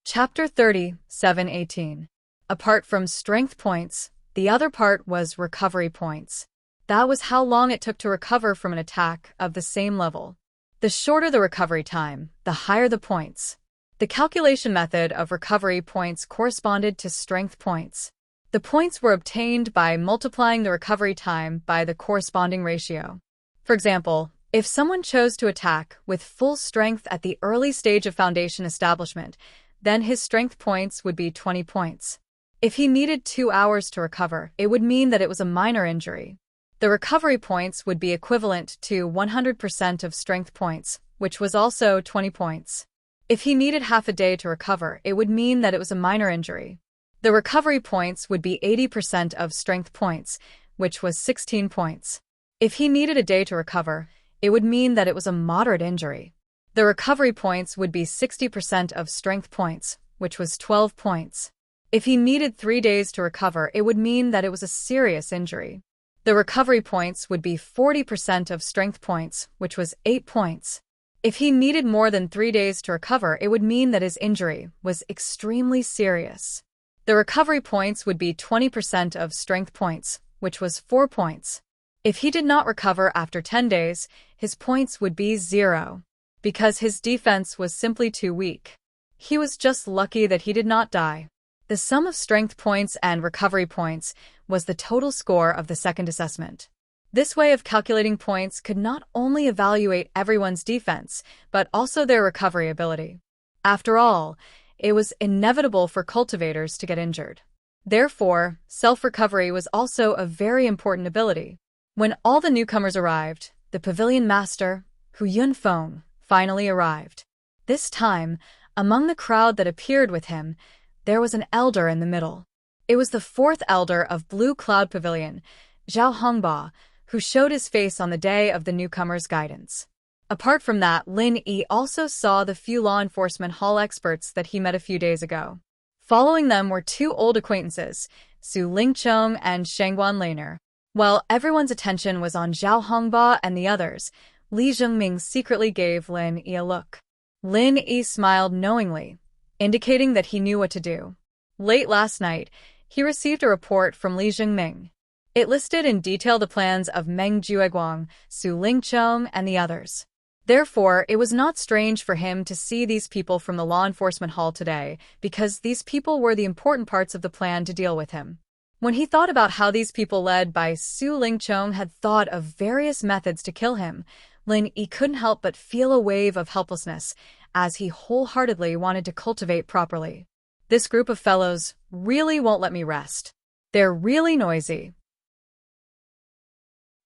Chapter 30, 718. Apart from strength points, the other part was recovery points. That was how long it took to recover from an attack of the same level. The shorter the recovery time, the higher the points. The calculation method of recovery points corresponded to strength points. The points were obtained by multiplying the recovery time by the corresponding ratio. For example, if someone chose to attack with full strength at the early stage of Foundation establishment, then his strength points would be 20 points. If he needed 2 hours to recover, it would mean that it was a minor injury. The recovery points would be equivalent to 100% of strength points, which was also 20 points. If he needed half a day to recover, it would mean that it was a minor injury. The recovery points would be 80% of strength points, which was 16 points. If he needed a day to recover, it would mean that it was a moderate injury. The recovery points would be 60% of strength points, which was 12 points. If he needed 3 days to recover, it would mean that it was a serious injury. The recovery points would be 40% of strength points, which was 8 points. If he needed more than 3 days to recover, it would mean that his injury was extremely serious. The recovery points would be 20% of strength points, which was 4 points. If he did not recover after 10 days, his points would be 0, because his defense was simply too weak. He was just lucky that he did not die. The sum of strength points and recovery points was the total score of the second assessment. This way of calculating points could not only evaluate everyone's defense, but also their recovery ability. After all, it was inevitable for cultivators to get injured. Therefore, self-recovery was also a very important ability. When all the newcomers arrived, the pavilion master, Hu Yunfeng, finally arrived. This time, among the crowd that appeared with him, there was an elder in the middle. It was the fourth elder of Blue Cloud Pavilion, Zhao Hongba, who showed his face on the day of the newcomers' guidance. Apart from that, Lin Yi also saw the few law enforcement hall experts that he met a few days ago. Following them were 2 old acquaintances, Su Lingchong and Shangguan Laner. While everyone's attention was on Zhao Hongba and the others, Li Zhengming secretly gave Lin Yi a look. Lin Yi smiled knowingly, indicating that he knew what to do. Late last night, he received a report from Li Zhengming. It listed in detail the plans of Meng Jueguang, Su Lingchong, and the others. Therefore, it was not strange for him to see these people from the law enforcement hall today, because these people were the important parts of the plan to deal with him. When he thought about how these people led by Su Lingchong had thought of various methods to kill him, Lin Yi couldn't help but feel a wave of helplessness, as he wholeheartedly wanted to cultivate properly. This group of fellows really won't let me rest. They're really noisy.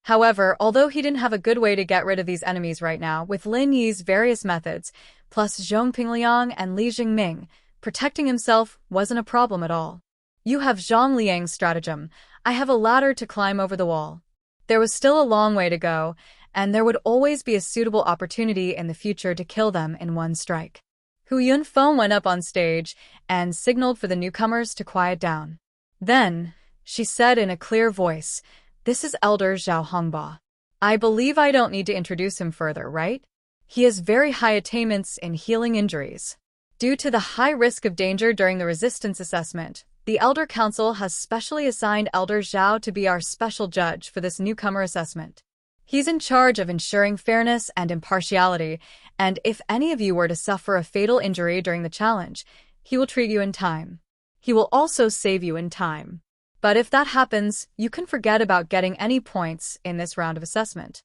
However, although he didn't have a good way to get rid of these enemies right now, with Lin Yi's various methods, plus Zhong Pingliang and Li Jingming, protecting himself wasn't a problem at all. You have Zhang Liang's stratagem. I have a ladder to climb over the wall. There was still a long way to go, and there would always be a suitable opportunity in the future to kill them in one strike. Hu Yunfeng went up on stage and signaled for the newcomers to quiet down. Then, she said in a clear voice, "This is Elder Zhao Hongba. I believe I don't need to introduce him further, right? He has very high attainments in healing injuries. Due to the high risk of danger during the resistance assessment, The Elder Council has specially assigned Elder Zhao to be our special judge for this newcomer assessment. He's in charge of ensuring fairness and impartiality, and if any of you were to suffer a fatal injury during the challenge, he will treat you in time. He will also save you in time. But if that happens, you can forget about getting any points in this round of assessment.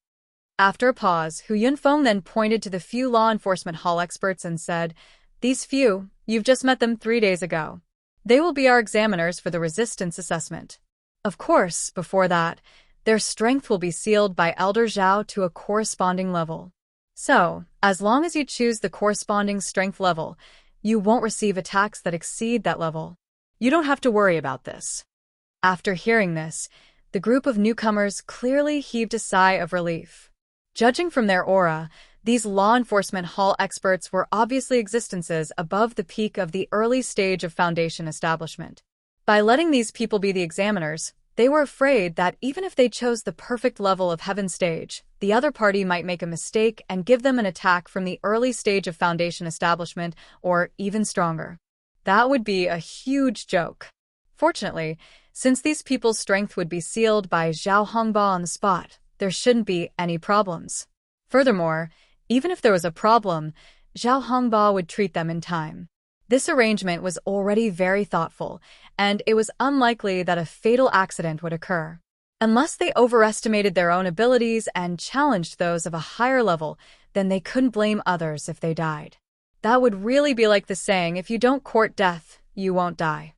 After a pause, Hu Yunfeng then pointed to the few law enforcement hall experts and said, "These few, you've just met them 3 days ago. They will be our examiners for the resistance assessment. Of course, before that, their strength will be sealed by Elder Zhao to a corresponding level. So, as long as you choose the corresponding strength level, you won't receive attacks that exceed that level. You don't have to worry about this." After hearing this, the group of newcomers clearly heaved a sigh of relief. Judging from their aura, these law enforcement hall experts were obviously existences above the peak of the early stage of Foundation establishment. By letting these people be the examiners, they were afraid that even if they chose the perfect level of Heaven stage, the other party might make a mistake and give them an attack from the early stage of Foundation establishment, or even stronger. That would be a huge joke. Fortunately, since these people's strength would be sealed by Zhao Hongba on the spot, there shouldn't be any problems. Furthermore, even if there was a problem, Zhao Hongba would treat them in time. This arrangement was already very thoughtful, and it was unlikely that a fatal accident would occur. Unless they overestimated their own abilities and challenged those of a higher level, then they couldn't blame others if they died. That would really be like the saying, "If you don't court death, you won't die."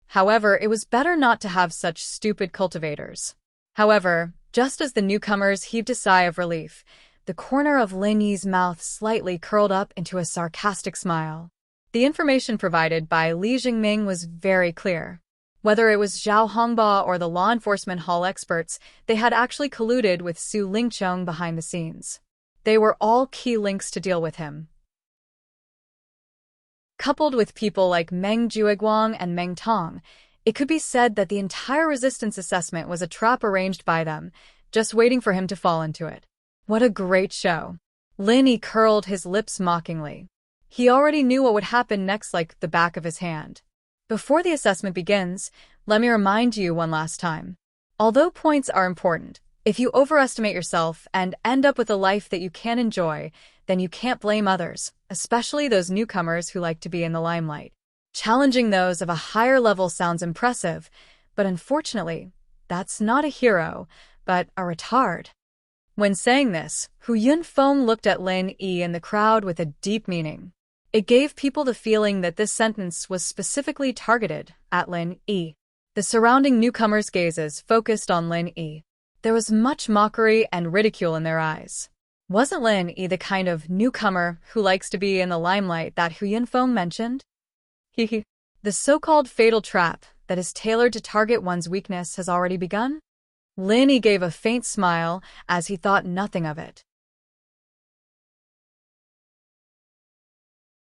However, it was better not to have such stupid cultivators. However, just as the newcomers heaved a sigh of relief, the corner of Lin Yi's mouth slightly curled up into a sarcastic smile. The information provided by Li Jingming was very clear. Whether it was Zhao Hongba or the law enforcement hall experts, they had actually colluded with Su Lingqiong behind the scenes. They were all key links to deal with him. Coupled with people like Meng Jueguang and Meng Tong, it could be said that the entire resistance assessment was a trap arranged by them, just waiting for him to fall into it. What a great show. Lin Yi curled his lips mockingly. He already knew what would happen next like the back of his hand. Before the assessment begins, let me remind you one last time. Although points are important, if you overestimate yourself and end up with a life that you can't enjoy, then you can't blame others, especially those newcomers who like to be in the limelight. Challenging those of a higher level sounds impressive, but unfortunately, that's not a hero, but a retard. When saying this, Hu Yunfeng looked at Lin Yi and the crowd with a deep meaning. It gave people the feeling that this sentence was specifically targeted at Lin Yi. The surrounding newcomers' gazes focused on Lin Yi. There was much mockery and ridicule in their eyes. Wasn't Lin Yi the kind of newcomer who likes to be in the limelight that Hu Yunfeng mentioned? Hehe. The so-called fatal trap that is tailored to target one's weakness has already begun? Lin Yi gave a faint smile as he thought nothing of it.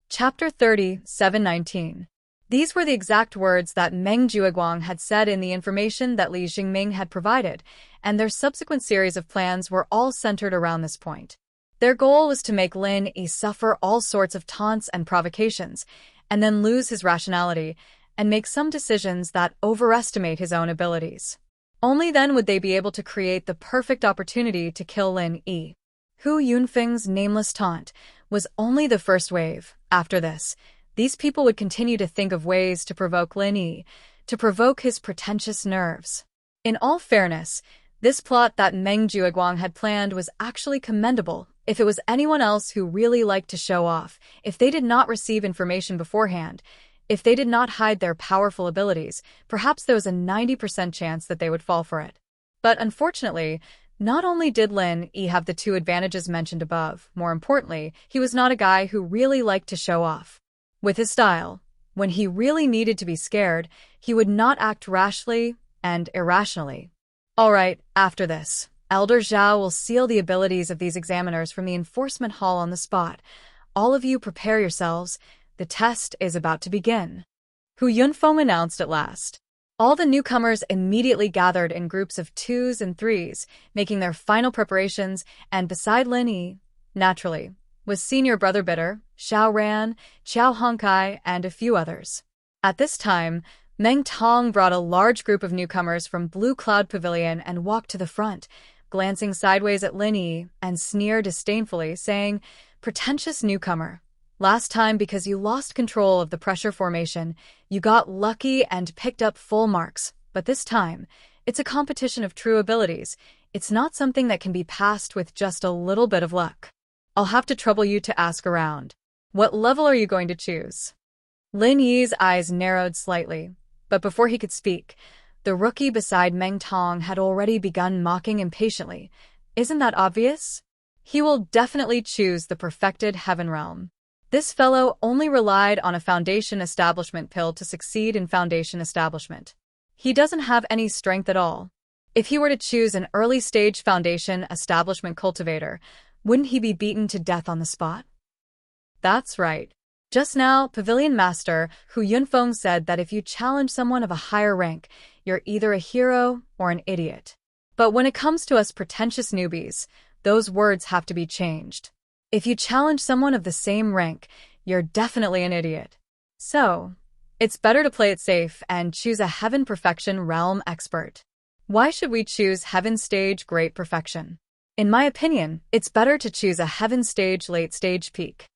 Chapter 30, 719. These were the exact words that Meng Jueguang had said in the information that Li Jingming had provided, and their subsequent series of plans were all centered around this point. Their goal was to make Lin Yi suffer all sorts of taunts and provocations, and then lose his rationality, and make some decisions that overestimate his own abilities. Only then would they be able to create the perfect opportunity to kill Lin Yi. Hu Yunfeng's nameless taunt was only the first wave. After this, these people would continue to think of ways to provoke Lin Yi, to provoke his pretentious nerves. In all fairness, this plot that Meng Jueguang had planned was actually commendable. If it was anyone else who really liked to show off, if they did not receive information beforehand, if they did not hide their powerful abilities, perhaps there was a 90% chance that they would fall for it. But unfortunately, not only did Lin Yi have the two advantages mentioned above, more importantly, he was not a guy who really liked to show off. With his style, when he really needed to be scared, he would not act rashly and irrationally. Alright, after this, Elder Zhao will seal the abilities of these examiners from the enforcement hall on the spot. All of you prepare yourselves, the test is about to begin. Hu Yunfeng announced at last. All the newcomers immediately gathered in groups of 2s and 3s, making their final preparations, and beside Lin Yi, naturally, was senior brother Bitter, Xiao Ran, Qiao Hongkai, and a few others. At this time, Meng Tong brought a large group of newcomers from Blue Cloud Pavilion and walked to the front, glancing sideways at Lin Yi and sneered disdainfully, saying, "Pretentious newcomer. Last time, because you lost control of the pressure formation, you got lucky and picked up full marks, but this time, it's a competition of true abilities. It's not something that can be passed with just a little bit of luck. I'll have to trouble you to ask around. What level are you going to choose?" Lin Yi's eyes narrowed slightly, but before he could speak, the rookie beside Meng Tong had already begun mocking impatiently. "Isn't that obvious? He will definitely choose the perfected heaven realm. This fellow only relied on a foundation establishment pill to succeed in foundation establishment. He doesn't have any strength at all. If he were to choose an early-stage foundation establishment cultivator, wouldn't he be beaten to death on the spot?" That's right. Just now, Pavilion Master Hu Yunfeng said that if you challenge someone of a higher rank, you're either a hero or an idiot. But when it comes to us pretentious newbies, those words have to be changed. If you challenge someone of the same rank, you're definitely an idiot. So, it's better to play it safe and choose a Heaven Perfection Realm expert. Why should we choose Heaven Stage Great Perfection? In my opinion, it's better to choose a Heaven Stage Late Stage Peak.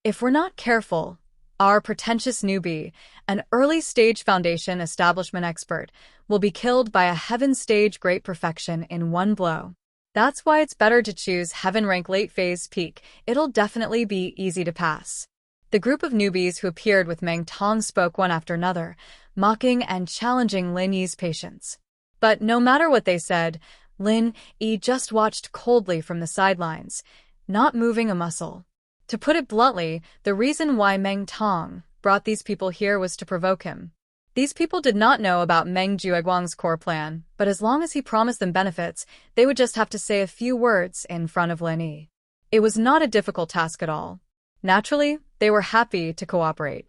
If we're not careful, our pretentious newbie, an early-stage foundation establishment expert, will be killed by a Heaven Stage Great Perfection in one blow. That's why it's better to choose Heaven Rank Late Phase Peak. It'll definitely be easy to pass. The group of newbies who appeared with Meng Tong spoke one after another, mocking and challenging Lin Yi's patience. But no matter what they said, Lin Yi just watched coldly from the sidelines, not moving a muscle. To put it bluntly, the reason why Meng Tong brought these people here was to provoke him. These people did not know about Meng Jueguang's core plan, but as long as he promised them benefits, they would just have to say a few words in front of Lin Yi. It was not a difficult task at all. Naturally, they were happy to cooperate.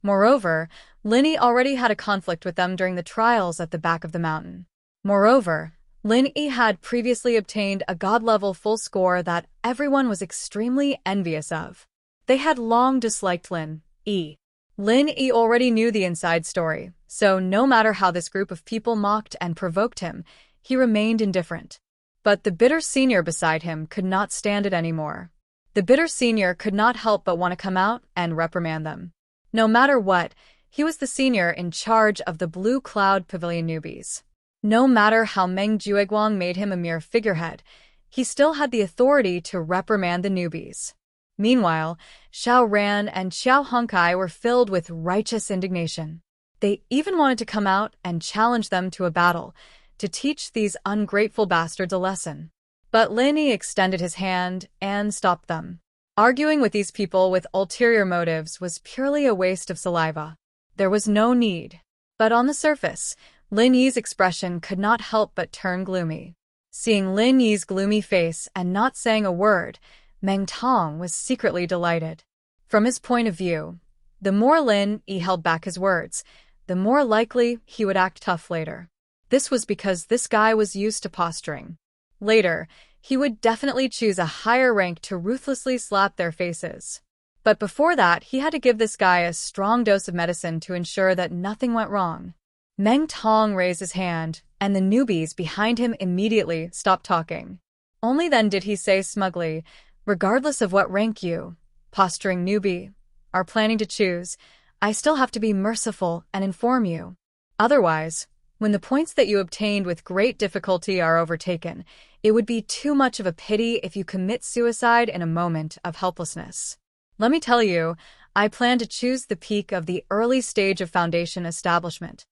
Moreover, Lin Yi already had a conflict with them during the trials at the back of the mountain. Moreover, Lin Yi had previously obtained a god-level full score that everyone was extremely envious of. They had long disliked Lin Yi. Lin Yi already knew the inside story, so no matter how this group of people mocked and provoked him, he remained indifferent. But the bitter senior beside him could not stand it anymore. The bitter senior could not help but want to come out and reprimand them. No matter what, he was the senior in charge of the Blue Cloud Pavilion newbies. No matter how Meng Jueguang made him a mere figurehead, he still had the authority to reprimand the newbies. Meanwhile, Xiao Ran and Xiao Honkai were filled with righteous indignation. They even wanted to come out and challenge them to a battle, to teach these ungrateful bastards a lesson. But Lin Yi extended his hand and stopped them. Arguing with these people with ulterior motives was purely a waste of saliva. There was no need. But on the surface, Lin Yi's expression could not help but turn gloomy. Seeing Lin Yi's gloomy face and not saying a word, Meng Tong was secretly delighted. From his point of view, the more Lin Yi held back his words, the more likely he would act tough later. This was because this guy was used to posturing. Later, he would definitely choose a higher rank to ruthlessly slap their faces. But before that, he had to give this guy a strong dose of medicine to ensure that nothing went wrong. Meng Tong raised his hand, and the newbies behind him immediately stopped talking. Only then did he say smugly, "Regardless of what rank you, posturing newbie, are planning to choose, I still have to be merciful and inform you. Otherwise, when the points that you obtained with great difficulty are overtaken, it would be too much of a pity if you commit suicide in a moment of helplessness. Let me tell you, I plan to choose the peak of the early stage of foundation establishment."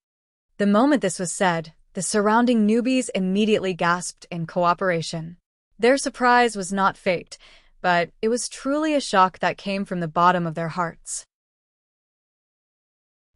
The moment this was said, the surrounding newbies immediately gasped in cooperation. Their surprise was not faked, but it was truly a shock that came from the bottom of their hearts.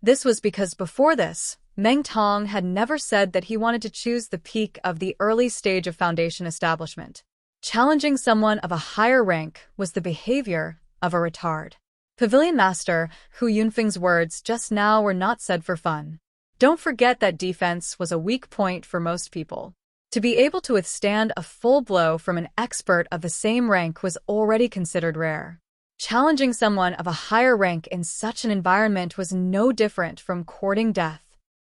This was because before this, Meng Tong had never said that he wanted to choose the peak of the early stage of foundation establishment. Challenging someone of a higher rank was the behavior of a retard. Pavilion Master Hu Yunfeng's words just now were not said for fun. Don't forget that defense was a weak point for most people. To be able to withstand a full blow from an expert of the same rank was already considered rare. Challenging someone of a higher rank in such an environment was no different from courting death.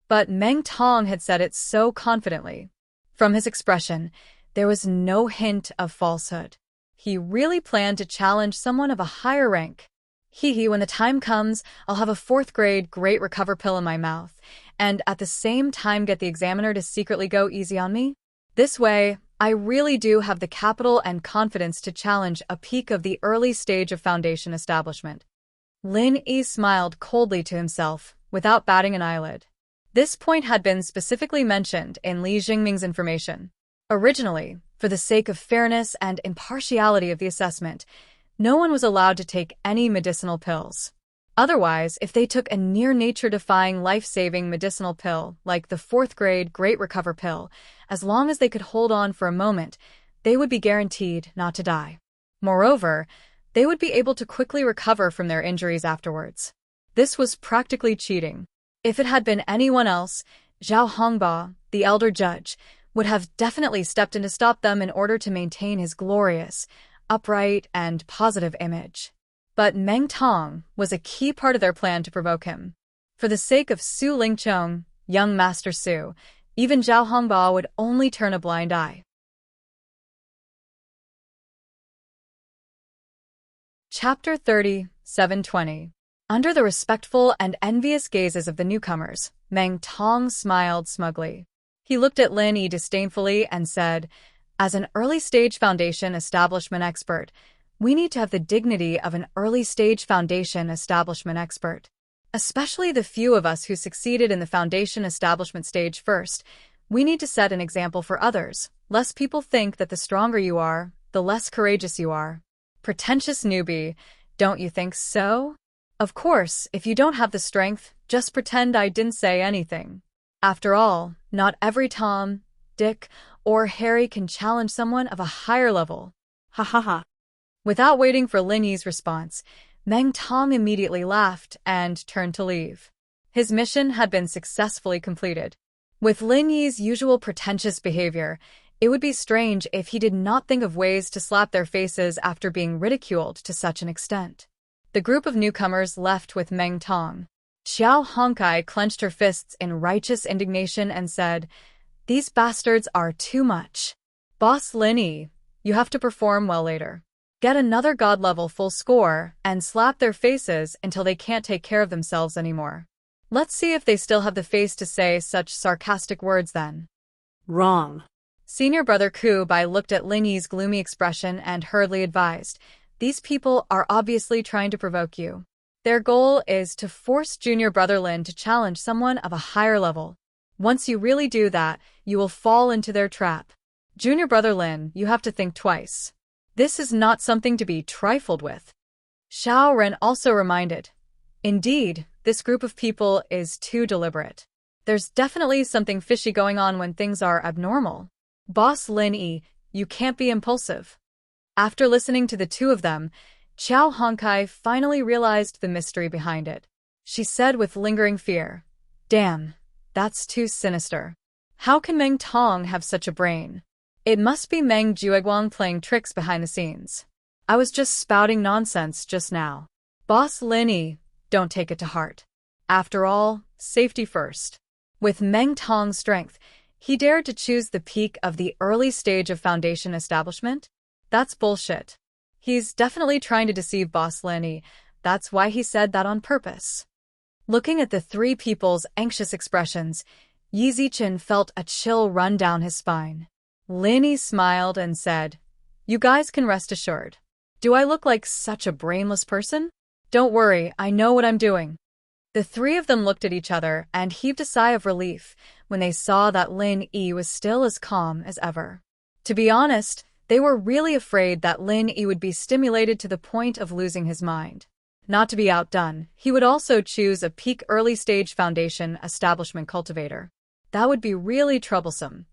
But Meng Tong had said it so confidently. From his expression, there was no hint of falsehood. He really planned to challenge someone of a higher rank. When the time comes, I'll have a 4th grade Great Recover pill in my mouth, and at the same time get the examiner to secretly go easy on me. This way, I really do have the capital and confidence to challenge a peak of the early stage of foundation establishment. Lin Yi smiled coldly to himself, without batting an eyelid. This point had been specifically mentioned in Li Jingming's information. Originally, for the sake of fairness and impartiality of the assessment, no one was allowed to take any medicinal pills. Otherwise, if they took a near-nature-defying, life-saving medicinal pill, like the 4th grade Great Recover pill, as long as they could hold on for a moment, they would be guaranteed not to die. Moreover, they would be able to quickly recover from their injuries afterwards. This was practically cheating. If it had been anyone else, Zhao Hongba, the elder judge, would have definitely stepped in to stop them in order to maintain his glorious, upright, and positive image. But Meng Tong was a key part of their plan to provoke him. For the sake of Su Lingchong, young Master Su, even Zhao Hongba would only turn a blind eye. Chapter 30, 720. Under the respectful and envious gazes of the newcomers, Meng Tong smiled smugly. He looked at Lin Yi disdainfully and said, "As an early-stage foundation establishment expert, we need to have the dignity of an early-stage foundation establishment expert. Especially the few of us who succeeded in the foundation establishment stage first, we need to set an example for others, lest people think that the stronger you are, the less courageous you are. Pretentious newbie, don't you think so? Of course, if you don't have the strength, just pretend I didn't say anything. After all, not every Tom, Dick, or Harry can challenge someone of a higher level." Ha ha ha. Without waiting for Lin Yi's response, Meng Tong immediately laughed and turned to leave. His mission had been successfully completed. With Lin Yi's usual pretentious behavior, it would be strange if he did not think of ways to slap their faces after being ridiculed to such an extent. The group of newcomers left with Meng Tong. Xiao Hongkai clenched her fists in righteous indignation and said, "These bastards are too much. Boss Lin Yi, you have to perform well later. Get another god-level full score and slap their faces until they can't take care of themselves anymore. Let's see if they still have the face to say such sarcastic words then." Wrong. Senior Brother Ku Bai looked at Lin Yi's gloomy expression and hurriedly advised, "These people are obviously trying to provoke you. Their goal is to force Junior Brother Lin to challenge someone of a higher level. Once you really do that, you will fall into their trap. Junior Brother Lin, you have to think twice. This is not something to be trifled with." Xiao Ren also reminded, "Indeed, this group of people is too deliberate. There's definitely something fishy going on when things are abnormal. Boss Lin Yi, you can't be impulsive." After listening to the two of them, Xiao Hongkai finally realized the mystery behind it. She said with lingering fear, "Damn, that's too sinister. How can Meng Tong have such a brain? It must be Meng Jueguang playing tricks behind the scenes. I was just spouting nonsense just now. Boss Lin Yi, don't take it to heart. After all, safety first." With Meng Tong's strength, he dared to choose the peak of the early stage of foundation establishment? That's bullshit. He's definitely trying to deceive Boss Lin Yi. That's why he said that on purpose. Looking at the three people's anxious expressions, Yi Zichen felt a chill run down his spine. Lin Yi smiled and said, "You guys can rest assured. Do I look like such a brainless person? Don't worry, I know what I'm doing." The three of them looked at each other and heaved a sigh of relief when they saw that Lin Yi was still as calm as ever. To be honest, they were really afraid that Lin Yi would be stimulated to the point of losing his mind. Not to be outdone, he would also choose a peak early-stage foundation establishment cultivator. That would be really troublesome.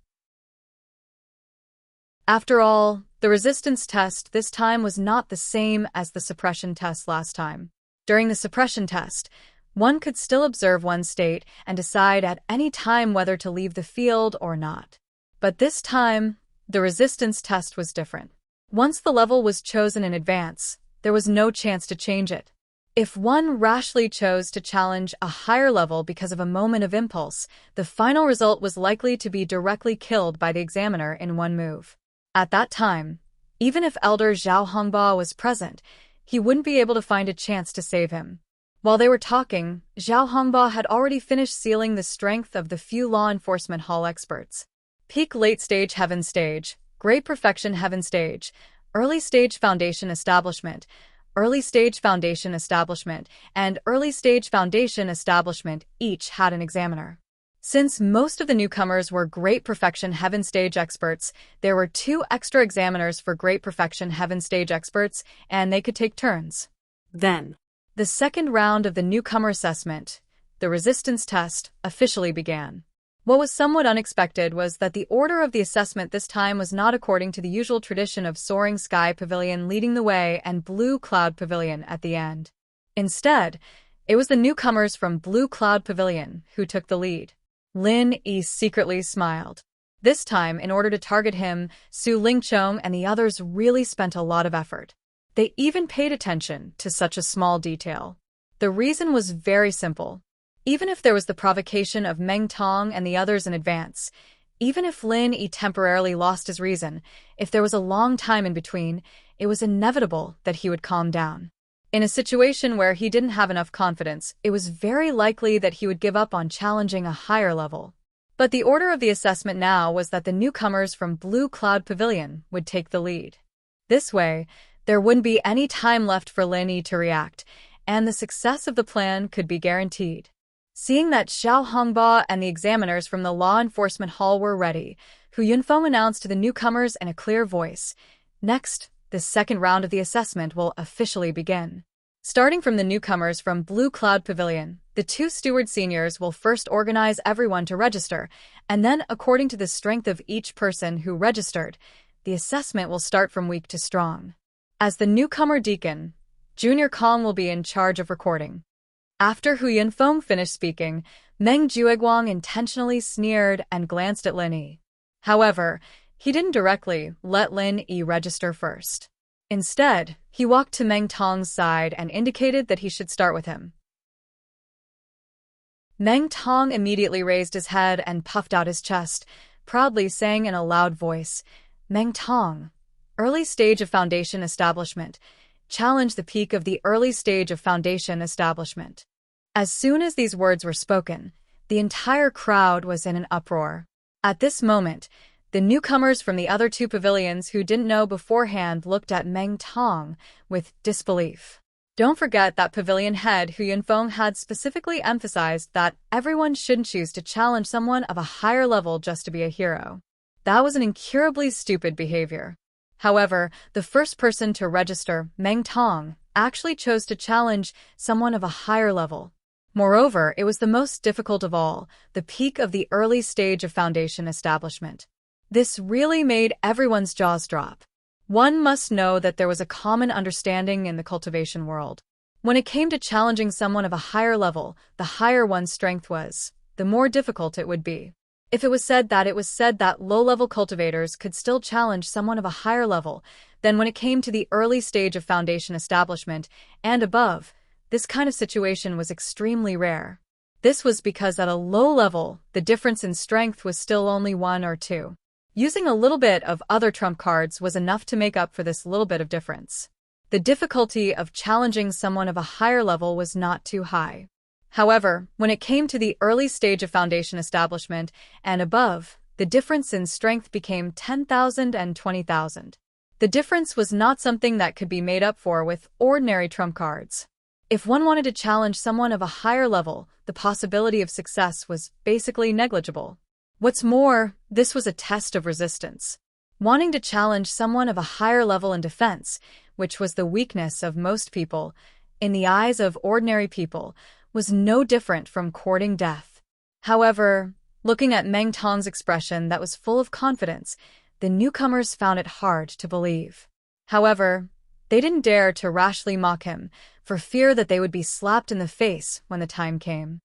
After all, the resistance test this time was not the same as the suppression test last time. During the suppression test, one could still observe one's state and decide at any time whether to leave the field or not. But this time, the resistance test was different. Once the level was chosen in advance, There was no chance to change it. If one rashly chose to challenge a higher level because of a moment of impulse, the final result was likely to be directly killed by the examiner in one move. At that time, even if Elder Zhao Hongba was present, he wouldn't be able to find a chance to save him. While they were talking, Zhao Hongba had already finished sealing the strength of the few law enforcement hall experts. Peak late stage heaven stage, great perfection heaven stage, early stage foundation establishment, early stage foundation establishment, and early stage foundation establishment each had an examiner. Since most of the newcomers were Great Perfection Heaven Stage experts, there were 2 extra examiners for Great Perfection Heaven Stage experts, and they could take turns. Then, The second round of the newcomer assessment, the resistance test, officially began. What was somewhat unexpected was that the order of the assessment this time was not according to the usual tradition of Soaring Sky Pavilion leading the way and Blue Cloud Pavilion at the end. Instead, it was the newcomers from Blue Cloud Pavilion who took the lead. Lin Yi secretly smiled. This time, in order to target him, Su Lingchong and the others really spent a lot of effort. They even paid attention to such a small detail. The reason was very simple. Even if there was the provocation of Meng Tong and the others in advance, even if Lin Yi temporarily lost his reason, if there was a long time in between, it was inevitable that he would calm down. In a situation where he didn't have enough confidence, it was very likely that he would give up on challenging a higher level. But the order of the assessment now was that the newcomers from Blue Cloud Pavilion would take the lead. This way, there wouldn't be any time left for Lin Yi to react, and the success of the plan could be guaranteed. Seeing that Zhao Hongba and the examiners from the law enforcement hall were ready, Hu Yunfeng announced to the newcomers in a clear voice, "Next, the second round of the assessment will officially begin." Starting from the newcomers from Blue Cloud Pavilion, the 2 steward seniors will first organize everyone to register, and then, according to the strength of each person who registered, the assessment will start from weak to strong. As the newcomer deacon, Junior Kong will be in charge of recording. After Hu Yunfeng finished speaking, Meng Jueguang intentionally sneered and glanced at Lin Yi. However, he didn't directly let Lin Yi register first. Instead, he walked to Meng Tong's side and indicated that he should start with him. Meng Tong immediately raised his head and puffed out his chest, proudly saying in a loud voice, "Meng Tong, early stage of foundation establishment. Challenge the peak of the early stage of foundation establishment." As soon as these words were spoken, the entire crowd was in an uproar. At this moment, the newcomers from the other 2 pavilions who didn't know beforehand looked at Meng Tong with disbelief. Don't forget that pavilion head Hu Yunfeng had specifically emphasized that everyone shouldn't choose to challenge someone of a higher level just to be a hero. That was an incurably stupid behavior. However, the first person to register, Meng Tong, actually chose to challenge someone of a higher level. Moreover, it was the most difficult of all, the peak of the early stage of foundation establishment. This really made everyone's jaws drop. One must know that there was a common understanding in the cultivation world. When it came to challenging someone of a higher level, the higher one's strength was, the more difficult it would be. If it was said that low-level cultivators could still challenge someone of a higher level, then when it came to the early stage of foundation establishment and above, this kind of situation was extremely rare. This was because at a low level, the difference in strength was still only 1 or 2. Using a little bit of other trump cards was enough to make up for this little bit of difference. The difficulty of challenging someone of a higher level was not too high. However, when it came to the early stage of foundation establishment and above, the difference in strength became 10,000 and 20,000. The difference was not something that could be made up for with ordinary trump cards. If one wanted to challenge someone of a higher level, the possibility of success was basically negligible. What's more, this was a test of resistance. Wanting to challenge someone of a higher level in defense, which was the weakness of most people, in the eyes of ordinary people, was no different from courting death. However, looking at Meng Tong's expression that was full of confidence, the newcomers found it hard to believe. However, they didn't dare to rashly mock him, for fear that they would be slapped in the face when the time came.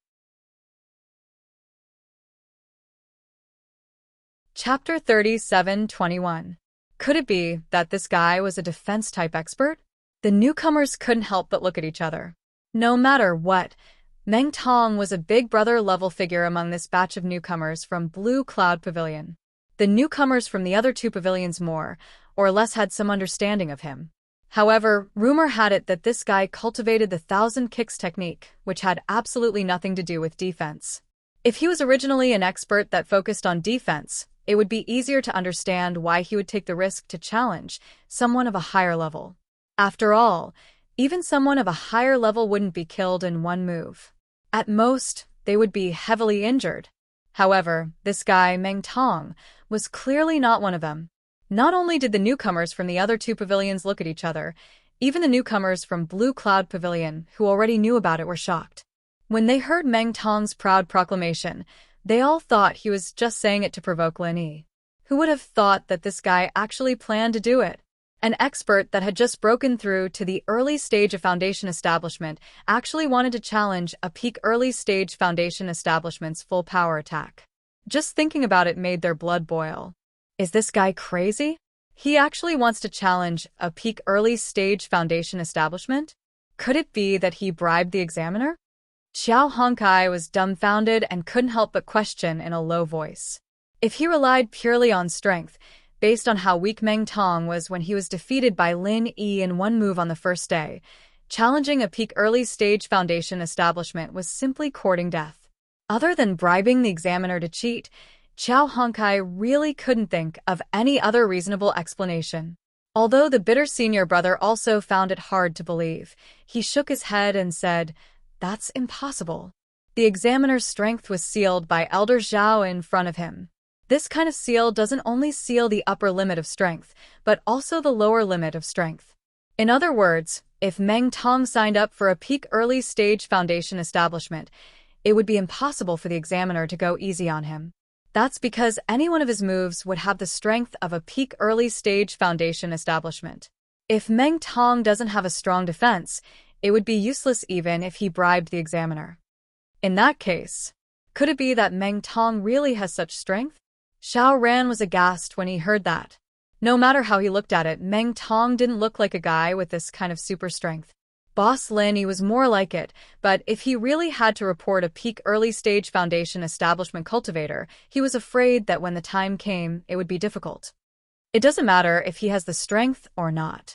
Chapter 37:21. Could it be that this guy was a defense-type expert? The newcomers couldn't help but look at each other. No matter what, Meng Tong was a big brother-level figure among this batch of newcomers from Blue Cloud Pavilion. The newcomers from the other two pavilions more or less had some understanding of him. However, rumor had it that this guy cultivated the 1,000 kicks technique, which had absolutely nothing to do with defense. If he was originally an expert that focused on defense, it would be easier to understand why he would take the risk to challenge someone of a higher level. After all, even someone of a higher level wouldn't be killed in one move. At most, they would be heavily injured. However, this guy, Meng Tong, was clearly not one of them. Not only did the newcomers from the other two pavilions look at each other, even the newcomers from Blue Cloud Pavilion, who already knew about it, were shocked. When they heard Meng Tong's proud proclamation, they all thought he was just saying it to provoke Lin Yi. Who would have thought that this guy actually planned to do it? An expert that had just broken through to the early stage of Foundation Establishment actually wanted to challenge a peak early stage Foundation Establishment's full power attack. Just thinking about it made their blood boil. Is this guy crazy? He actually wants to challenge a peak early stage Foundation Establishment? Could it be that he bribed the examiner? Xiao Hongkai was dumbfounded and couldn't help but question in a low voice. If he relied purely on strength, based on how weak Meng Tong was when he was defeated by Lin Yi in one move on the first day, challenging a peak early stage Foundation Establishment was simply courting death. Other than bribing the examiner to cheat, Xiao Hongkai really couldn't think of any other reasonable explanation. Although the bitter senior brother also found it hard to believe, he shook his head and said, "That's impossible." The examiner's strength was sealed by Elder Zhao in front of him. This kind of seal doesn't only seal the upper limit of strength, but also the lower limit of strength. In other words, if Meng Tong signed up for a peak early stage Foundation Establishment, it would be impossible for the examiner to go easy on him. That's because any one of his moves would have the strength of a peak early stage Foundation Establishment. If Meng Tong doesn't have a strong defense, it would be useless even if he bribed the examiner. In that case, could it be that Meng Tong really has such strength? Xiao Ran was aghast when he heard that. No matter how he looked at it, Meng Tong didn't look like a guy with this kind of super strength. Boss Lin Yi was more like it, but if he really had to report a peak early stage Foundation Establishment cultivator, he was afraid that when the time came, it would be difficult. It doesn't matter if he has the strength or not.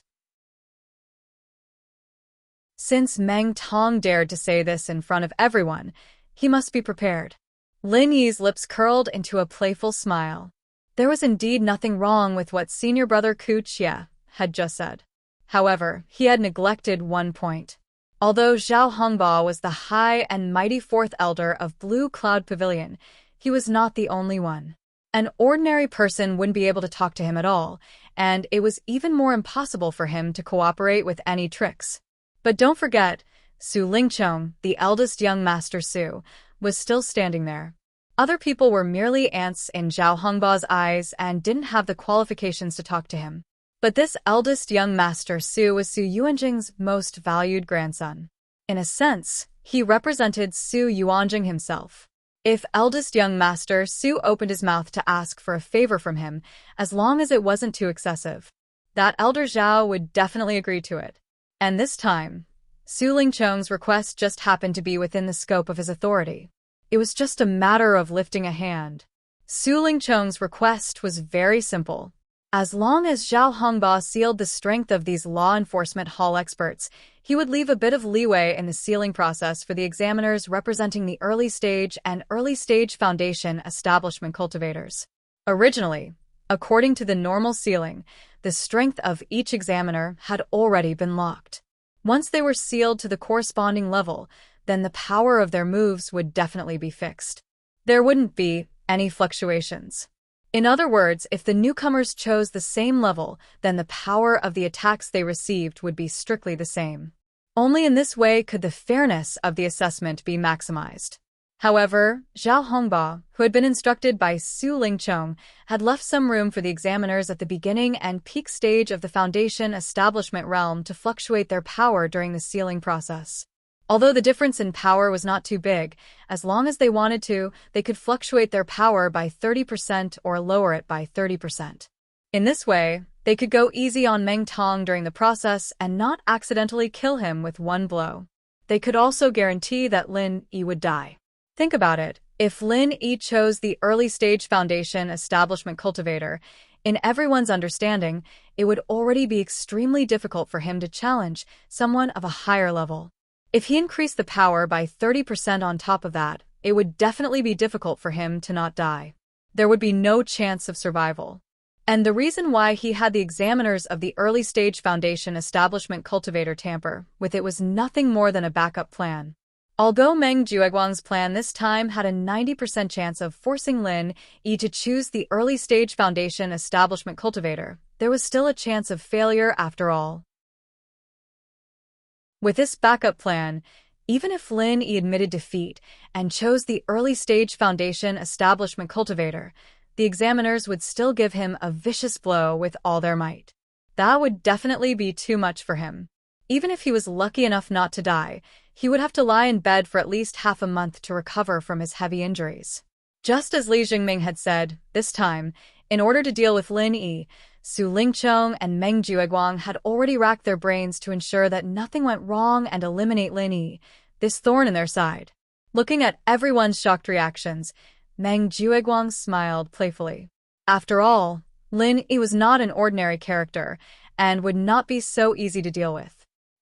Since Meng Tong dared to say this in front of everyone, he must be prepared. Lin Yi's lips curled into a playful smile. There was indeed nothing wrong with what senior brother Ku Chia had just said. However, he had neglected one point. Although Zhao Hongba was the high and mighty fourth elder of Blue Cloud Pavilion, he was not the only one. An ordinary person wouldn't be able to talk to him at all, and it was even more impossible for him to cooperate with any tricks. But don't forget, Su Lingchong, the eldest young Master Su, was still standing there. Other people were merely ants in Zhao Hongba's eyes and didn't have the qualifications to talk to him. But this eldest young Master Su was Su Yuanjing's most valued grandson. In a sense, he represented Su Yuanjing himself. If eldest young Master Su opened his mouth to ask for a favor from him, as long as it wasn't too excessive, that Elder Zhao would definitely agree to it. And this time, Su Lingchong's request just happened to be within the scope of his authority. It was just a matter of lifting a hand. Su Lingchong's request was very simple. As long as Zhao Hongba sealed the strength of these law enforcement hall experts, he would leave a bit of leeway in the sealing process for the examiners representing the early stage and early stage Foundation Establishment cultivators. Originally, according to the normal sealing, the strength of each examiner had already been locked. Once they were sealed to the corresponding level, then the power of their moves would definitely be fixed. There wouldn't be any fluctuations. In other words, if the newcomers chose the same level, then the power of the attacks they received would be strictly the same. Only in this way could the fairness of the assessment be maximized. However, Zhao Hongba, who had been instructed by Su Lingchong, had left some room for the examiners at the beginning and peak stage of the Foundation Establishment realm to fluctuate their power during the sealing process. Although the difference in power was not too big, as long as they wanted to, they could fluctuate their power by 30% or lower it by 30%. In this way, They could go easy on Meng Tong during the process and not accidentally kill him with one blow. They could also guarantee that Lin Yi would die. Think about it. If Lin Yi chose the early-stage foundation establishment cultivator, in everyone's understanding, it would already be extremely difficult for him to challenge someone of a higher level. If he increased the power by 30% on top of that, it would definitely be difficult for him to not die. There would be no chance of survival. And the reason why he had the examiners of the early-stage foundation establishment cultivator tamper with it was nothing more than a backup plan. Although Meng Jueguang's plan this time had a 90% chance of forcing Lin Yi to choose the early-stage foundation establishment cultivator, there was still a chance of failure after all. With this backup plan, even if Lin Yi admitted defeat and chose the early-stage foundation establishment cultivator, the examiners would still give him a vicious blow with all their might. That would definitely be too much for him. Even if he was lucky enough not to die, he would have to lie in bed for at least half a month to recover from his heavy injuries. Just as Li Jingming had said, this time, in order to deal with Lin Yi, Su Lingchong and Meng Jueguang had already racked their brains to ensure that nothing went wrong and eliminate Lin Yi, this thorn in their side. Looking at everyone's shocked reactions, Meng Jueguang smiled playfully. After all, Lin Yi was not an ordinary character and would not be so easy to deal with.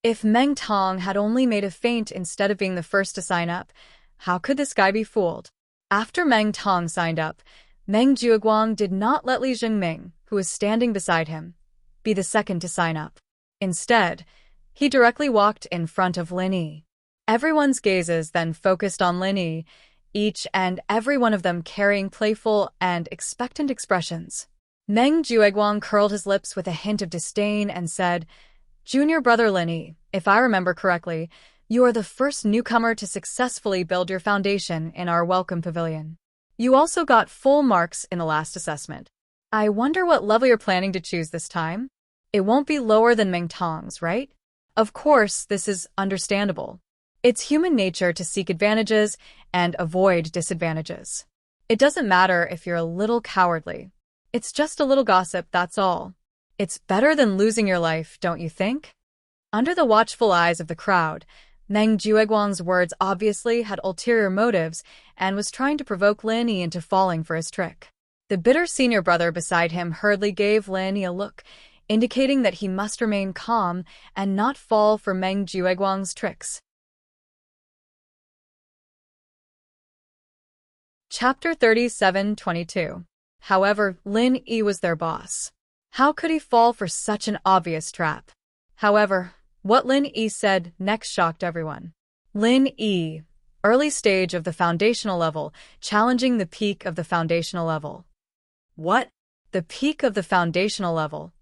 If Meng Tong had only made a feint instead of being the first to sign up, how could this guy be fooled? After Meng Tong signed up, Meng Jueguang did not let Li Jingming, who was standing beside him, be the second to sign up. Instead, he directly walked in front of Lin Yi. Everyone's gazes then focused on Lin Yi, each and every one of them carrying playful and expectant expressions. Meng Jueguang curled his lips with a hint of disdain and said, "Junior brother Lin Yi, if I remember correctly, you are the first newcomer to successfully build your foundation in our welcome pavilion. You also got full marks in the last assessment. I wonder what level you're planning to choose this time? It won't be lower than Meng Tong's, right? Of course, this is understandable. It's human nature to seek advantages and avoid disadvantages. It doesn't matter if you're a little cowardly. It's just a little gossip, that's all. It's better than losing your life, don't you think?" Under the watchful eyes of the crowd, Meng Jueguang's words obviously had ulterior motives and was trying to provoke Lin Yi into falling for his trick. The bitter senior brother beside him hurriedly gave Lin Yi a look, indicating that he must remain calm and not fall for Meng Jueguang's tricks. Chapter 37-22. However, Lin Yi was their boss. How could he fall for such an obvious trap? However, what Lin Yi said next shocked everyone. Lin Yi, early stage of the foundational level, challenging the peak of the foundational level. What? The peak of the foundational level?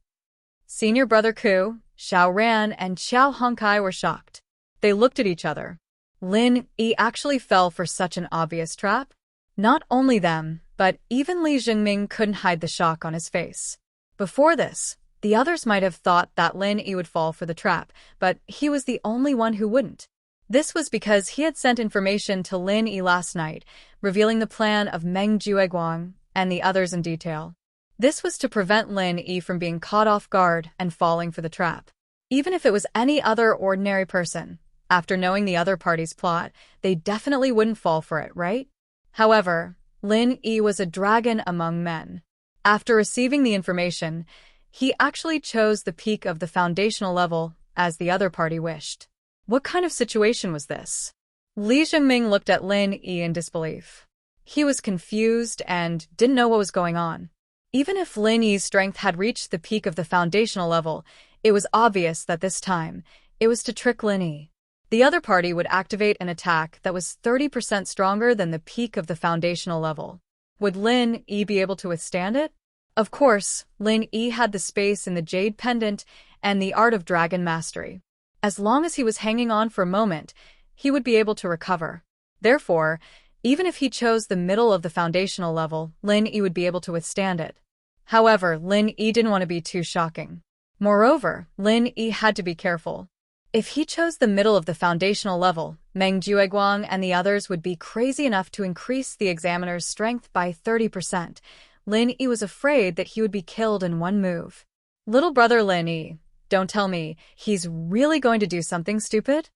Senior brother Ku, Xiao Ran, and Xiao Hongkai were shocked. They looked at each other. Lin Yi actually fell for such an obvious trap? Not only them, but even Li Jingming couldn't hide the shock on his face. Before this, the others might have thought that Lin Yi would fall for the trap, but he was the only one who wouldn't. This was because he had sent information to Lin Yi last night, revealing the plan of Meng Jueguang and the others in detail. This was to prevent Lin Yi from being caught off guard and falling for the trap. Even if it was any other ordinary person, after knowing the other party's plot, they definitely wouldn't fall for it, right? However, Lin Yi was a dragon among men. After receiving the information, he actually chose the peak of the foundational level as the other party wished. What kind of situation was this? Li Jingming looked at Lin Yi in disbelief. He was confused and didn't know what was going on. Even if Lin Yi's strength had reached the peak of the foundational level, it was obvious that this time, it was to trick Lin Yi. The other party would activate an attack that was 30% stronger than the peak of the foundational level. Would Lin Yi be able to withstand it? Of course, Lin Yi had the space in the Jade Pendant and the art of dragon mastery. As long as he was hanging on for a moment, he would be able to recover. Therefore, even if he chose the middle of the foundational level, Lin Yi would be able to withstand it. However, Lin Yi didn't want to be too shocking. Moreover, Lin Yi had to be careful. If he chose the middle of the foundational level, Meng Jueguang and the others would be crazy enough to increase the examiner's strength by 30%. Lin Yi was afraid that he would be killed in one move. Little brother Lin Yi, don't tell me he's really going to do something stupid?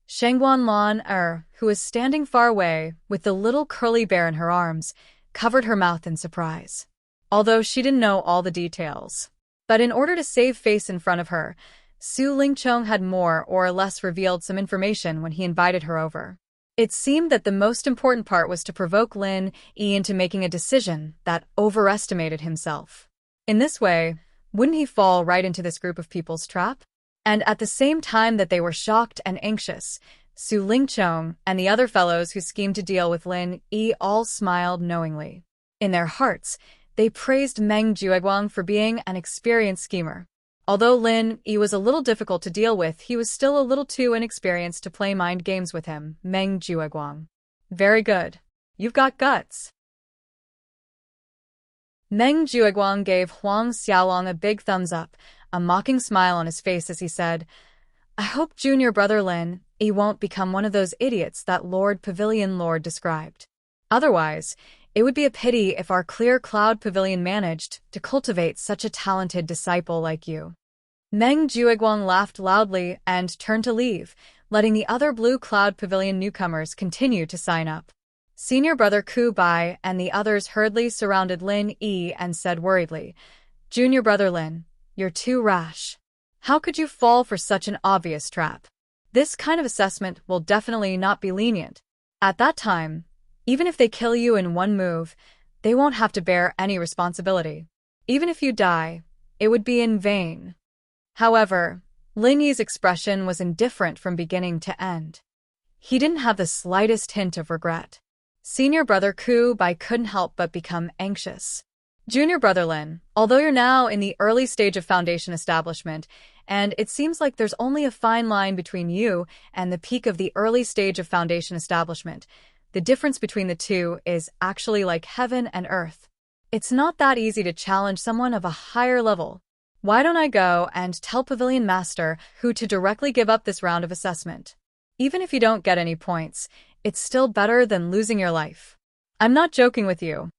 Shangguan Lan who was standing far away with the little curly bear in her arms, covered her mouth in surprise. Although she didn't know all the details. But in order to save face in front of her, Su Lingchong had more or less revealed some information when he invited her over. It seemed that the most important part was to provoke Lin Yi into making a decision that overestimated himself. In this way, wouldn't he fall right into this group of people's trap? And at the same time that they were shocked and anxious, Su Lingchong and the other fellows who schemed to deal with Lin Yi all smiled knowingly. In their hearts, they praised Meng Jueguang for being an experienced schemer. Although Lin Yi was a little difficult to deal with, he was still a little too inexperienced to play mind games with him, Meng Jueguang. Very good. You've got guts. Meng Jueguang gave Huang Xiaolong a big thumbs up, a mocking smile on his face as he said, I hope junior brother Lin Yi won't become one of those idiots that Lord Pavilion Lord described. Otherwise, it would be a pity if our clear cloud pavilion managed to cultivate such a talented disciple like you. Meng Jueguang laughed loudly and turned to leave, letting the other blue cloud pavilion newcomers continue to sign up. Senior brother Ku Bai and the others hurriedly surrounded Lin Yi and said worriedly, Junior brother Lin, you're too rash. How could you fall for such an obvious trap? This kind of assessment will definitely not be lenient. At that time, even if they kill you in one move, they won't have to bear any responsibility. Even if you die, it would be in vain. However, Lin Yi's expression was indifferent from beginning to end. He didn't have the slightest hint of regret. Senior brother Ku Bai couldn't help but become anxious. Junior brother Lin, although you're now in the early stage of foundation establishment, and it seems like there's only a fine line between you and the peak of the early stage of foundation establishment, the difference between the two is actually like heaven and earth. It's not that easy to challenge someone of a higher level. Why don't I go and tell Pavilion Master who to directly give up this round of assessment? Even if you don't get any points, it's still better than losing your life. I'm not joking with you.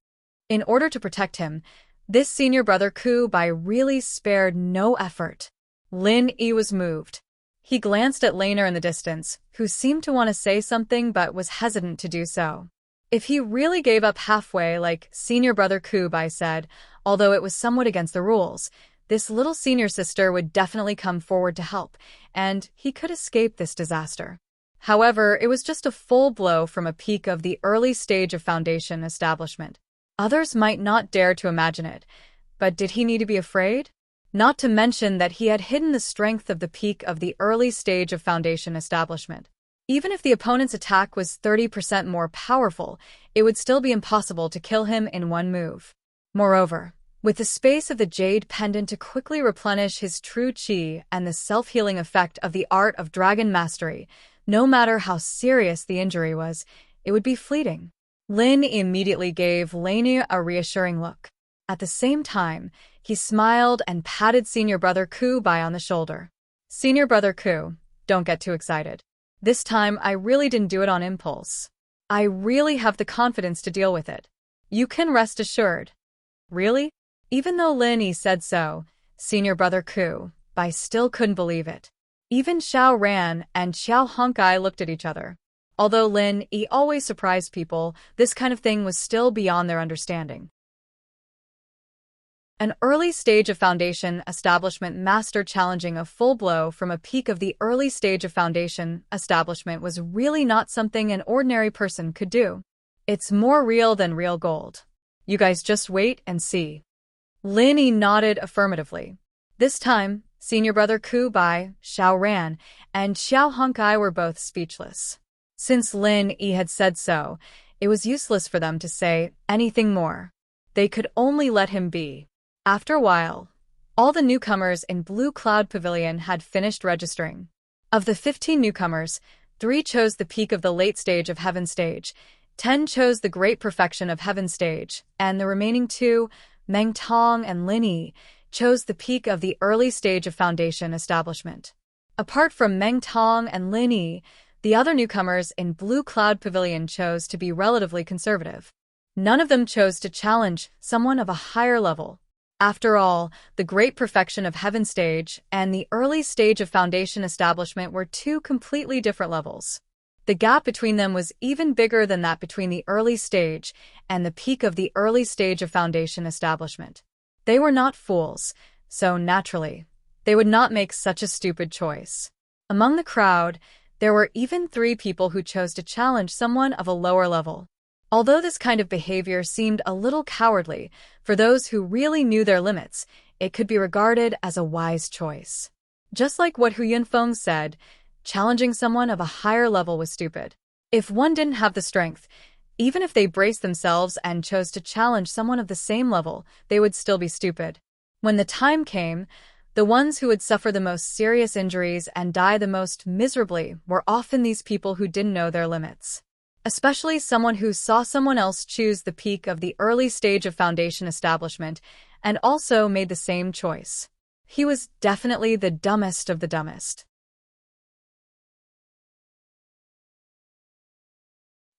In order to protect him, this senior brother Ku Bai really spared no effort. Lin Yi was moved. He glanced at Laner in the distance, who seemed to want to say something but was hesitant to do so. If he really gave up halfway like senior brother Ku Bai said, although it was somewhat against the rules, this little senior sister would definitely come forward to help, and he could escape this disaster. However, it was just a full blow from a peak of the early stage of foundation establishment. Others might not dare to imagine it, but did he need to be afraid? Not to mention that he had hidden the strength of the peak of the early stage of foundation establishment. Even if the opponent's attack was 30% more powerful, it would still be impossible to kill him in one move. Moreover, with the space of the jade pendant to quickly replenish his true chi and the self-healing effect of the art of dragon mastery, no matter how serious the injury was, it would be fleeting. Lin immediately gave Lainey a reassuring look. At the same time, he smiled and patted senior brother Ku Bai on the shoulder. Senior brother Ku, don't get too excited. This time I really didn't do it on impulse. I really have the confidence to deal with it. You can rest assured. Really? Even though Lin Yi said so, senior brother Ku Bai still couldn't believe it. Even Xiao Ran and Xiao Honkai looked at each other. Although Lin Yi always surprised people, this kind of thing was still beyond their understanding. An early stage of foundation establishment master challenging a full blow from a peak of the early stage of foundation establishment was really not something an ordinary person could do. It's more real than real gold. You guys just wait and see. Lin Yi nodded affirmatively. This time, senior brother Ku Bai, Xiao Ran, and Xiao Honkai were both speechless. Since Lin Yi had said so, it was useless for them to say anything more. They could only let him be. After a while, all the newcomers in Blue Cloud Pavilion had finished registering. Of the 15 newcomers, 3 chose the peak of the late stage of Heaven Stage, 10 chose the great perfection of Heaven Stage, and the remaining 2, Meng Tong and Lin Yi, chose the peak of the early stage of foundation establishment. Apart from Meng Tong and Lin Yi, the other newcomers in Blue Cloud Pavilion chose to be relatively conservative. None of them chose to challenge someone of a higher level. After all, the Great Perfection of Heaven stage and the early stage of Foundation establishment were two completely different levels. The gap between them was even bigger than that between the early stage and the peak of the early stage of Foundation establishment. They were not fools, so naturally, they would not make such a stupid choice. Among the crowd, there were even 3 people who chose to challenge someone of a lower level. Although this kind of behavior seemed a little cowardly, for those who really knew their limits, it could be regarded as a wise choice. Just like what Hu Yunfeng said, challenging someone of a higher level was stupid. If one didn't have the strength, even if they braced themselves and chose to challenge someone of the same level, they would still be stupid. When the time came, the ones who would suffer the most serious injuries and die the most miserably were often these people who didn't know their limits. Especially someone who saw someone else choose the peak of the early stage of Foundation establishment and also made the same choice. He was definitely the dumbest of the dumbest.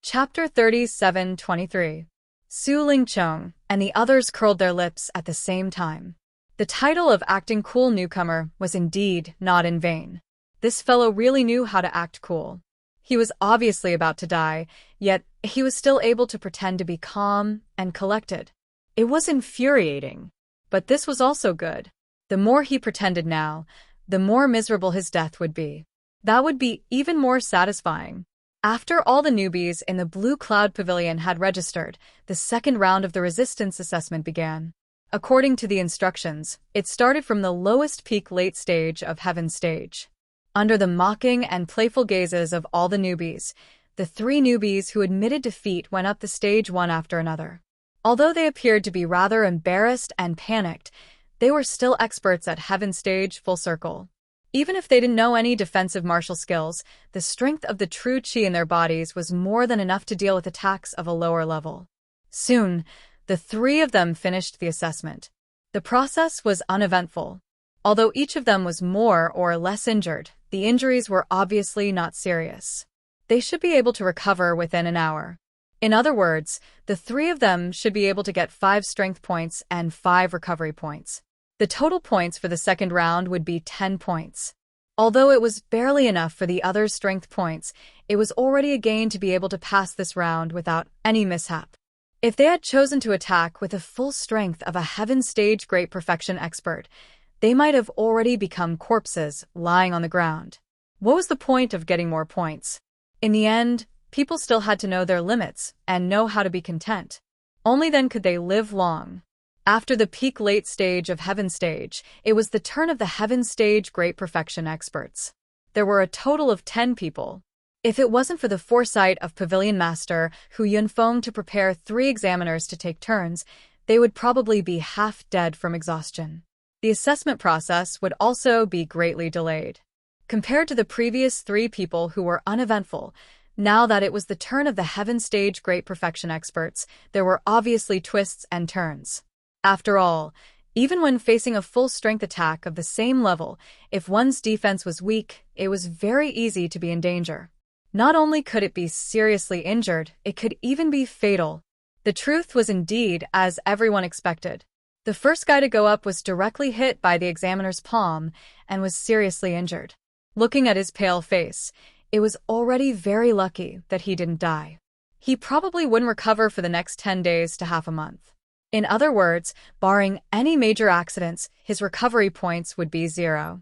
Chapter 37-23. Su Lingchong and the others curled their lips at the same time. The title of acting cool newcomer was indeed not in vain. This fellow really knew how to act cool. He was obviously about to die, yet he was still able to pretend to be calm and collected. It was infuriating, but this was also good. The more he pretended now, the more miserable his death would be. That would be even more satisfying. After all the newbies in the Blue Cloud Pavilion had registered, the second round of the resistance assessment began. According to the instructions, it started from the lowest peak late stage of Heaven stage. Under the mocking and playful gazes of all the newbies, the 3 newbies who admitted defeat went up the stage one after another. Although they appeared to be rather embarrassed and panicked, they were still experts at Heaven stage full circle. Even if they didn't know any defensive martial skills, the strength of the true qi in their bodies was more than enough to deal with attacks of a lower level. Soon, the 3 of them finished the assessment. The process was uneventful. Although each of them was more or less injured, the injuries were obviously not serious. They should be able to recover within an hour. In other words, the 3 of them should be able to get 5 strength points and 5 recovery points. The total points for the second round would be 10 points. Although it was barely enough for the others' strength points, it was already a gain to be able to pass this round without any mishap. If they had chosen to attack with the full strength of a Heaven stage Great Perfection expert, they might have already become corpses lying on the ground. What was the point of getting more points? In the end, people still had to know their limits and know how to be content. Only then could they live long. After the peak late stage of Heaven stage, it was the turn of the Heaven stage Great Perfection experts. There were a total of 10 people. If it wasn't for the foresight of Pavilion Master Hu Yunfeng to prepare 3 examiners to take turns, they would probably be half dead from exhaustion. The assessment process would also be greatly delayed. Compared to the previous 3 people who were uneventful, now that it was the turn of the Heaven stage Great Perfection experts, there were obviously twists and turns. After all, even when facing a full-strength attack of the same level, if one's defense was weak, it was very easy to be in danger. Not only could it be seriously injured, it could even be fatal. The truth was indeed as everyone expected. The first guy to go up was directly hit by the examiner's palm and was seriously injured. Looking at his pale face, it was already very lucky that he didn't die. He probably wouldn't recover for the next 10 days to half a month. In other words, barring any major accidents, his recovery points would be 0.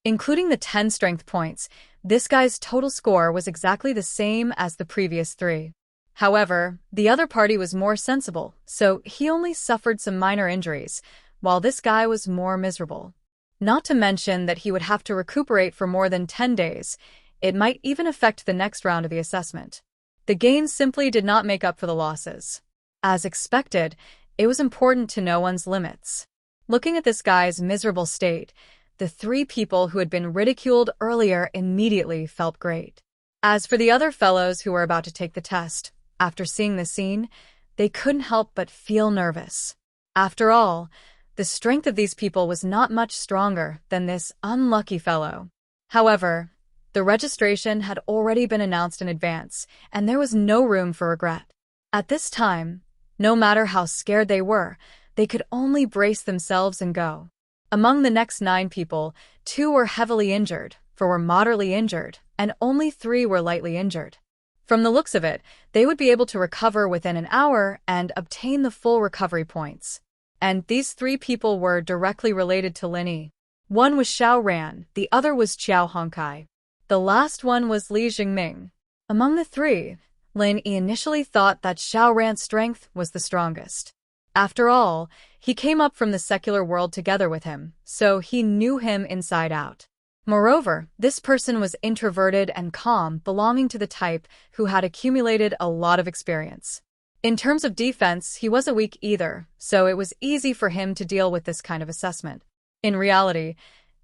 Including the 10 strength points, this guy's total score was exactly the same as the previous 3. However, the other party was more sensible, so he only suffered some minor injuries, while this guy was more miserable. Not to mention that he would have to recuperate for more than 10 days. It might even affect the next round of the assessment. The gains simply did not make up for the losses. As expected, it was important to know one's limits. Looking at this guy's miserable state, the 3 people who had been ridiculed earlier immediately felt great. As for the other fellows who were about to take the test, after seeing the scene, they couldn't help but feel nervous. After all, the strength of these people was not much stronger than this unlucky fellow. However, the registration had already been announced in advance, and there was no room for regret. At this time, No matter how scared they were, they could only brace themselves and go. Among the next 9 people, 2 were heavily injured, 4 were moderately injured, and only 3 were lightly injured. From the looks of it, they would be able to recover within an hour and obtain the full recovery points. And these 3 people were directly related to Lin Yi. One was Xiao Ran, the other was Qiao Hongkai. The last one was Li Jingming. Among the 3, Lin Yi initially thought that Xiao Ran's strength was the strongest. After all, he came up from the secular world together with him, so he knew him inside out. Moreover, this person was introverted and calm, belonging to the type who had accumulated a lot of experience. In terms of defense, he wasn't weak either, so it was easy for him to deal with this kind of assessment. In reality,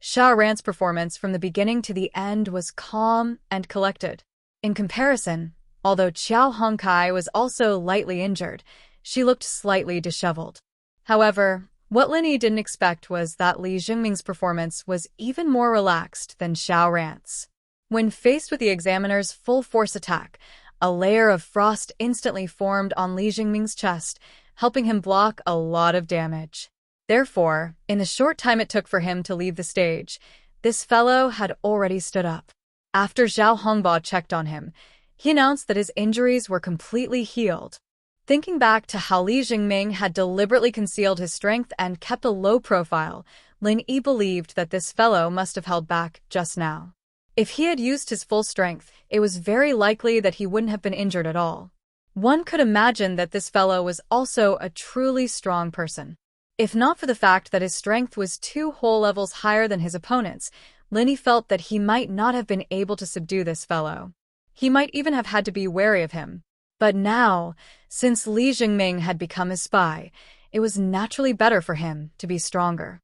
Xiao Ran's performance from the beginning to the end was calm and collected. In comparison, although Qiao Hongkai was also lightly injured, she looked slightly disheveled. However, what Lin Yi didn't expect was that Li Jingming's performance was even more relaxed than Xiao Ran's. When faced with the examiner's full-force attack, a layer of frost instantly formed on Li Jingming's chest, helping him block a lot of damage. Therefore, in the short time it took for him to leave the stage, this fellow had already stood up. After Zhao Hongbo checked on him, he announced that his injuries were completely healed. Thinking back to how Li Jingming had deliberately concealed his strength and kept a low profile, Lin Yi believed that this fellow must have held back just now. If he had used his full strength, it was very likely that he wouldn't have been injured at all. One could imagine that this fellow was also a truly strong person. If not for the fact that his strength was 2 whole levels higher than his opponent's, Lin Yi felt that he might not have been able to subdue this fellow. He might even have had to be wary of him. But now, since Li Jingming had become his spy, it was naturally better for him to be stronger.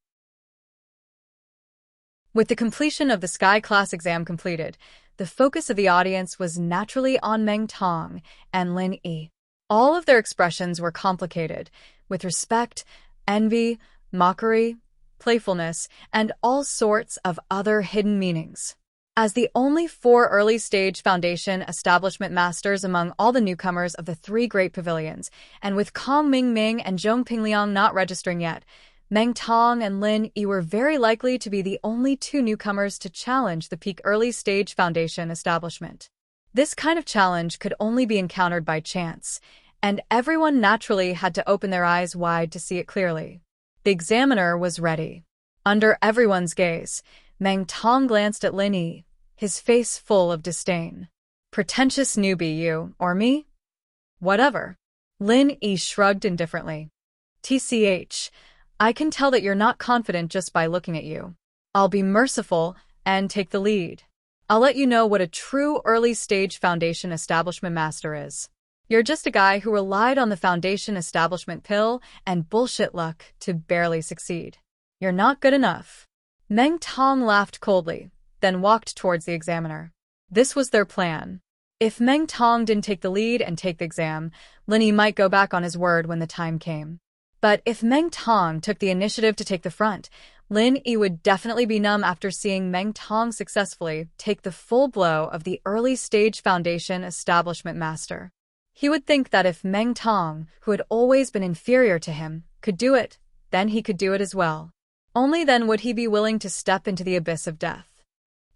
With the completion of the Sky Class exam completed, the focus of the audience was naturally on Meng Tong and Lin Yi. All of their expressions were complicated, with respect, envy, mockery, playfulness, and all sorts of other hidden meanings. As the only 4 early-stage foundation establishment masters among all the newcomers of the 3 great pavilions, and with Kong Ming and Zhong Pingliang not registering yet, Meng Tong and Lin Yi were very likely to be the only 2 newcomers to challenge the peak early-stage foundation establishment. This kind of challenge could only be encountered by chance, and everyone naturally had to open their eyes wide to see it clearly. The examiner was ready. Under everyone's gaze, Meng Tong glanced at Lin Yi, his face full of disdain. Pretentious newbie, you, or me? Whatever. Lin Yi shrugged indifferently. TCH, I can tell that you're not confident just by looking at you. I'll be merciful and take the lead. I'll let you know what a true early-stage foundation establishment master is. You're just a guy who relied on the foundation establishment pill and bullshit luck to barely succeed. You're not good enough. Meng Tong laughed coldly, then walked towards the examiner. This was their plan. If Meng Tong didn't take the lead and take the exam, Lin Yi might go back on his word when the time came. But if Meng Tong took the initiative to take the front, Lin Yi would definitely be numb after seeing Meng Tong successfully take the full blow of the early-stage foundation establishment master. He would think that if Meng Tong, who had always been inferior to him, could do it, then he could do it as well. Only then would he be willing to step into the abyss of death.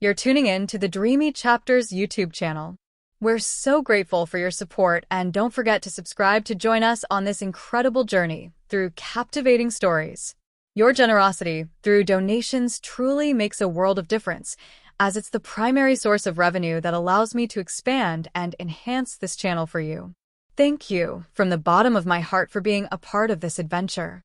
You're tuning in to the Dreamy Chapters YouTube channel. We're so grateful for your support, and don't forget to subscribe to join us on this incredible journey through captivating stories. Your generosity through donations truly makes a world of difference, as it's the primary source of revenue that allows me to expand and enhance this channel for you. Thank you from the bottom of my heart for being a part of this adventure.